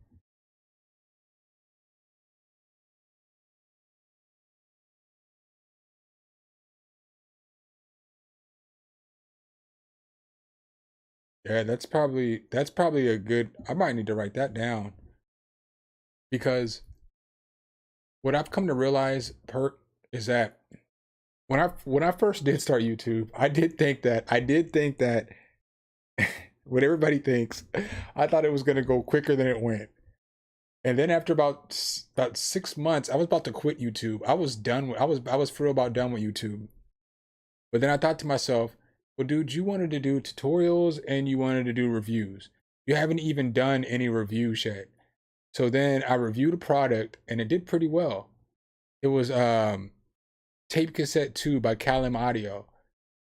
Yeah, that's probably a good, I might need to write that down, because what I've come to realize, Perk, is that when I first did start YouTube, I did think that what everybody thinks, I thought it was going to go quicker than it went. And then after about 6 months, I was about to quit YouTube. I was for real about done with YouTube. But then I thought to myself, well, dude, you wanted to do tutorials and you wanted to do reviews. You haven't even done any reviews yet. So then I reviewed a product and it did pretty well. It was Tape Cassette 2 by Callum Audio.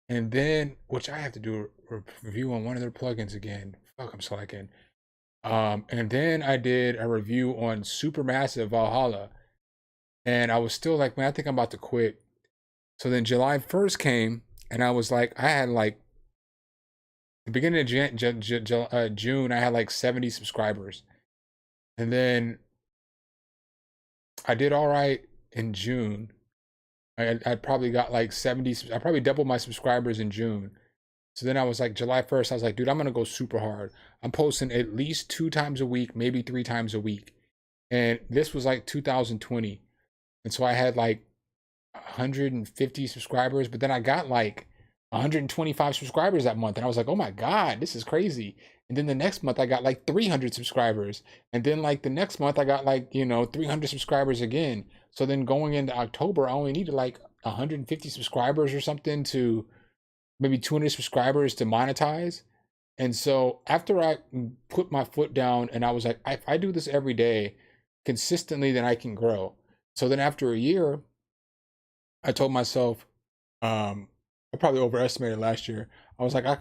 And then, which I have to do a review on one of their plugins again. Fuck, I'm slacking. And then I did a review on Supermassive Valhalla. And I was still like, man, I think I'm about to quit. So then July 1st came, and I was like, I had like, the beginning of June, I had like 70 subscribers. And then I did all right in June. I probably got like 70, I probably doubled my subscribers in June. So then I was like, July 1st, I was like, dude, I'm going to go super hard. I'm posting at least 2 times a week, maybe 3 times a week. And this was like 2020. And so I had like 150 subscribers, but then I got like 125 subscribers that month. And I was like, oh my God, this is crazy. And then the next month I got like 300 subscribers. And then like the next month I got like, 300 subscribers again. So then going into October, I only needed like 150 subscribers or something to maybe 200 subscribers to monetize. And so after I put my foot down and I was like, if I do this every day consistently, then I can grow. So then after a year, I told myself, I probably overestimated last year. I was like, I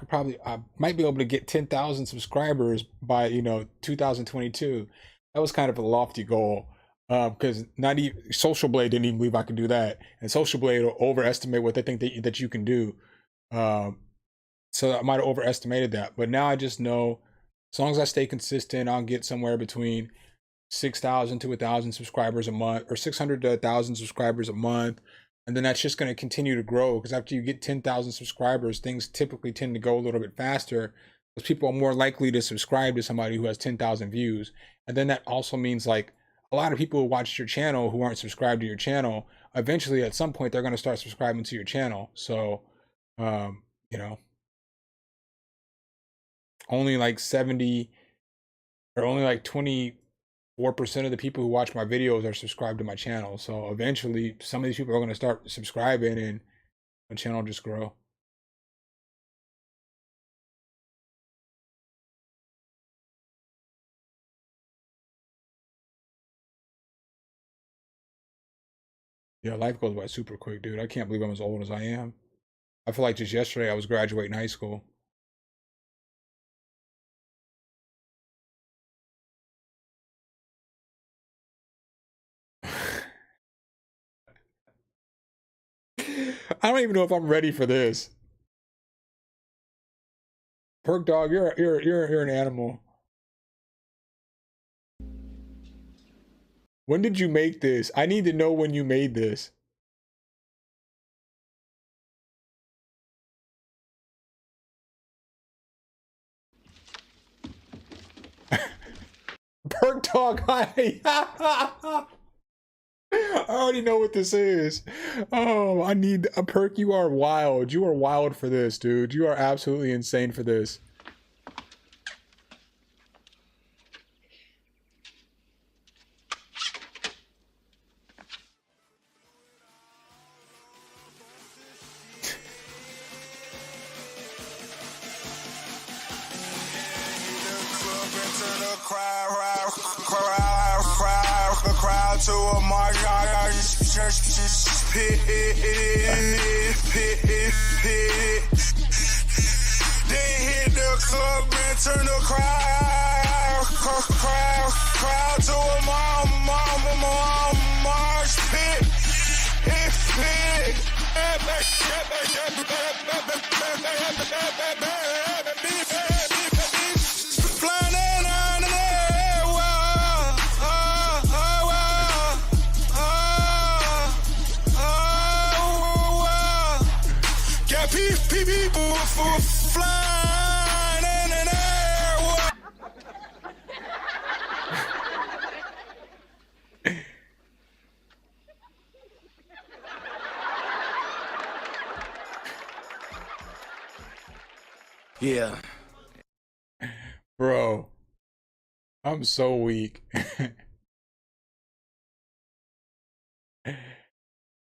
might be able to get 10,000 subscribers by, 2022. That was kind of a lofty goal. Because not even Social Blade didn't even believe I could do that. And Social Blade will overestimate what they think that you can do. So I might have overestimated that. But now I just know, as long as I stay consistent, I'll get somewhere between 6,000 to 1,000 subscribers a month, or 600 to 1,000 subscribers a month. And then that's just going to continue to grow, because after you get 10,000 subscribers, things typically tend to go a little bit faster, because people are more likely to subscribe to somebody who has 10,000 views. And then that also means like a lot of people who watch your channel who aren't subscribed to your channel, eventually at some point they're going to start subscribing to your channel. So, only like 70 or only like 24% of the people who watch my videos are subscribed to my channel. So eventually some of these people are going to start subscribing and my channel will just grow. Yeah, life goes by super quick, dude. I can't believe I'm as old as I am. I feel like just yesterday I was graduating high school. I don't even know if I'm ready for this. Perk Dog, you're an animal. When did you make this? I need to know when you made this. Perk Dog, I already know what this is. Oh, I need a Perk. You are wild. You are wild for this, dude. You are absolutely insane for this. To a mark, Then hit the club and turn the crowd to a march pit. people flying in the air. Yeah. Bro, I'm so weak.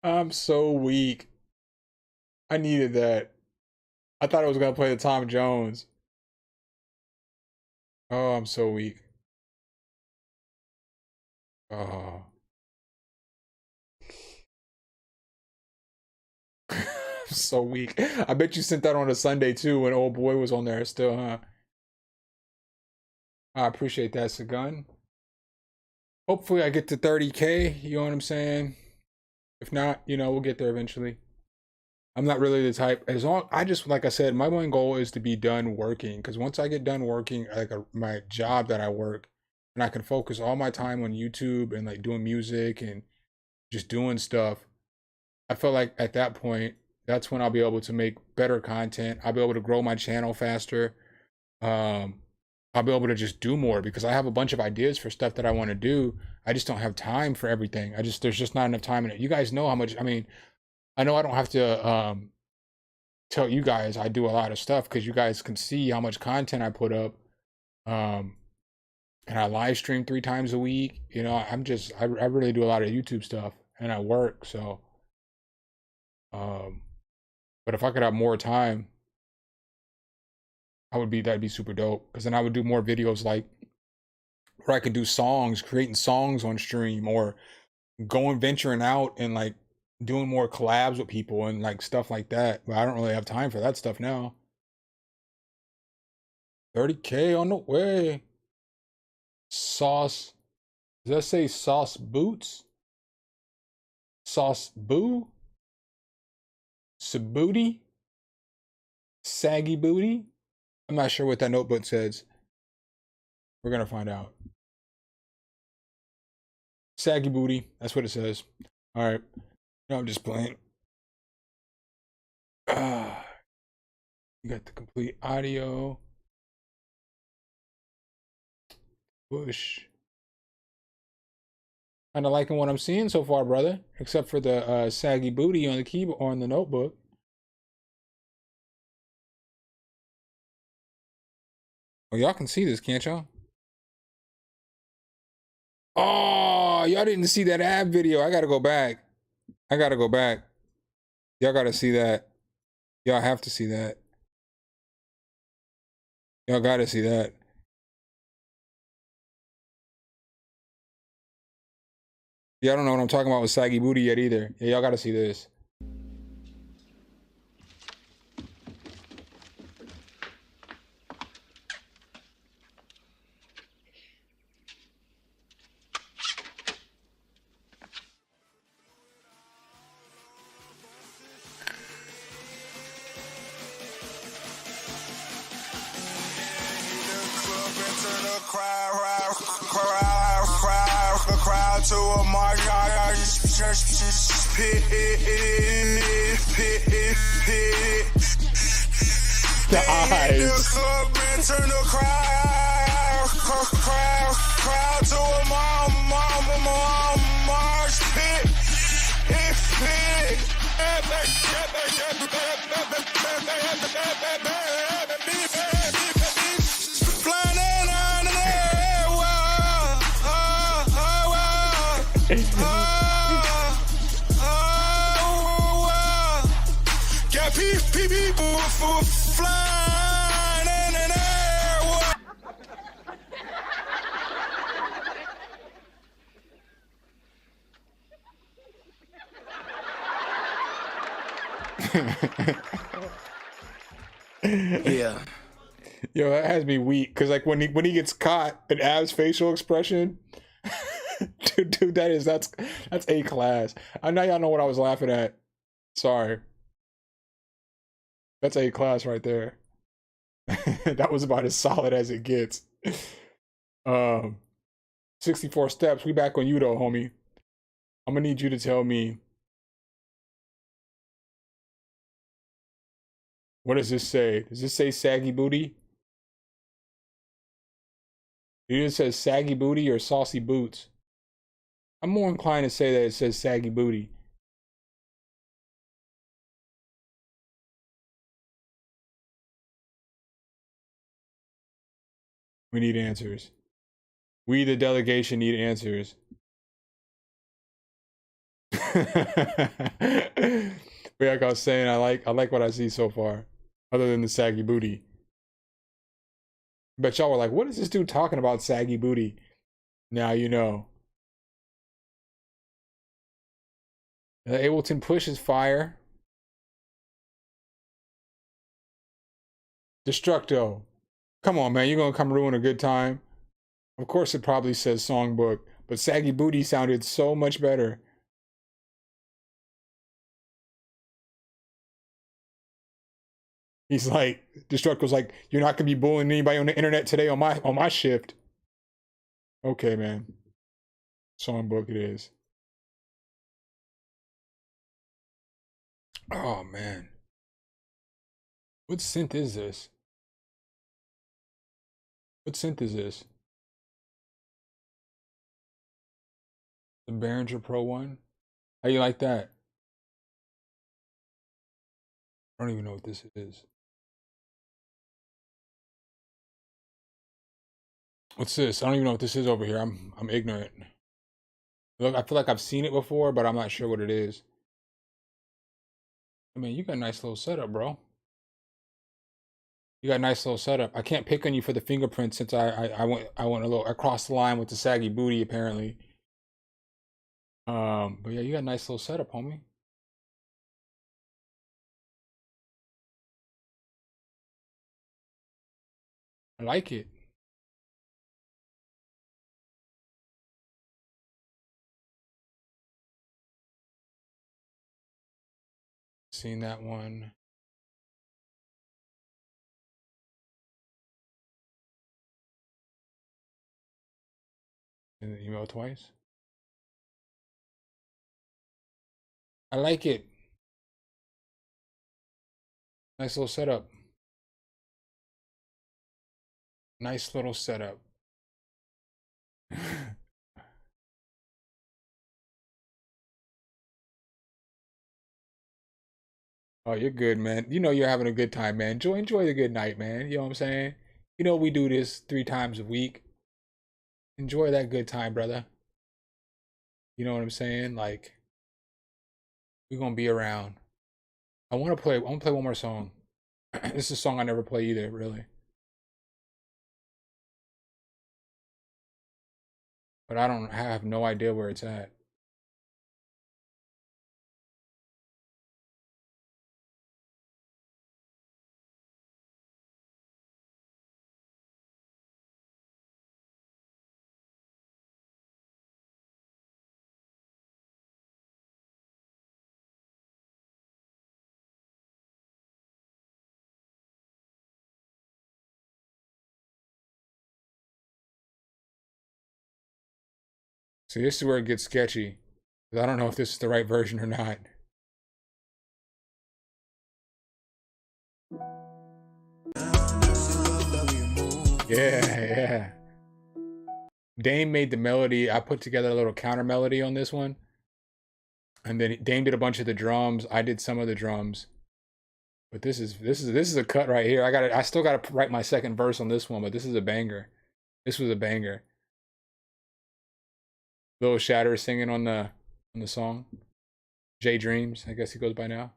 I'm so weak. I needed that. I thought I was gonna play the Tom Jones. Oh, I'm so weak. Oh. I'm so weak. I bet you sent that on a Sunday too when old boy was on there still, huh? I appreciate that, Sagun. Hopefully I get to 30K, you know what I'm saying? If not, you know, we'll get there eventually. I'm not really the type, as long, I just, like I said, my main goal is to be done working. Because once I get done working, like my job that I work, and I can focus all my time on YouTube and like doing music and just doing stuff, I feel like at that point, that's when I'll be able to make better content. I'll be able to grow my channel faster. I'll be able to just do more because I have a bunch of ideas for stuff that I want to do. I just don't have time for everything. There's just not enough time in it. You guys know how much, I mean, I know I don't have to tell you guys I do a lot of stuff because you guys can see how much content I put up. And I live stream 3 times a week. You know, I really do a lot of YouTube stuff and I work. So, but if I could have more time, that'd be super dope. Because then I would do more videos like where I could do songs, creating songs on stream, or going venturing out and like doing more collabs with people and like stuff like that. But I don't really have time for that stuff now. 30K on the way. Sauce. Does that say Sauce Boots? Sauce Boo? Sabooty? Saggy Booty? I'm not sure what that notebook says. We're gonna find out. Saggy Booty. That's what it says. All right. No, I'm just playing. You got the complete audio. Bush. Kind of liking what I'm seeing so far, brother. Except for the saggy booty on the keyboard, on the notebook. Oh, y'all can see this, can't y'all? Oh, y'all didn't see that ad video. I gotta go back. I gotta go back. Y'all gotta see that. Y'all have to see that. Y'all gotta see that. Y'all don't know what I'm talking about with saggy booty yet either. Yeah, y'all gotta see this. Crowd to a mark, The eyes. Turn the crowd to a march pit. Flying on the air, got people flying in the air. Yeah. Yo, that has me weak because like when he gets caught, an Ab's facial expression, dude, that's A class. I know y'all know what I was laughing at. Sorry, that's A class right there. That was about as solid as it gets. 64 steps. We back on you though, homie. I'm gonna need you to tell me What does this say? Does this say saggy booty? It either says saggy booty or saucy boots. I'm more inclined to say that it says saggy booty. We need answers. We, the delegation, need answers. But like I was saying, I like what I see so far, other than the saggy booty. Bet y'all were like, what is this dude talking about, saggy booty? Now you know. The Ableton push is fire. Destructo. Come on, man, you're gonna come ruin a good time. Of course it probably says songbook, but saggy booty sounded so much better. He's like, Destructo's like, you're not gonna be bullying anybody on the internet today on my shift. Okay, man. Songbook it is. Oh man. What synth is this? What synth is this? The Behringer Pro 1? How you like that? I don't even know what this is. What's this? I don't even know what this is over here. I'm ignorant. Look, I feel like I've seen it before, but I'm not sure what it is. I mean, you got a nice little setup, bro. You got a nice little setup. I can't pick on you for the fingerprints since I went a little across the line with the saggy booty apparently. But yeah, you got a nice little setup, homie. I like it. Seen that one. In the email twice. I like it. Nice little setup. Nice little setup. Oh, you're good, man. You know you're having a good time, man. Enjoy the good night, man. You know what I'm saying? You know we do this 3 times a week. Enjoy that good time, brother. You know what I'm saying? Like, we're gonna be around. I wanna play one more song. This is a song I never play either, really. But I have no idea where it's at. See, this is where it gets sketchy. 'Cause I don't know if this is the right version or not. Yeah. Dame made the melody. I put together a little counter melody on this one. And then Dame did a bunch of the drums. I did some of the drums. But this is a cut right here. I still gotta write my second verse on this one, but this is a banger. This was a banger. Lil Shatter singing on the song. J Dreams, I guess he goes by now.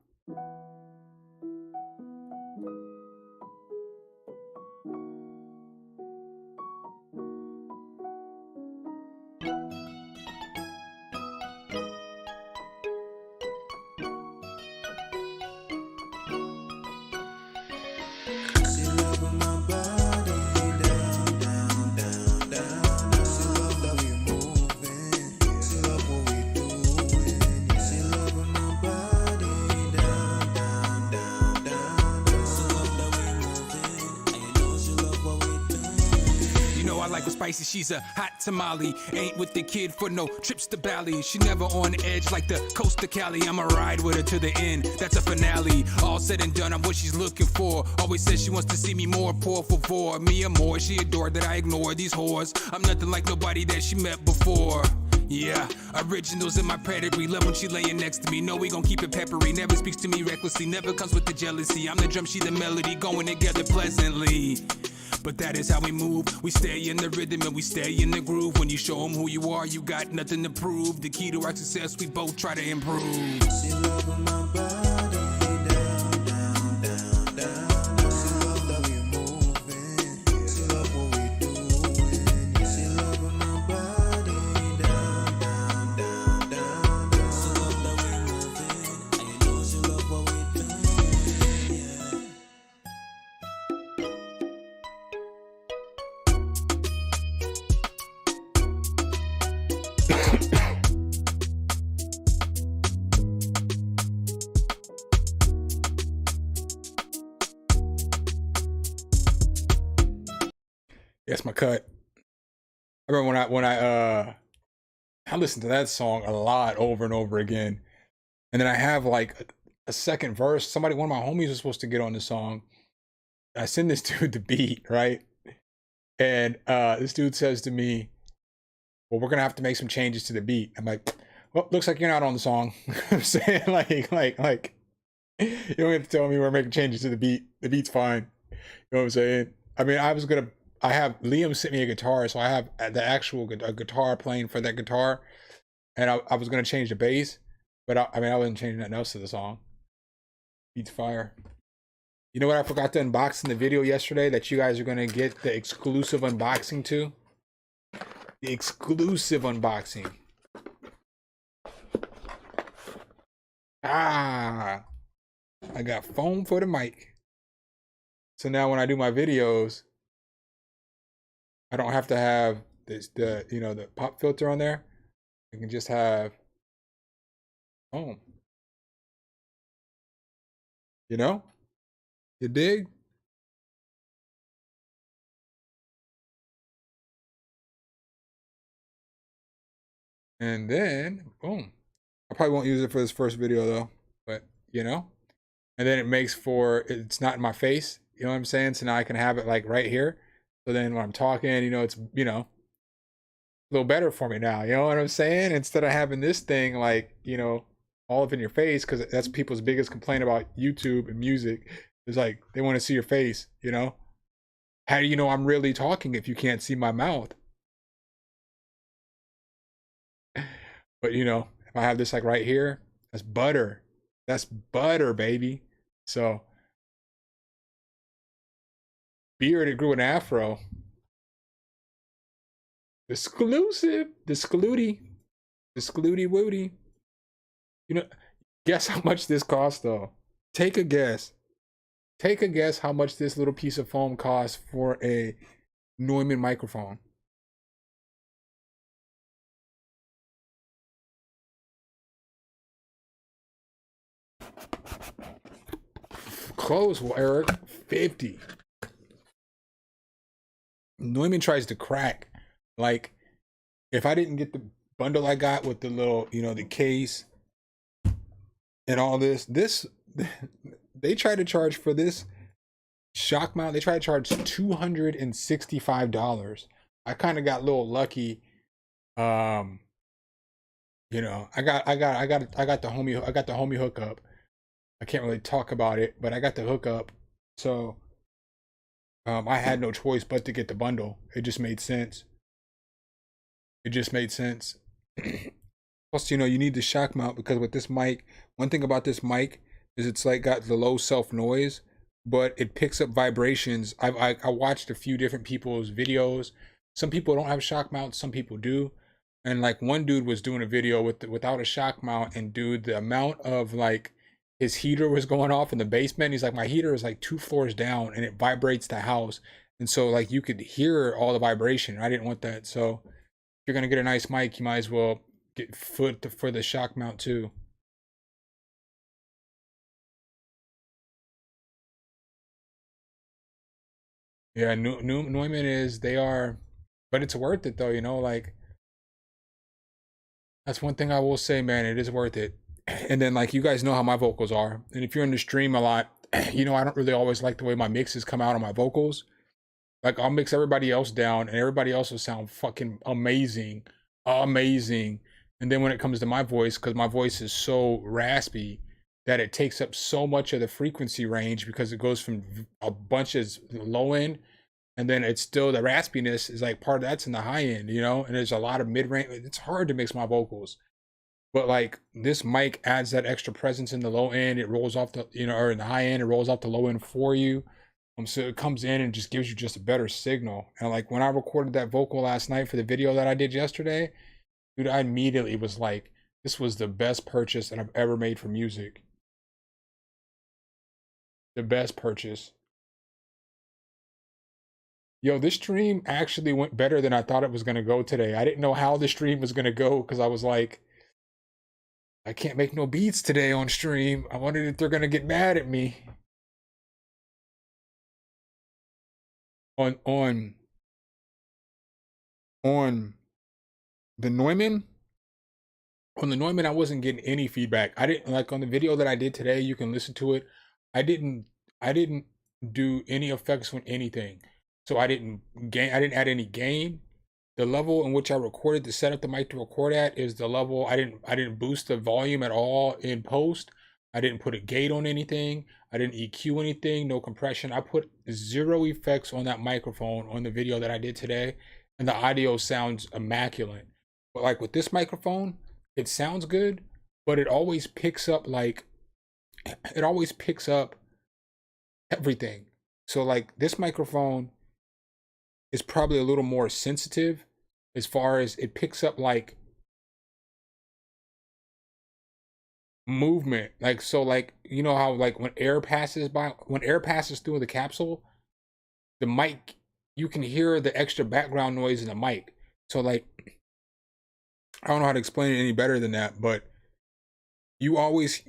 spicy, she's a hot tamale. Ain't with the kid for no trips to Bali. She never on edge like the coast of Cali. I'ma ride with her to the end, that's a finale. All said and done, I'm what she's looking for. Always says she wants to see me more, por favor. Me more, she adored that I ignore these whores. I'm nothing like nobody that she met before. Yeah, originals in my pedigree. Love when she laying next to me. Know we gon' keep it peppery. Never speaks to me recklessly. Never comes with the jealousy. I'm the drum, she the melody. Going together pleasantly. But that is how we move. We stay in the rhythm and we stay in the groove. When you show them who you are, you got nothing to prove. The key to our success, we both try to improve. She loving my body, down, down, down, down. She love that we moving. She love what we doing. She loving my body, down, down, down, down, down. She love that we moving. And you know she love what we doing. Yeah. That's my cut. I remember when I listened to that song a lot over and over again. And then I have like a second verse. Somebody, one of my homies was supposed to get on the song. I send this dude the beat, right? And this dude says to me, well, we're gonna have to make some changes to the beat. I'm like, well, looks like you're not on the song. I'm saying like you don't have to tell me we're making changes to the beat. The beat's fine. You know what I'm saying? I mean, I have Liam sent me a guitar, so I have the actual guitar playing for that guitar, and I was gonna change the bass, but I mean I wasn't changing nothing else to the song. Beats fire. You know what I forgot to unbox in the video yesterday that you guys are gonna get the exclusive unboxing to? The exclusive unboxing. I got foam for the mic. So now when I do my videos, I don't have to have the pop filter on there. I can just have foam. You know? You dig? And then, boom. I probably won't use it for this first video though, but you know? And then it makes for, it's not in my face, you know what I'm saying? So now I can have it like right here. So then when I'm talking, you know, it's, you know, a little better for me now, you know what I'm saying? Instead of having this thing like, you know, all up in your face, because that's people's biggest complaint about YouTube and music is like, they want to see your face, you know? How do you know I'm really talking if you can't see my mouth? But you know, if I have this like right here, that's butter. That's butter, baby. So, beard, it grew an afro. Exclusive. The Sclooty Woody. You know, guess how much this cost though? Take a guess. Take a guess how much this little piece of foam costs for a Neumann microphone. Close, Eric. 50. Neumann tries to crack. Like, if I didn't get the bundle I got with the little, you know, the case and all this, they try to charge for this shock mount. They try to charge $265. I kind of got a little lucky. You know, I got the homie hookup. I can't really talk about it, but I got the hookup. So I had no choice but to get the bundle. It just made sense. It just made sense. Plus, you know, you need the shock mount because with this mic, one thing about this mic is it's like got the low self noise, but it picks up vibrations. I watched a few different people's videos. Some people don't have shock mounts, some people do. And like one dude was doing a video without a shock mount, and dude, the amount of like his heater was going off in the basement. He's like, my heater is like 2 floors down and it vibrates the house. And so like you could hear all the vibration. I didn't want that. So if you're going to get a nice mic, you might as well get for the shock mount too. Yeah, Neumann is, they are but it's worth it though, you know, like that's one thing I will say, man, it is worth it. And then like you guys know how my vocals are. And if you're in the stream a lot, you know I don't really always like the way my mixes come out on my vocals. Like I'll mix everybody else down and everybody else will sound fucking amazing. Amazing. And then when it comes to my voice, because my voice is so raspy that it takes up so much of the frequency range because it goes from a bunch of low end and then it's still the raspiness is like part of that's in the high end, you know, and there's a lot of mid range. It's hard to mix my vocals, but like this mic adds that extra presence in the low end. It rolls off the, you know, or in the high end, it rolls off the low end for you. So it comes in and just gives you just a better signal. And like when I recorded that vocal last night for the video that I did yesterday, dude, I immediately was like, this was the best purchase that I've ever made for music. The best purchase. Yo, this stream actually went better than I thought it was going to go today. I didn't know how the stream was going to go because I was like, I can't make no beats today on stream. I wondered if they're going to get mad at me. On the Neumann, on the Neumann, I wasn't getting any feedback. I didn't like on the video that I did today. You can listen to it. I didn't do any effects on anything. So I didn't add any gain. The level in which I recorded to set up the mic to record at is the level I didn't boost the volume at all in post. I didn't put a gate on anything. I didn't EQ anything, no compression. I put 0 effects on that microphone on the video that I did today, and the audio sounds immaculate. But like with this microphone, it sounds good, but it always picks up everything. So like this microphone is probably a little more sensitive as far as it picks up like movement. Like, so like, you know how like when air passes through the capsule, the mic, you can hear the extra background noise in the mic. So like, I don't know how to explain it any better than that, but you always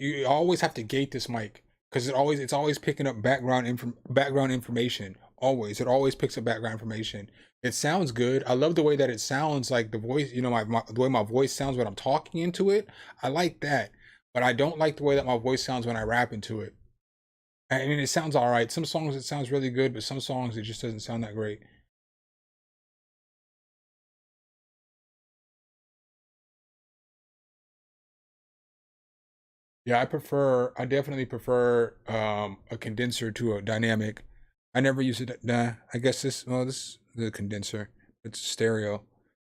have to gate this mic because it's always picking up background information. It always picks up background information. It sounds good. I love the way that it sounds, like the voice, you know, the way my voice sounds when I'm talking into it. I like that, but I don't like the way that my voice sounds when I rap into it. I mean, it sounds all right. Some songs it sounds really good, but some songs it just doesn't sound that great. Yeah, I definitely prefer a condenser to a dynamic. I never use it. Nah, I guess this is the condenser. It's stereo.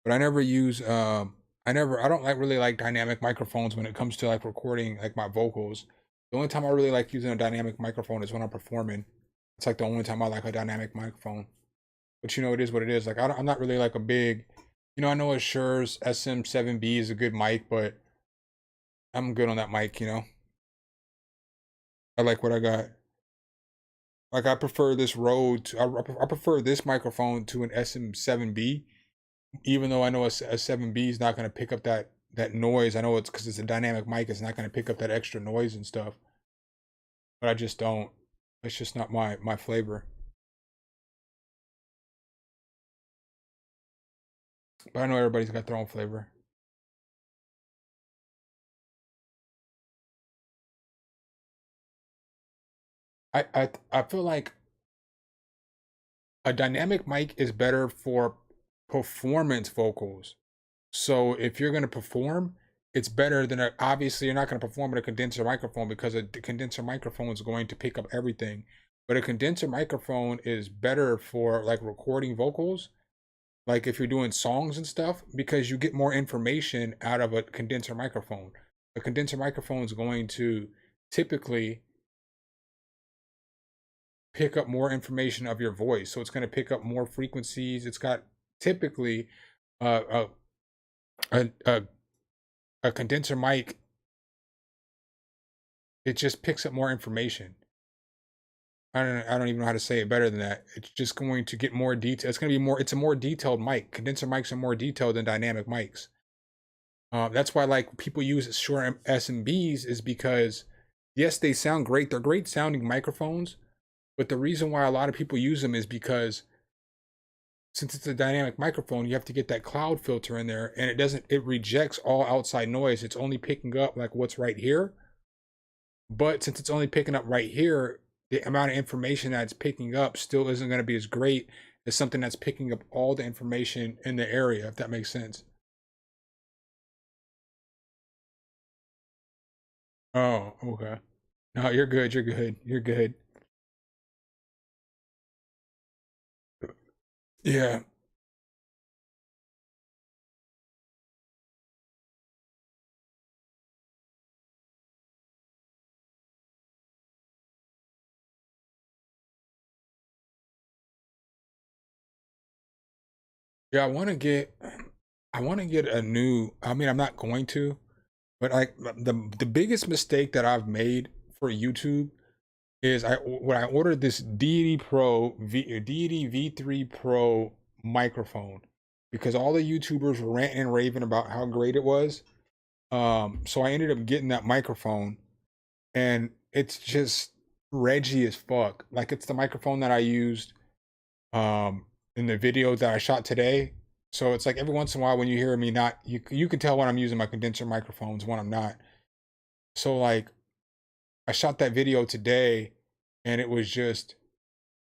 But I never use I don't really like dynamic microphones when it comes to like recording like my vocals. The only time I really like using a dynamic microphone is when I'm performing. It's like the only time I like a dynamic microphone. But you know, it is what it is. Like I'm not really like a big, you know, I know Shure's SM7B is a good mic, but I'm good on that mic, you know. I like what I got. Like I prefer this Rode. I prefer this microphone to an SM7B, even though I know a 7B is not going to pick up that noise. I know it's because it's a dynamic mic. It's not going to pick up that extra noise and stuff. But I just don't. It's just not my flavor. But I know everybody's got their own flavor. I feel like a dynamic mic is better for performance vocals. So if you're going to perform, it's better than obviously you're not going to perform with a condenser microphone because a condenser microphone is going to pick up everything. But a condenser microphone is better for like recording vocals, like if you're doing songs and stuff, because you get more information out of a condenser microphone. A condenser microphone is going to typically pick up more information of your voice. So it's going to pick up more frequencies. It's got typically a condenser mic. It just picks up more information. I don't even know how to say it better than that. It's just going to get more detail. It's going to be more, it's a more detailed mic. Condenser mics are more detailed than dynamic mics. That's why like people use Shure SMBs is because yes, they sound great. They're great sounding microphones. But the reason why a lot of people use them is because since it's a dynamic microphone, you have to get that cloud filter in there, and it rejects all outside noise. It's only picking up like what's right here. But since it's only picking up right here, the amount of information that it's picking up still isn't going to be as great as something that's picking up all the information in the area, if that makes sense. Oh, okay. No, you're good. You're good. You're good. Yeah. Yeah, I want to get a new, I mean, I'm not going to, but like the biggest mistake that I've made for YouTube is when I ordered this Deity V3 Pro microphone, because all the YouTubers were ranting and raving about how great it was. So I ended up getting that microphone, and it's just Reggie as fuck. Like, it's the microphone that I used in the video that I shot today. So it's like every once in a while when you hear me not, you can tell when I'm using my condenser microphones, when I'm not. So like I shot that video today, and it was just,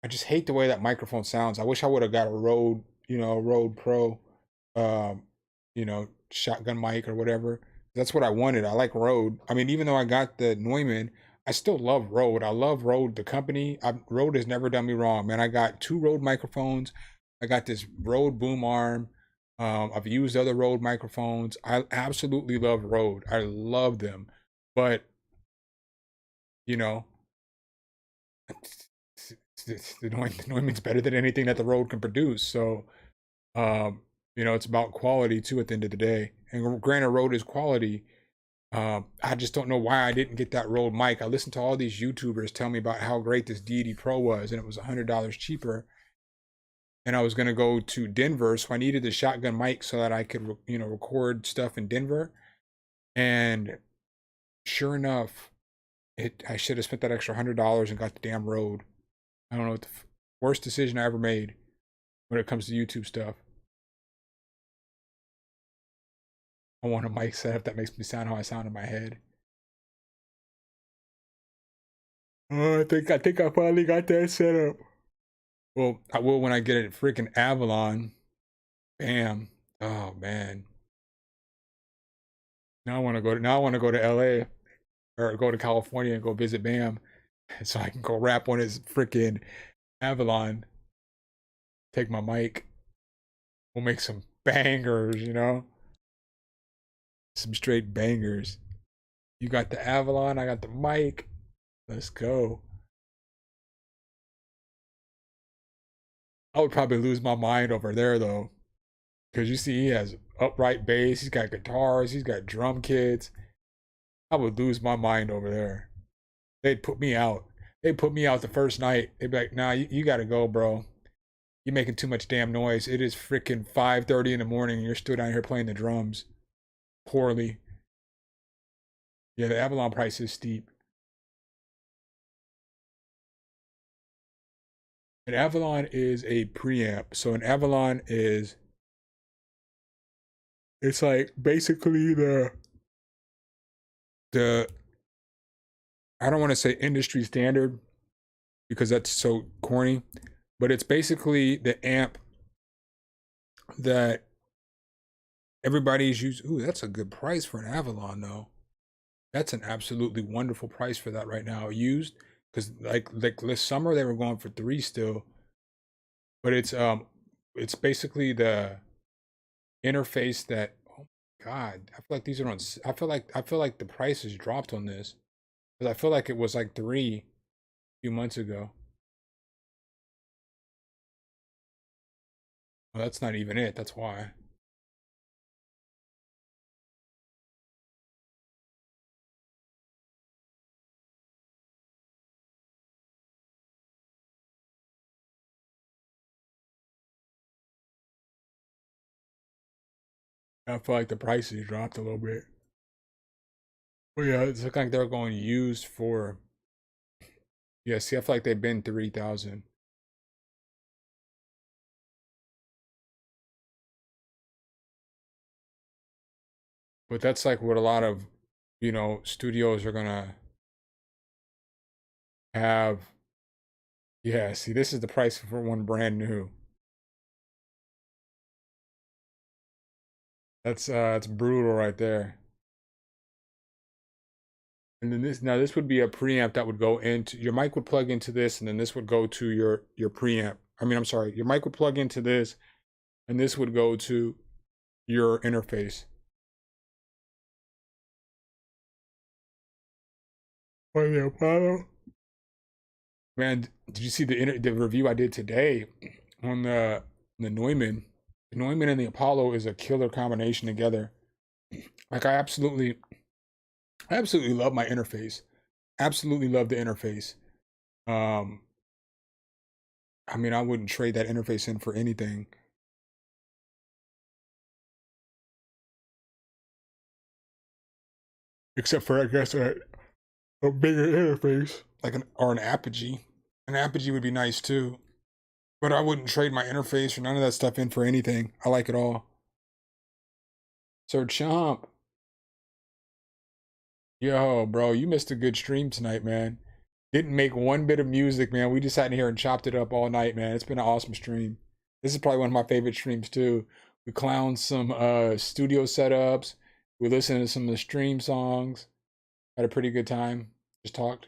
I just hate the way that microphone sounds. I wish I would have got a Rode, a Rode Pro, um, shotgun mic or whatever. That's what I wanted. I like Rode. I mean, even though I got the Neumann, I still love Rode. I love Rode, the company. Rode has never done me wrong, man. I got two Rode microphones. I got this Rode boom arm. I've used other Rode microphones. I absolutely love Rode. I love them. But, you know, the Neumann's better than anything that the Rode can produce. So, um, it's about quality too at the end of the day. And granted, Rode is quality. I just don't know why I didn't get that Rode mic. I listened to all these YouTubers tell me about how great this Deity Pro was, and it was $100 cheaper. And I was gonna go to Denver, so I needed the shotgun mic so that I could, record stuff in Denver. And sure enough, I should have spent that extra $100 and got the damn Rode. I don't know what the worst decision I ever made when it comes to YouTube stuff. I want a mic setup that makes me sound how I sound in my head. Oh, I think I finally got that set up. Well, I will when I get a freaking Avalon. Bam. Oh man. Now I want to go to LA or go to California and go visit Bam so I can go rap on his freaking Avalon. Take my mic. We'll make some bangers. Some straight bangers. You got the Avalon, I got the mic. Let's go. I would probably lose my mind over there though. Because you see, he has upright bass, he's got guitars, he's got drum kits. I would lose my mind over there. They'd put me out. They'd put me out the first night. They'd be like, nah, you gotta go, bro. You're making too much damn noise. It is freaking 5:30 in the morning and you're still down here playing the drums. Poorly. Yeah, the Avalon price is steep. An Avalon is a preamp. So an Avalon is, it's like basically the I don't want to say industry standard because that's so corny, but it's basically the amp that everybody's using. Ooh, that's a good price for an Avalon though. That's an absolutely wonderful price for that right now. Used, because like this summer they were going for 3 still. But it's basically the interface that, oh my god, I feel like these are on I feel like the price has dropped on this. Because I feel like it was like 3 a few months ago. Well, that's not even it, that's why. I feel like the prices dropped a little bit. But yeah, it's looking like they're going used for, yeah, see, I feel like they've been 3,000. But that's like what a lot of, you know, studios are gonna have. Yeah, see, this is the price for one brand new. That's brutal right there. And then this would be a preamp that would go into your mic would plug into this, and then this would go to your preamp. I mean, I'm sorry, your mic would plug into this, and this would go to your interface. By the Apollo. Man, did you see the review I did today on the Neumann? The Neumann and the Apollo is a killer combination together. Like I absolutely love my interface. Absolutely love the interface. Um, I mean, I wouldn't trade that interface in for anything. Except for, I guess, a bigger interface, like an Apogee. An Apogee would be nice too. But I wouldn't trade my interface or none of that stuff in for anything. I like it all. Sir Chomp. Yo, bro, you missed a good stream tonight, man. Didn't make one bit of music, man. We just sat in here and chopped it up all night, man. It's been an awesome stream. This is probably one of my favorite streams too. We clowned some studio setups. We listened to some of the stream songs. Had a pretty good time. Just talked.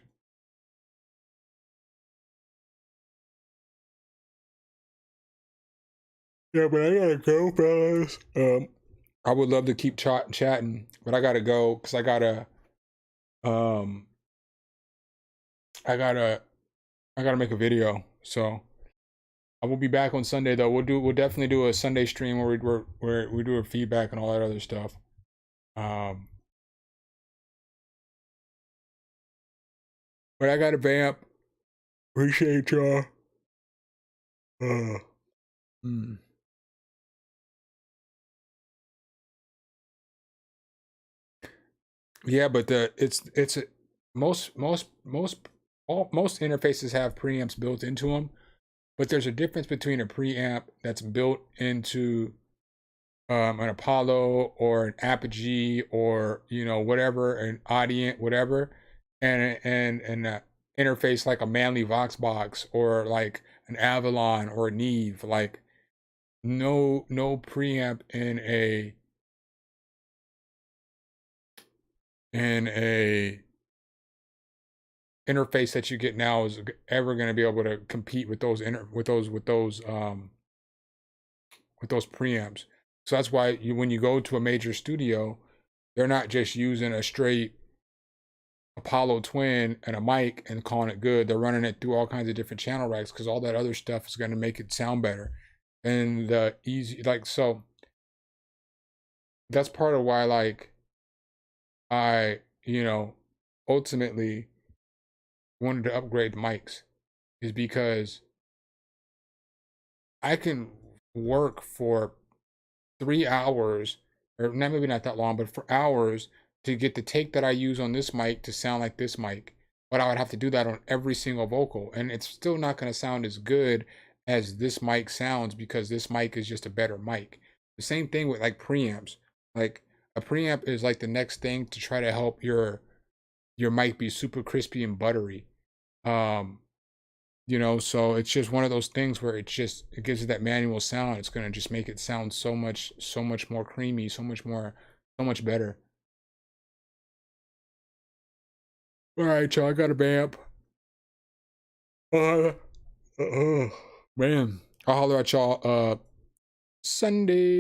Yeah, but I gotta go, fellas. I would love to keep chatting, but I gotta go because I gotta make a video. So I will be back on Sunday though. We'll definitely do a Sunday stream where we do a feedback and all that other stuff. But I gotta vamp. Appreciate y'all. Yeah, but most interfaces have preamps built into them, but there's a difference between a preamp that's built into an Apollo or an Apogee or whatever, an Audient, whatever, and an interface like a Manley Voxbox or like an Avalon or a Neve. Like no preamp in a interface that you get now is ever going to be able to compete with those preamps. So that's why when you go to a major studio, they're not just using a straight Apollo twin and a mic and calling it good. They're running it through all kinds of different channel racks because all that other stuff is going to make it sound better. And the easy, like, so that's part of why, like, I ultimately wanted to upgrade the mics, is because I can work for 3 hours, or maybe not that long, but for hours to get the take that I use on this mic to sound like this mic. But I would have to do that on every single vocal, and it's still not going to sound as good as this mic sounds because this mic is just a better mic. The same thing with like preamps. Like a preamp is like the next thing to try to help your mic be super crispy and buttery. So it's just one of those things where it gives it that manual sound. It's gonna just make it sound so much more creamy, so much better. All right, y'all, I got a vamp. Man, I'll holler at y'all Sunday.